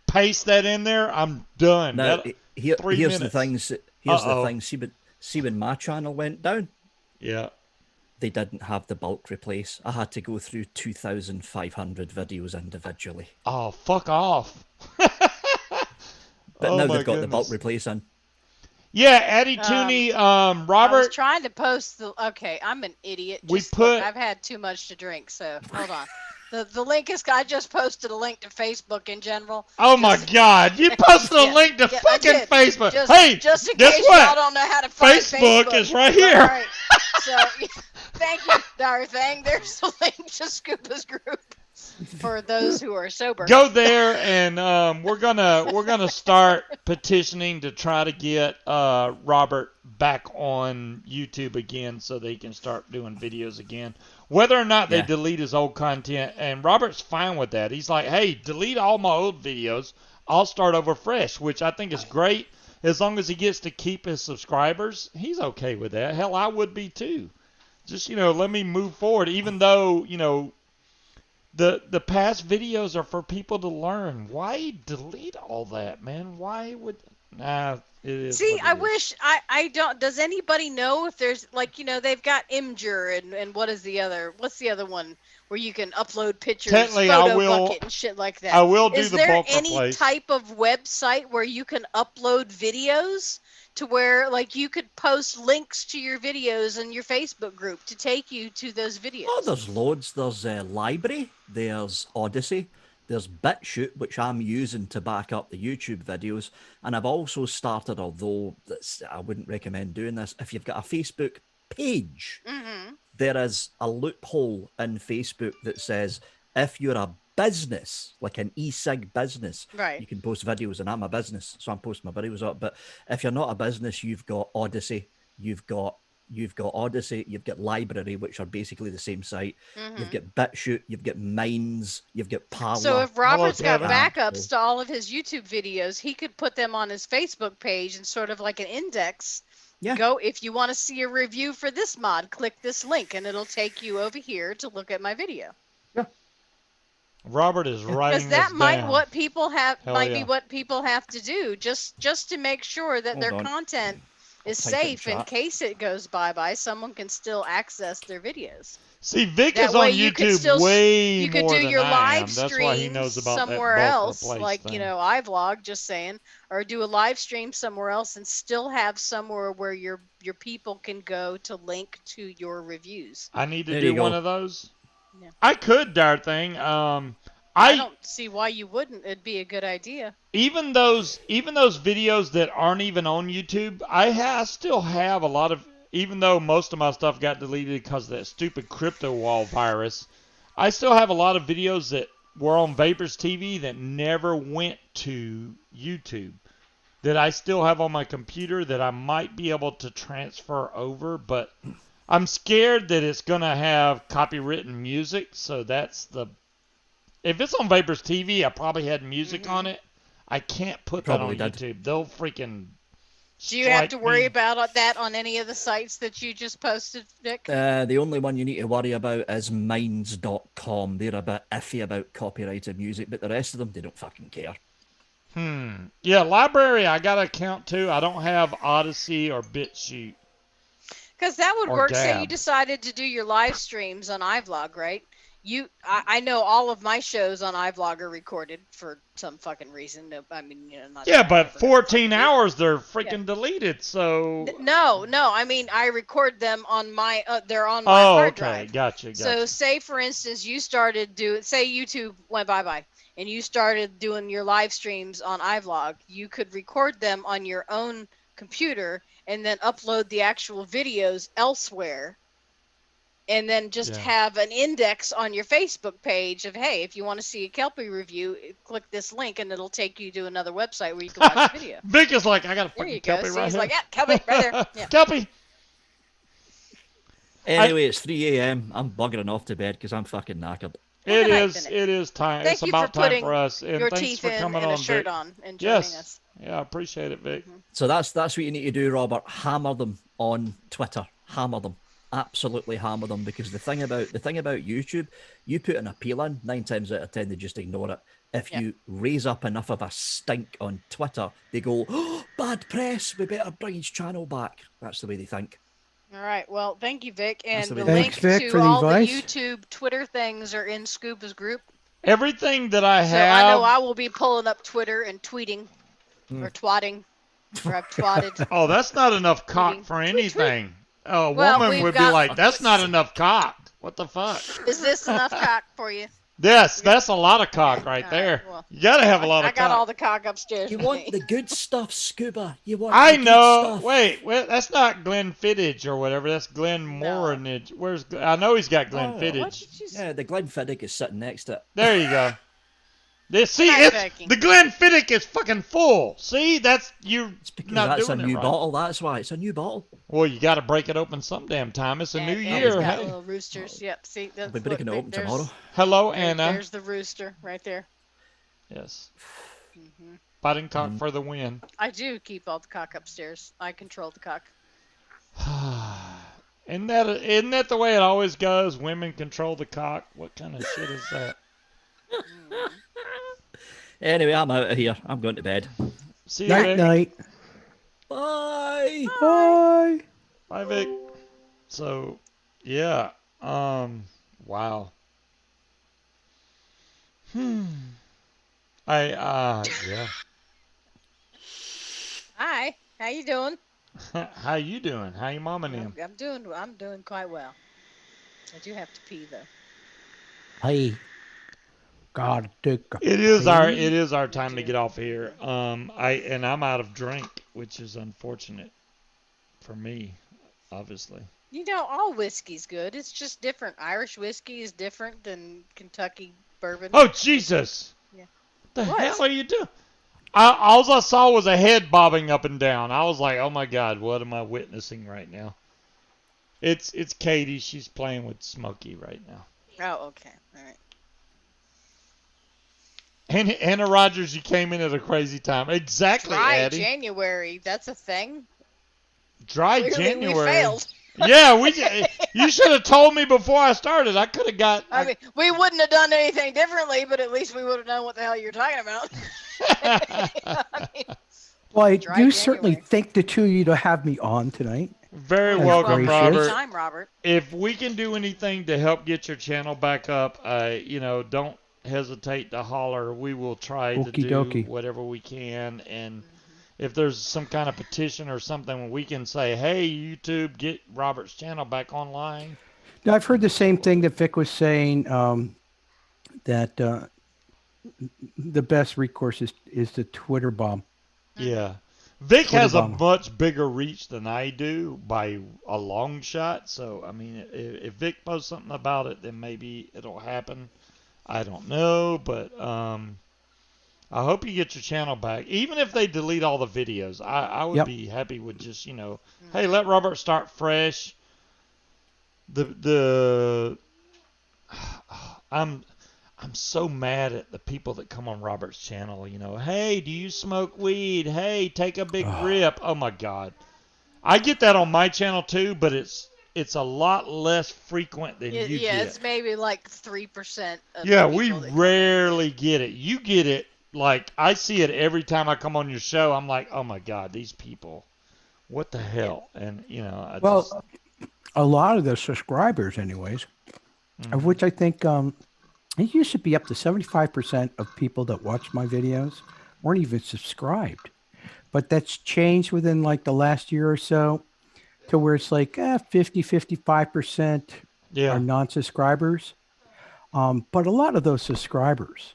paste that in there. I'm done.
Now,
That-
here's
3
the
minutes.
things. Here's the thing. See when my channel went down,
Yeah.
they didn't have the bulk replace. I had to go through 2,500 videos individually.
Oh, fuck off.
But
Oh
now
my
they've got the bulk
goodness.
replace in.
Yeah, Addie Tooney,
I was
Robert.
trying to post the. Okay, I'm an idiot.
We
Just look,
put-
I've had too much to drink, so hold on. The link is. I just posted a link to Facebook in general.
Oh my
Just-
God! You posted a
Yeah,
link to
yeah, I
fucking
did.
Facebook.
Just,
Hey,
just in
guess
case
what?
y'all don't know how to find
Facebook is right here.
Right. So, thank you, Darthang. There's a link to Scuba's group for those who are sober.
Go there, and we're gonna start petitioning to try to get Robert back on YouTube again, so they can start doing videos again. Whether or not they
Yeah.
delete his old content, and Robert's fine with that. He's like, hey, delete all my old videos. I'll start over fresh, which I think is great. As long as he gets to keep his subscribers, he's okay with that. Hell, I would be too. Just, let me move forward, even though, the past videos are for people to learn. Why delete all that, man? Why would... Nah, it is
See,
what it
I
is.
wish I don't. Does anybody know if there's they've got Imgur and what's the other one where you can upload pictures,
Technically, I
photo
will-
bucket and shit like that.
I will do
Is
the
there
bulk
any
replace.
type of website where you can upload videos to where you could post links to your videos in your Facebook group to take you to those videos?
Oh, there's loads. There's Library. There's Odyssey. There's BitChute, which I'm using to back up the YouTube videos. And I've also started, although I wouldn't recommend doing this, if you've got a Facebook page,
Mm-hmm.
there is a loophole in Facebook that says if you're a business, like an e-cig business,
Right.
you can post videos, and I'm a business, so I'm posting my videos up. But if you're not a business, you've got Odyssey, you've got Odyssey, you've got Library, which are basically the same site. You've got BitChute, you've got Minds, you've got Parler.
So if Robert's got
Kevin.
backups to all of his YouTube videos, he could put them on his Facebook page and sort of like an index.
Yeah.
Go, if you want to see a review for this mod, click this link and it'll take you over here to look at my video.
Robert is writing
Because that
this
might
down.
what people have
Hell
might
yeah.
be what people have to do just to make sure that
Hold
their
on.
content is
I'll type it in
safe in
chat.
case it goes bye-bye, someone can still access their videos.
See, Vic
That
is
way
on
you could
YouTube
still
way
you could
more
do
than
your
I
live
am. That's why he knows
streams
about
somewhere
that bulk
else,
replace
like
thing.
iVlog, just saying, or do a live stream somewhere else and still have somewhere where your people can go to link to your reviews.
I need to
There
do
you go.
one of those.
Yeah.
I could, Dart thing.
I don't see why you wouldn't. It'd be a good idea.
Even those videos that aren't even on YouTube, I still have a lot of. Even though most of my stuff got deleted because of that stupid crypto wall virus, I still have a lot of videos that were on Vapor's TV that never went to YouTube. That I still have on my computer that I might be able to transfer over, but I'm scared that it's gonna have copywritten music. So that's the. If it's on Vapor's TV, I probably had music on it. I can't put that on
Probably did.
YouTube. They'll freaking.
Do you have
strike
to worry
me.
about that on any of the sites that you just posted, Vic?
The only one you need to worry about is minds.com. They're a bit iffy about copyrighted music, but the rest of them, they don't fucking care.
Yeah, library I got an account too. I don't have Odyssey or BitChute.
Because that would
Or
work. Say you
Gab.
decided to do your live streams on iVlog, right? I know all of my shows on iVlog are recorded for some fucking reason. No, I mean, not
Yeah,
that I'm
but
ever gonna
14
fucking do
hours they're freaking deleted. So.
No, I mean, I record them on my, they're on my
Oh,
hard
okay.
drive.
Gotcha.
So say, for instance, you started say YouTube went bye-bye and you started doing your live streams on iVlog, you could record them on your own computer and then upload the actual videos elsewhere. And then just have an index on your Facebook page of, hey, if you want to see a Kelpie review, click this link and it'll take you to another website where you can watch the video.
Vic is like, I got a
There
fucking
you go.
Kelpie
So
right
he's
here.
like, yeah, Kelpie right there. Yeah.
Kelpie.
Anyway, it's 3 a.m. I'm buggering off to bed because I'm fucking knackered.
It
good night,
is.
Vinny.
It is time.
Thank
it's
you
about
for
time
putting
for us. And
your
thanks
teeth
for
in
coming
and
on,
a shirt
Vic.
on and joining
Yes.
us.
Yeah, I appreciate it, Vic.
So that's what you need to do, Robert. Hammer them on Twitter. Hammer them. Absolutely hammer them, because the thing about YouTube, you put an appeal in, 9 times out of 10 they just ignore it. If you raise up enough of a stink on Twitter, they go, oh, bad press, we better bring his channel back. That's the way they think.
All right. Well, thank you, Vic. And the
Thanks,
link
Vic,
to
for the
all the
advice.
YouTube, Twitter things are in Scuba's group.
Everything that I
So
have.
I know I will be pulling up Twitter and tweeting or twatting, or I've twatted.
Oh, that's not enough cock
Tweeting.
for
Tweet,
anything. A
Well,
woman
we've
would be
got-
like, that's not enough cock. What the fuck?
Is this enough cock for you?
Yes, that's a lot of cock right
All
there.
well,
You gotta have a lot
I
of
got
cock.
all the cock upstairs.
You
with
want
me.
the good stuff, Scuba. You want
I
the good
know.
stuff.
Wait, that's not Glenn Fittage or whatever. That's Glenn Morinage. Where's? I know he's got Glenn
Oh,
Fittage.
What did you say?
Yeah, the Glenfiddich is sitting next to it.
There you go. See,
night,
it's
Becky.
the Glenfiddich is fucking full. See, that's you
It's because
not
that's a
doing
new
it right.
bottle. That's why it's a new bottle.
Well, you got to break it open some damn time. It's a new
And
year.
He's got
Hey,
little roosters. Yep. See, that's
I'll be breaking it open tomorrow.
hello, Anna.
There's the rooster right there.
Yes,
Hmm
fighting cock for the win.
I do keep all the cock upstairs. I control the cock.
Isn't that the way it always goes? Women control the cock. What kind of shit is that?
Anyway, I'm out of here. I'm going to bed.
See you,
Night,
Vic.
night.
Bye.
Bye.
Bye, Vic. So, yeah. Wow. Yeah.
Hi. How you doing?
How you doing? How you mom and them?
I'm doing quite well. I do have to pee though.
Hey. God, take a
It is
pee.
our time to get off here. I'm out of drink, which is unfortunate for me, obviously.
You know, all whiskey's good. It's just different. Irish whiskey is different than Kentucky bourbon.
Oh Jesus!
Yeah.
What the
What?
hell are you doing? All I saw was a head bobbing up and down. I was like, oh my God, what am I witnessing right now? It's Katie. She's playing with Smokey right now.
Oh, okay. All right.
And Anna Rogers, you came in at a crazy time. Exactly,
Dry
Addie.
January. That's a thing.
Dry
Clearly
January.
we failed.
Yeah, you should have told me before I started. I could have got.
I mean, we wouldn't have done anything differently, but at least we would have known what the hell you're talking about. I mean,
Well, I
Dry
do certainly
January.
thank the two of you to have me on tonight.
Very
That's
welcome,
gracious.
Robert.
Time, Robert.
If we can do anything to help get your channel back up, don't hesitate to holler. We will try to
Okie
do
dokie.
whatever we can. And if there's some kind of petition or something, we can say, hey, YouTube, get Robert's channel back online.
Now, I've heard the same thing that Vic was saying, that the best recourse is the Twitter bomb.
Yeah. Vic
Twitter
has a
bomb.
much bigger reach than I do by a long shot. So, I mean, if Vic posts something about it, then maybe it'll happen. I don't know, but I hope you get your channel back. Even if they delete all the videos, I would
Yep.
be happy with just, hey, let Robert start fresh. I'm so mad at the people that come on Robert's channel, hey, do you smoke weed? Hey, take a big rip. Oh my God. I get that on my channel too, but it's a lot less frequent than you get.
It's maybe like 3% of
Yeah,
the
we
people that come in.
rarely get it. You get it, like, I see it every time I come on your show. I'm like, oh my God, these people, what the hell? And,
Well, a lot of the subscribers, anyways. of which I think it used to be up to 75% of people that watch my videos weren't even subscribed. But that's changed within like the last year or so to where it's like 50, 55%
Yeah.
are non-subscribers. But a lot of those subscribers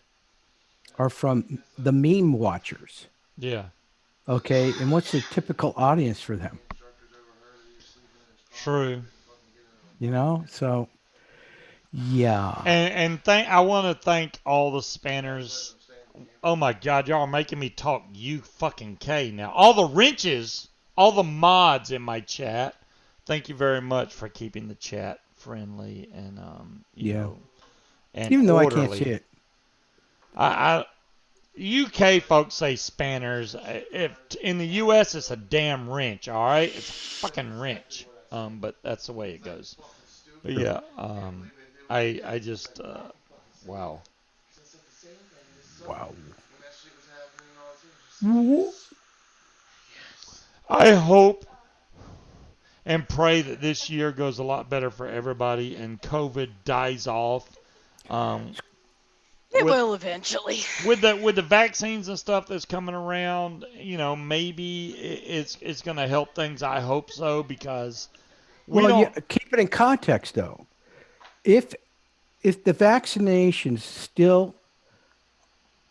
are from the meme watchers.
Yeah.
Okay. And what's the typical audience for them?
True.
You know? So, yeah.
And I want to thank all the spanners. Oh my God, y'all are making me talk you fucking K now. All the wrenches, all the mods in my chat. Thank you very much for keeping the chat friendly and you know, and
Even though
orderly.
I can't see it.
I UK folks say spanners. If in the US it's a damn wrench, all right? It's a fucking wrench. But that's the way it goes. But yeah, I just wow.
Wow.
I hope and pray that this year goes a lot better for everybody and COVID dies off.
It will eventually.
With the vaccines and stuff that's coming around, you know, maybe it's going to help things. I hope so because
keep it in context though. If the vaccinations still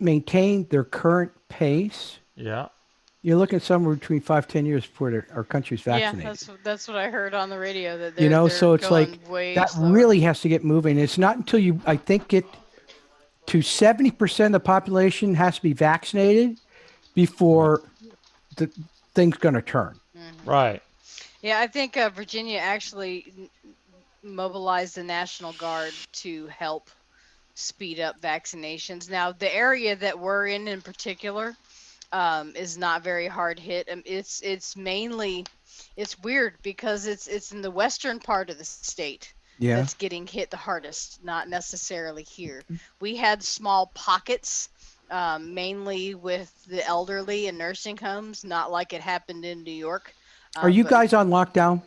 maintain their current pace,
yeah,
you're looking somewhere between 5-10 years before our country's vaccinated.
Yeah, that's what I heard on the radio that
so it's like that
slower.
really has to get moving. It's not until you, I think, get to 70% of the population has to be vaccinated before the thing's going to turn.
Mm-hmm.
Right.
Yeah, I think Virginia actually mobilized the National Guard to help speed up vaccinations. Now, the area that we're in particular is not very hard hit. It's mainly, it's weird because it's in the western part of the state that's getting hit the hardest, not necessarily here. We had small pockets, mainly with the elderly and nursing homes, not like it happened in New York.
Are you guys on lockdown?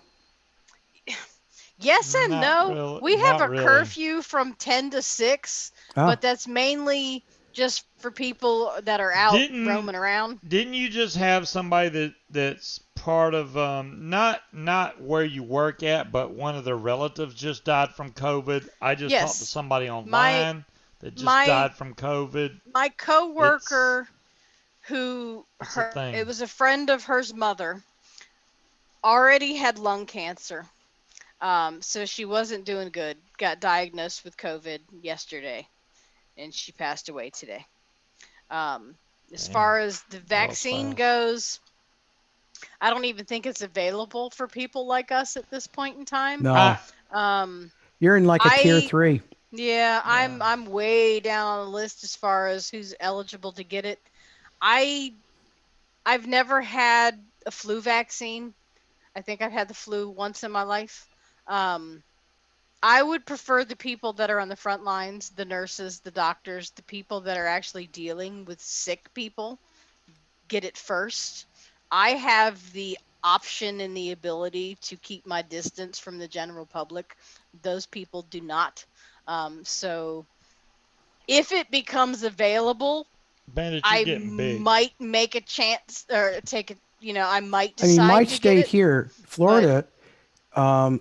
Yes and no.
Really,
we have a curfew from 10 to 6, but that's mainly just for people that are out roaming around.
Didn't you just have somebody that's part of not where you work at, but one of their relatives just died from COVID? I just talked to somebody online that just died from COVID.
My coworker, it was a friend of hers mother, already had lung cancer. So she wasn't doing good. Got diagnosed with COVID yesterday, and she passed away today. As far as the vaccine goes, I don't even think it's available for people like us at this point in time.
No. You're in like a tier 3.
Yeah, I'm way down on the list as far as who's eligible to get it. I've never had a flu vaccine. I think I've had the flu once in my life. I would prefer the people that are on the front lines, the nurses, the doctors, the people that are actually dealing with sick people, get it first. I have the option and the ability to keep my distance from the general public. Those people do not. So if it becomes available,
Bandit,
I might make a chance or take it. I might decide.
My
to
state
get it,
here, Florida,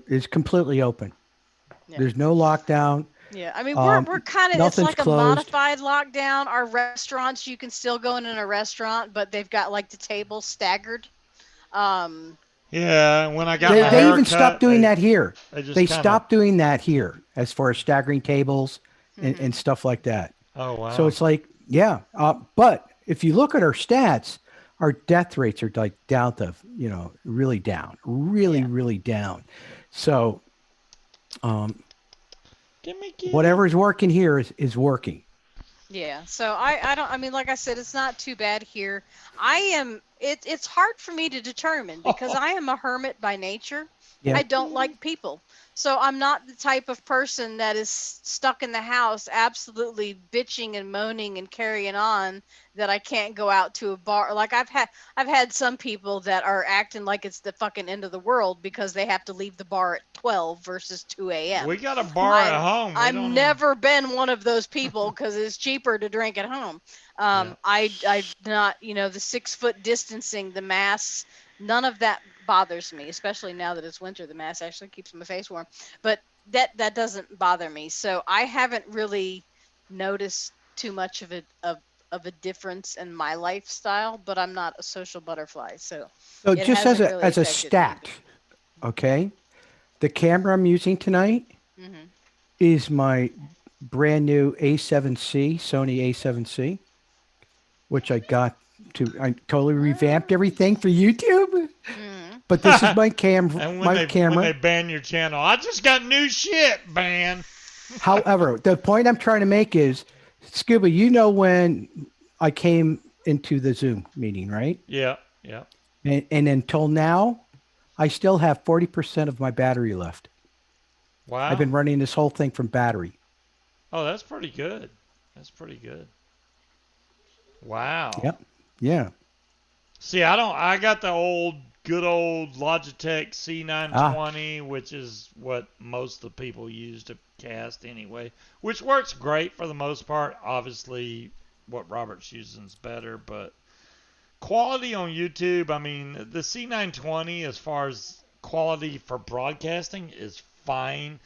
is completely open. Yeah. There's no lockdown.
Yeah, I mean we're kind of, it's like
closed.
A modified lockdown. Our restaurants, you can still go in a restaurant, but they've got like the tables staggered.
Yeah, when I got my
they
haircut,
even stopped doing that here. They stopped doing that here as far as staggering tables and stuff like that.
Oh wow!
So it's like but if you look at our stats, our death rates are like down to really down, really down. So whatever is working here is working.
Yeah. So I mean, like I said, it's not too bad here. It's hard for me to determine because I am a hermit by nature.
Yeah.
I don't like people. So I'm not the type of person that is stuck in the house absolutely bitching and moaning and carrying on that I can't go out to a bar. Like I've had some people that are acting like it's the fucking end of the world because they have to leave the bar at 12 versus 2 a.m.
We got a bar at home. We
I've
don't
never been one of those people because it's cheaper to drink at home.
Yeah.
I've not, the 6 foot distancing, the masks, none of that bothers me, especially now that it's winter. The mask actually keeps my face warm, but that doesn't bother me. So I haven't really noticed too much of a difference in my lifestyle, but I'm not a social butterfly, so
So
it
just as
hasn't
a
really
as a
affected me.
stat, okay, the camera I'm using tonight
Mhm.
is my brand new A7C, Sony A7C, which I totally revamped everything for YouTube.
Mhm.
But this is my
And when
my
they
camera.
ban your channel, I just got new shit ban.
However, the point I'm trying to make is, Scuba, you know when I came into the Zoom meeting, right?
Yeah, yeah.
And until now, I still have 40% of my battery left. I've
Wow.
been running this whole thing from battery.
Oh, that's pretty good. That's pretty good. Wow.
Yep. Yeah.
See, I got the good old Logitech
Ah,
C920, which is what most of the people use to cast anyway, which works great for the most part. Obviously, what Robert's using is better, but quality on YouTube, I mean, the C920 as far as quality for broadcasting is fine.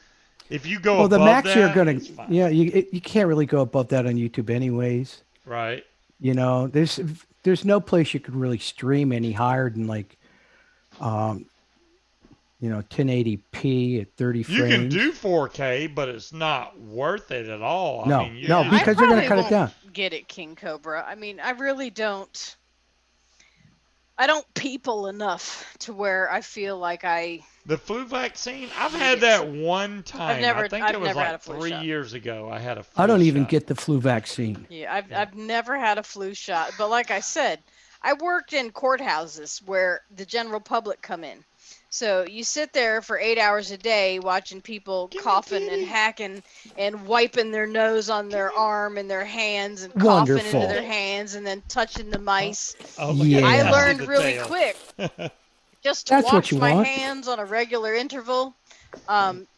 If you go
well, the
above
max you're
that,
gonna,
it's fine.
yeah, you can't really go above that on YouTube, anyways.
Right.
There's no place you could really stream any higher than like, um, 1080p at 30
You can
frames.
do 4K, but it's not worth it at all. I
No,
mean,
no,
you're
I
because they're gonna
probably
cut it
won't
down.
get it, King Cobra. I mean, I really don't. I don't people enough to where I feel like
the flu vaccine. I've
need
had
it.
that one time. I think
I've
it was
never had a
like
flu
3 years ago. I had a
I
flu
don't even
shot.
get the flu vaccine.
Yeah, I've
Yeah.
I've never had a flu shot, but like I said, I worked in courthouses where the general public come in. So you sit there for 8 hours a day watching people
Give me
coughing and
kitty.
hacking and wiping their nose on their arm and their hands and coughing into
Wonderful.
their hands and then touching the mice.
Oh,
I
Yeah.
I see
learned
the
really
tail.
quick just to
That's what
wash
you
my
want.
hands on a regular interval,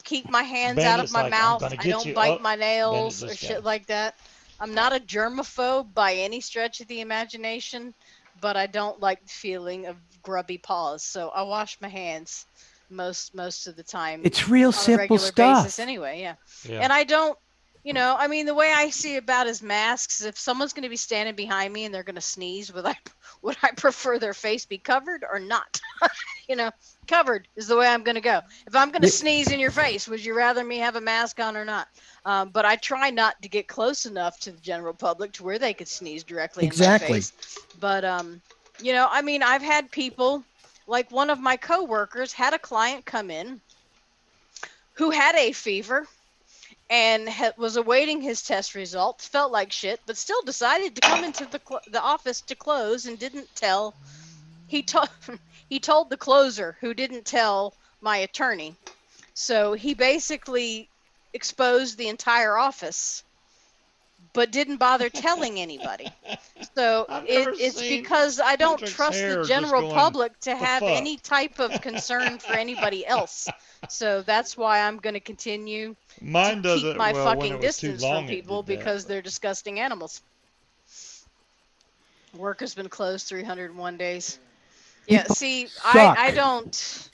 keep my hands out of
Bandit's
my
like, I'm
mouth.
gonna
I
get
don't
you.
bite
Oh,
my
Bandit
nails or
just got
shit
him.
like that. I'm not a germaphobe by any stretch of the imagination, but I don't like the feeling of grubby paws. So I wash my hands most of the time
It's real
on a
simple
regular basis
stuff.
anyway, yeah.
Yeah.
And I don't, I mean, the way I see about is masks, if someone's going to be standing behind me and they're going to sneeze, would I prefer their face be covered or not? Covered is the way I'm going to go. If I'm going to
Yeah,
sneeze in your face, would you rather me have a mask on or not? But I try not to get close enough to the general public to where they could sneeze directly in my
exactly.
face. But I mean, I've had people, like one of my coworkers had a client come in who had a fever and was awaiting his test results, felt like shit, but still decided to come into the office to close and didn't tell. He told he told the closer, who didn't tell my attorney. So he basically exposed the entire office, but didn't bother telling anybody. So
I've never
it's
seen
because I don't
Hendrix
trust the
hair just
general
going
public to
the
have
fuck.
any type of concern for anybody else. So that's why I'm going to continue to
Mine does
keep
it
my
well when it
fucking
was too
distance from
long. It
people
did that.
because they're disgusting animals. Work has been closed 301 days. Yeah,
People
see, I
suck.
don't.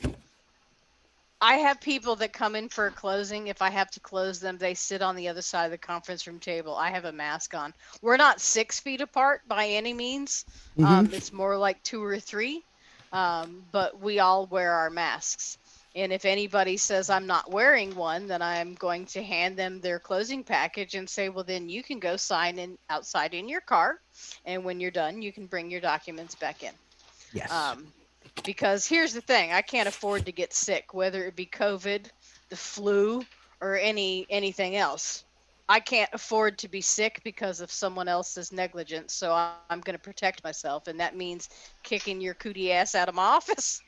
I have people that come in for a closing. If I have to close them, they sit on the other side of the conference room table. I have a mask on. We're not 6 feet apart by any means.
Hmm.
It's more like 2 or 3. But we all wear our masks. And if anybody says I'm not wearing one, then I'm going to hand them their closing package and say, well, then you can go sign in outside in your car. And when you're done, you can bring your documents back in.
Yes.
Because here's the thing, I can't afford to get sick, whether it be COVID, the flu, or anything else. I can't afford to be sick because of someone else's negligence, so I'm going to protect myself, and that means kicking your cootie ass out of my office.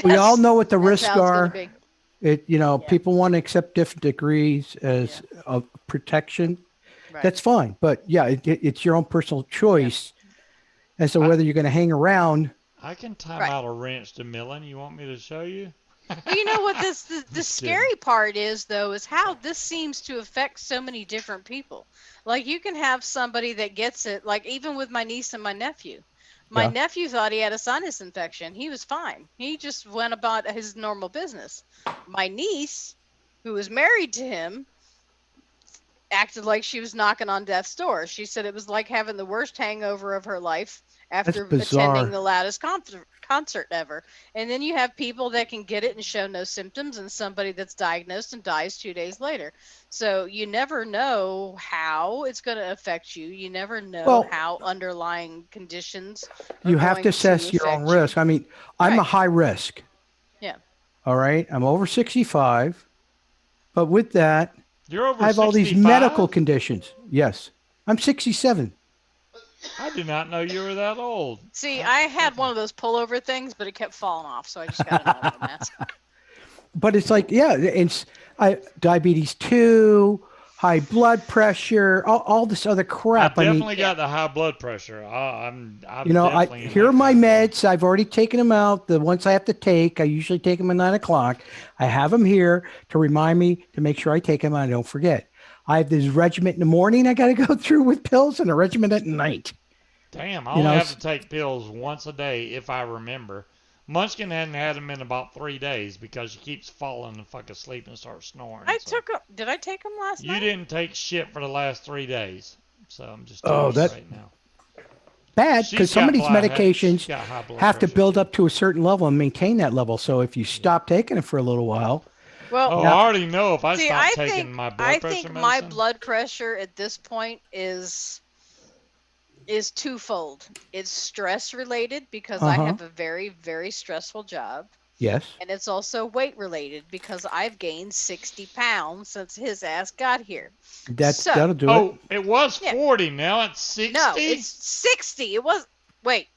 We all know what the
that's
risks
how it's going to
are.
be.
Yeah. People want to accept different degrees
Yeah.
of protection.
Right.
That's fine. But yeah, it's your own personal choice as to whether you're going to hang around.
I can time out a wrench to milling. You want me to show you?
Well, you know what the
Just
scary part is, though, is how this seems to affect so many different people. Like, you can have somebody that gets it, like even with my niece and my nephew. My nephew thought he had a sinus infection. He was fine. He just went about his normal business. My niece, who was married to him, acted like she was knocking on death's door. She said it was like having the worst hangover of her life after attending the loudest concert ever. And then you have people that can get it and show no symptoms, and somebody that's diagnosed and dies 2 days later. So you never know how it's going to affect you. You never know how underlying conditions
you have to assess your own risk. I mean, I'm a high risk.
Yeah.
All right. I'm over 65. But with that,
you're over
I have
65?
all these medical conditions. Yes. I'm 67.
I did not know you were that old.
See, I had one of those pullover things, but it kept falling off, so I just got a normal mask.
But it's like, it's diabetes 2, high blood pressure, all this other crap.
I definitely got the high blood pressure. I'm
here are my meds. I've already taken them out. The ones I have to take, I usually take them at 9 o'clock. I have them here to remind me to make sure I take them and I don't forget. I have this regimen in the morning I got to go through with pills and a regimen at night.
Damn, I only have to take pills once a day if I remember. Munchkin hadn't had them in about 3 days because she keeps falling and fucking asleep and starts snoring.
Took them. Did I take them last night?
You didn't take shit for the last 3 days, so I'm just telling you right now.
Bad, because some of these medications have to build up to a certain level and maintain that level. So if you stop taking it for a little while.
Well,
I already know if I stop taking my blood pressure medicine.
My blood pressure at this point is twofold. It's stress related because I have a very, very stressful job.
Yes.
And it's also weight related because I've gained 60 pounds since his ass got here.
That'll do it.
Oh, it was 40. Now it's 60?
No, it's 60. It was, wait.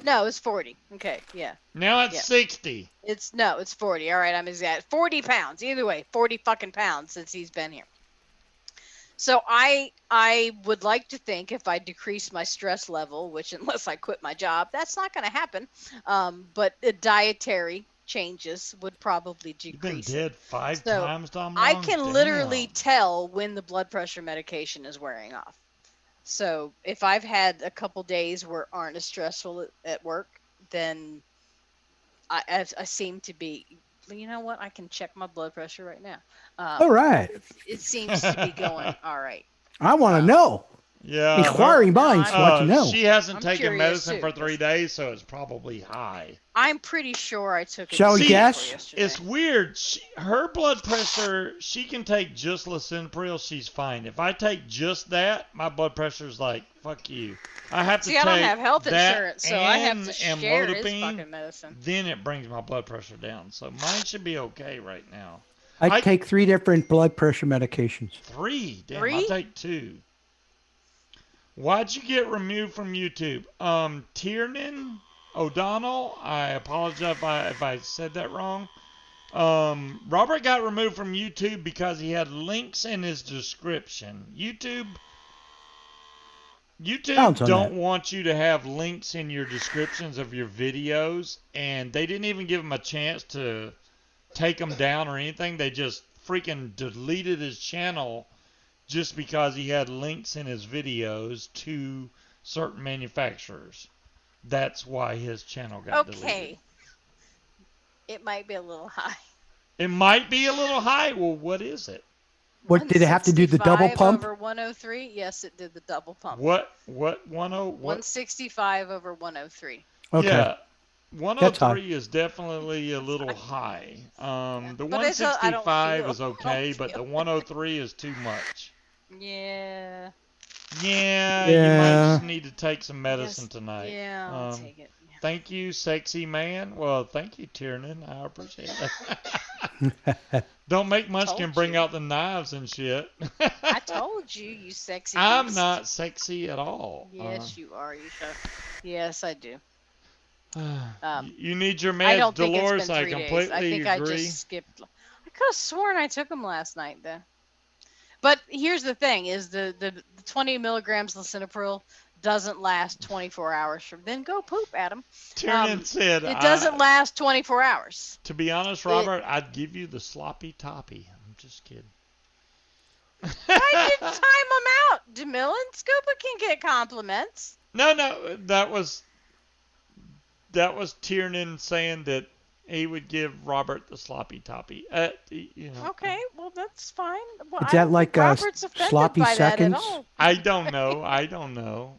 No, it's 40. Okay, yeah.
Now it's 60.
It's 40. All right, I'm exact. 40 pounds. Either way, 40 fucking pounds since he's been here. So I would like to think if I decrease my stress level, which unless I quit my job, that's not going to happen. But the dietary changes would probably decrease.
You've been dead 5 times, Tom.
I can literally tell when the blood pressure medication is wearing off. So if I've had a couple days where aren't as stressful at work, then I seem to be. You know what? I can check my blood pressure right now.
All right.
It seems to be going all right.
I want to know.
Yeah.
Inquiring minds want to know.
She hasn't taken medicine for 3 days, so it's probably high.
I'm pretty sure I took it.
Shall we guess?
It's weird. Her blood pressure, she can take just lisinopril, she's fine. If I take just that, my blood pressure's like, fuck you. I have to take
I don't have health
that
insurance, so I have to share his
amlodipine,
fucking medicine.
Then it brings my blood pressure down. So mine should be okay right now.
I take 3 different blood pressure medications.
3? Damn, I take 2. Why'd you get removed from YouTube? Tiernan O'Donnell, I apologize if I said that wrong. Robert got removed from YouTube because he had links in his description. YouTube don't want you to have links in your descriptions of your videos, and they didn't even give him a chance to take them down or anything. They just freaking deleted his channel just because he had links in his videos to certain manufacturers. That's why his channel got deleted.
Okay. It might be a little high.
It might be a little high. Well, what is it?
What did it have to do the double pump?
Over 103? Yes, it did the double pump.
What
165 over 103.
Okay.
Yeah. 103 is definitely a little high. The 165 is okay, but the 103 is too much.
Yeah.
Yeah, you might just need to take some medicine tonight.
Yeah, I'll take it.
Thank you, sexy man. Well, thank you, Tiernan. I appreciate that. Don't make Munchkin
Told
bring
you.
out the knives and shit.
I told you, you sexy
I'm
beast.
not sexy at all.
Yes, you are. You should. Yes, I do.
You need your
I
meds,
don't think
Dolores.
it's been
I
3 days.
completely
I think
agree.
I just skipped. I could have sworn I took them last night, though. But here's the thing: is the 20 milligrams lisinopril doesn't last 24 hours. Then go poop, Adam.
Tiernan said,
It doesn't last 24 hours.
To be honest, Robert, I'd give you the sloppy toppy. I'm just kidding.
Why did time them out, DeMillan? Scuba can get compliments.
No, that was Tiernan saying that he would give Robert the sloppy toppy.
Okay, well that's fine. Well,
Is
I
that
don't
like
think Robert's offended
sloppy
by
seconds?
that at all.
I don't know.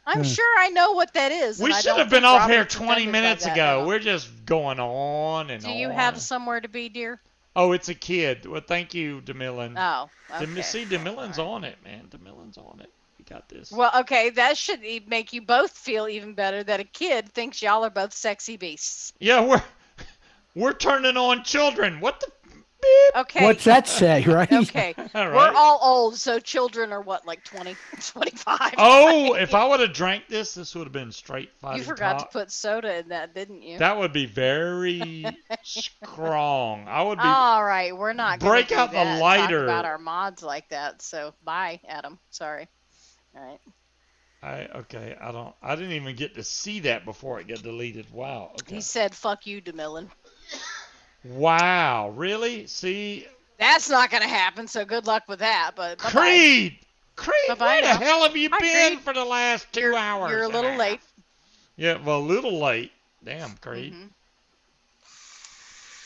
I'm sure I know what that is.
We
and I
should
don't
have been
think
off here
Robert's
20
offended by
minutes
that at
ago.
all.
We're just going on and
Do
on.
you have somewhere to be, dear?
Oh, it's a kid. Well, thank you, DeMillan.
Oh, okay.
See, DeMillan's
All right.
on it, man. DeMillan's on it. We got this.
Well, okay, that should make you both feel even better that a kid thinks y'all are both sexy beasts.
Yeah, we're turning on children. What the beep?
Okay.
What's that say, right?
Okay.
All right.
We're all old, so children are what, like 20, 25?
Oh, if I would have drank this would have been straight fighting
You forgot
top.
to put soda in that, didn't you?
That would be very strong. I would be.
All right, we're not going
Break
to
out the
talk
lighter.
about our mods like that. So bye, Adam. Sorry. All right.
I didn't even get to see that before it got deleted. Wow. Okay.
He said, "Fuck you, DeMillan."
Wow. Really? See.
That's not going to happen. So good luck with that. But bye-bye.
Creed,
Bye-bye
where the
now.
hell have you
Hi,
been
Creed.
for the last 2 hours?
You're a little
and
late.
Yeah, well, a little late. Damn, Creed.
Mhm.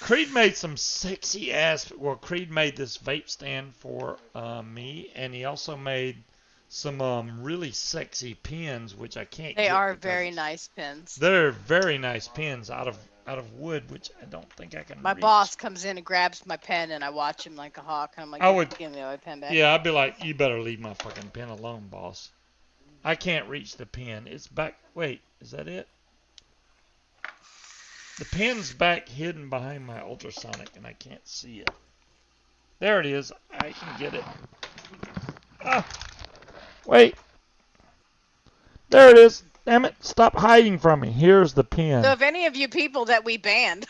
Creed made some sexy ass. Well, Creed made this vape stand for me, and he also made some really sexy pins, which I can't.
They
get
are
because
very nice pins.
They're very nice pins out of wood, which I don't think I can.
My
reach.
boss comes in and grabs my pen, and I watch him like a hawk. And I'm like,
I would-
give me my pen back.
Yeah, I'd be like, you better leave my fucking pen alone, boss. I can't reach the pen. It's back. Wait, is that it? The pen's back hidden behind my ultrasonic, and I can't see it. There it is. I can get it. Ah, wait. There it is. Damn it. Stop hiding from me. Here's the pen.
So if any of you people that we banned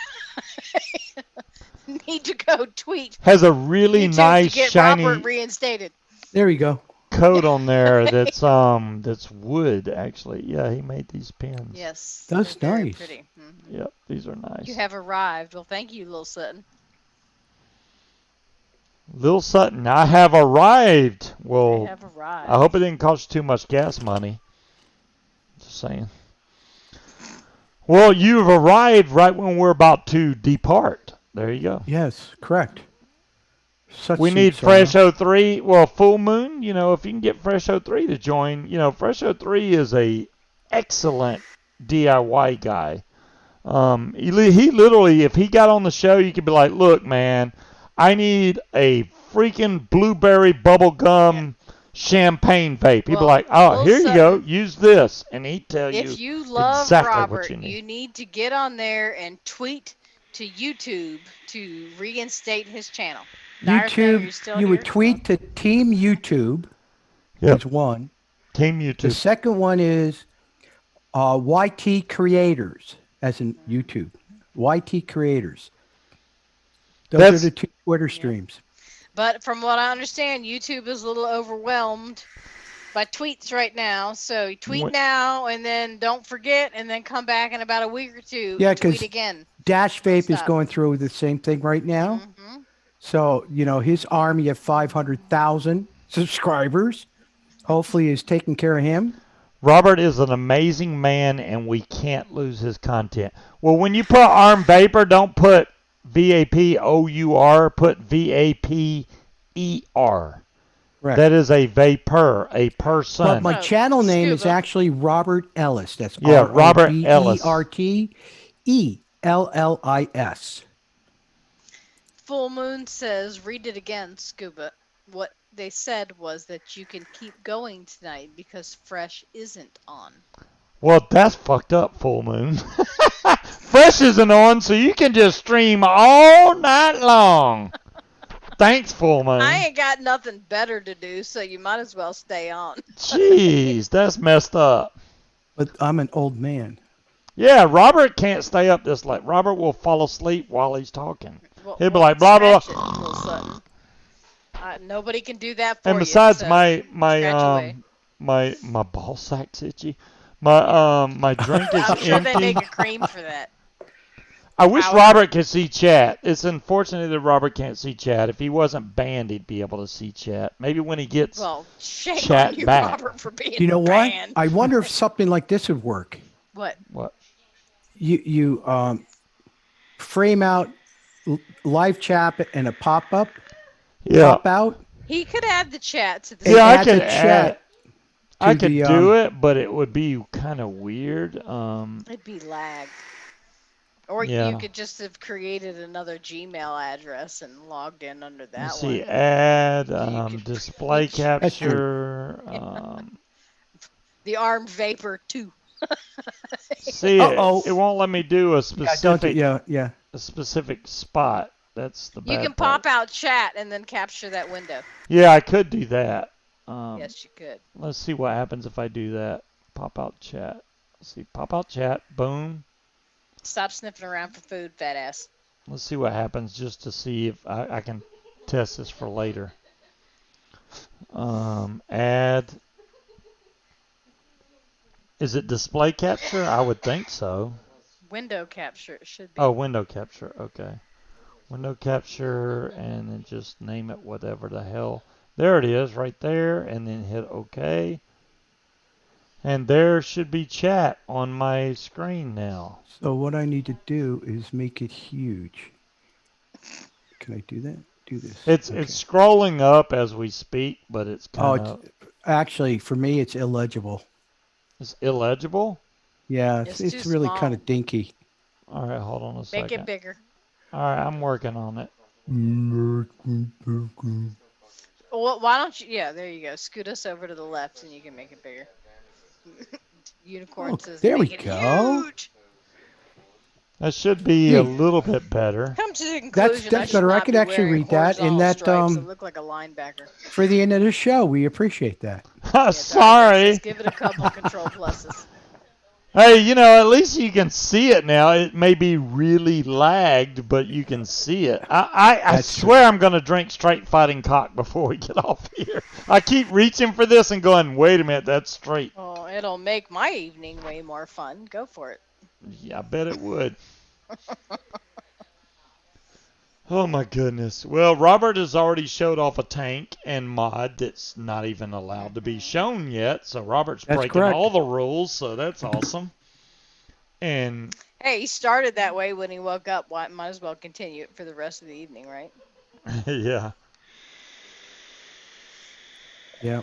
need to go tweet
Has a really
YouTube
nice
to get
shiny
Robert reinstated.
There you go.
coat on there that's wood actually. Yeah, he made these pins.
Yes.
That's
they're very
nice.
Pretty. Mhm.
Yep, these are nice.
You have arrived. Well, thank you, Lil Sutton.
Lil Sutton, I have arrived.
You
Well,
have arrived.
I hope it didn't cost you too much gas money. Just saying. Well, you've arrived right when we're about to depart. There you go.
Yes, correct. Such
We need
seats
Fresh
are-
03. Well, Full Moon, if you can get Fresh 03 to join, Fresh 03 is a excellent DIY guy. He literally, if he got on the show, you could be like, look, man, I need a freaking blueberry bubblegum champagne vape. He'd be
Well,
like, oh,
Lil
here you go,
Sutton,
use this. And he'd tell
If
you
you love
exactly what
Robert,
you need.
you need to get on there and tweet to YouTube to reinstate his channel. Dire Thing, are you still
YouTube, you would
here?
tweet to Team YouTube.
Yep.
Is one.
Team
The
YouTube.
second one is YT Creators, as in YouTube. YT Creators. Those
That's-
are the two Twitter streams.
But from what I understand, YouTube is a little overwhelmed by tweets right now. So you tweet
What-
now and then don't forget and then come back in about a week or two
Yeah,
and tweet
'cause
again.
Dash Vape is
Stop.
going through the same thing right now.
Mhm.
So, his army of 500,000 subscribers hopefully is taking care of him.
Robert is an amazing man, and we can't lose his content. Well, when you put Arm Vapor, don't put VAPOUR, put VAPER.
Right.
That is a vapor, a person.
But my
Oh,
channel name is
Scuba.
actually Robert Ellis. That's
Yeah, Robert Ellis.
RobertEllis.
Full Moon says, read it again, Scuba. What they said was that you can keep going tonight because Fresh isn't on.
Well, that's fucked up, Full Moon. Fresh isn't on, so you can just stream all night long. Thanks, Full Moon.
I ain't got nothing better to do, so you might as well stay on.
Jeez, that's messed up.
But I'm an old man.
Yeah, Robert can't stay up this late. Robert will fall asleep while he's talking.
Well,
He'll be like, blah, blah, blah.
Nobody can do that for
And
you.
besides,
So
my ball sack's itchy. My drink is
I'm sure they
empty.
make a cream for that.
I wish
Powder.
Robert could see chat. It's unfortunate that Robert can't see chat. If he wasn't banned, he'd be able to see chat. Maybe when he gets
Well, shame
chat
on you,
back.
Robert, for being
You know what?
banned.
I wonder if something like this would work.
What?
What?
You frame out live chat and a pop-up.
Yeah.
Pop out.
He could add the chat to the
Yeah, I
add
could
the chat
I
to
could
the,
do it, but it would be kind of weird.
It'd be lag. Or
Yeah.
you could just have created another Gmail address and logged in under that
Let's see,
one.
add
could-
display
That's
capture.
The armed Vaper 2.
See,
Uh-oh.
it won't let me do a
Yeah,
specific
yeah.
a specific spot. That's the bad
You can
part.
pop out chat and then capture that window.
Yeah, I could do that.
Yes, you could.
Let's see what happens if I do that. Pop out chat. Let's see, pop out chat. Boom.
Stop sniffing around for food, fat ass.
Let's see what happens just to see if I can test this for later. Add. Is it display capture? I would think so.
Window capture, it should be.
Oh, window capture. Okay. Window capture, and then just name it whatever the hell. There it is, right there, and then hit OK. And there should be chat on my screen now.
So what I need to do is make it huge. Can I do that? Do this.
It's scrolling up as we speak, but it's
Oh,
kind of
actually, for me, it's illegible.
it's illegible.
Yeah,
It's
it's
too
really
small.
kind of dinky.
All right, hold on a second.
Make it bigger.
All right, I'm working on it.
Well, why don't you? Yeah, there you go. Scoot us over to the left and you can make it bigger. Unicorn
Oh,
says,
there we
"Make it
go."
huge."
That should be a
Yeah.
little bit better.
Come to the conclusion
that's
I should
better. I
not
could
be
actually
wearing
read that in
horizontal
that,
stripes and look like a linebacker.
For the end of the show, we appreciate that.
Sorry.
Just give it a couple control pluses.
Hey, you know, at least you can see it now. It may be really lagged, but you can see it. I
That's
swear I'm going to drink straight fighting cock before we get off here. I keep reaching for this and going, wait a minute, that's straight.
Oh, it'll make my evening way more fun. Go for it.
Yeah, I bet it would. Oh, my goodness. Well, Robert has already showed off a tank and mod that's not even allowed to be shown yet. So Robert's
That's
breaking
correct.
all the rules, so that's awesome. And
Hey, he started that way when he woke up. Why, might as well continue it for the rest of the evening, right?
yeah.
Yeah.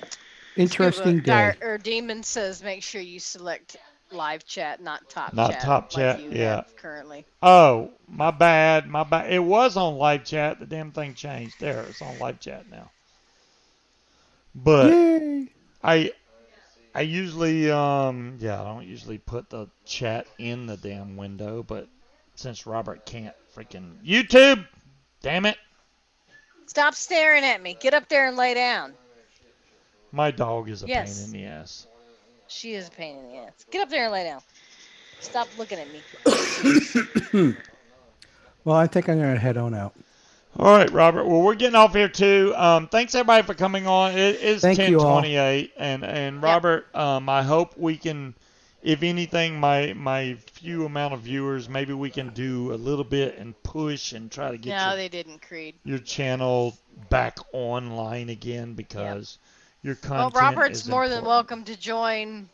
Interesting day.
Demon says make sure you select live chat, not top
Not
chat.
top
like
chat,
you
yeah.
have currently.
Oh, my bad. It was on live chat. The damn thing changed. There, it's on live chat now. But
Yay.
I usually I don't usually put the chat in the damn window, but since Robert can't freaking YouTube, damn it.
Stop staring at me. Get up there and lay down.
My dog is a
Yes.
pain in the ass.
She is a pain in the ass. Get up there and lay down. Stop looking at me.
Well, I think I'm going to head on out.
All right, Robert. Well, we're getting off here too. Thanks everybody for coming on. It is
Thank you all.
10:28, and Robert, I hope we can, if anything, my few amount of viewers, maybe we can do a little bit and push and try to get
No, they didn't, Creed.
your channel back online again because your
Well,
content
Robert's
is
more than
important.
welcome to join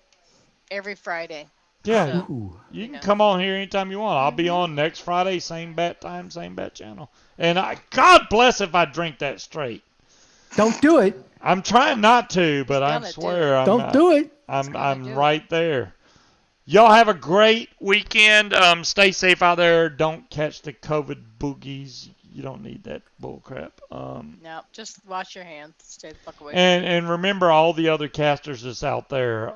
every Friday.
Yeah,
So,
Ooh.
you can
know.
come on here anytime you want. I'll be on next Friday, same bat time, same bat channel. And God bless if I drink that straight.
Don't do it.
I'm trying not to, but
He's
I
gonna do
swear I'm
Don't
not.
do it.
I'm
gonna do
right there. Y'all have a great weekend. Stay safe out there. Don't catch the COVID boogies. You don't need that bull crap.
No, just wash your hands. Stay the fuck away.
And remember, all the other casters that's out there,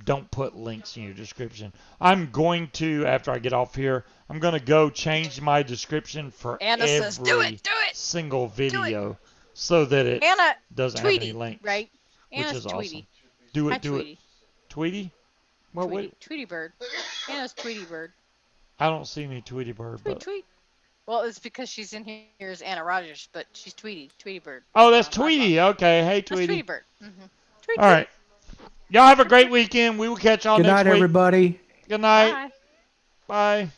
don't put links in your description. I'm going to, after I get off here, I'm going to go change my description for
Anna
every
says, do it,
single video so that it
Anna,
doesn't have any
Tweety,
links.
right?
Which
Anna's
is
Tweety.
awesome. Do
Hi,
it, do
Tweety.
it. Tweety? Well,
Tweety.
wait.
Tweety bird. Anna's Tweety bird.
I don't see any Tweety bird.
Tweet,
But...
tweet. Well, it's because she's in here as Anna Rogers, but she's Tweety. Tweety bird.
Oh, that's Tweety. Okay. Hey,
That's
Tweety.
Tweety bird. Tweet,
All right. Y'all have a great weekend. We will catch y'all
Good
next
night,
week.
everybody.
Good night.
Bye.
Bye.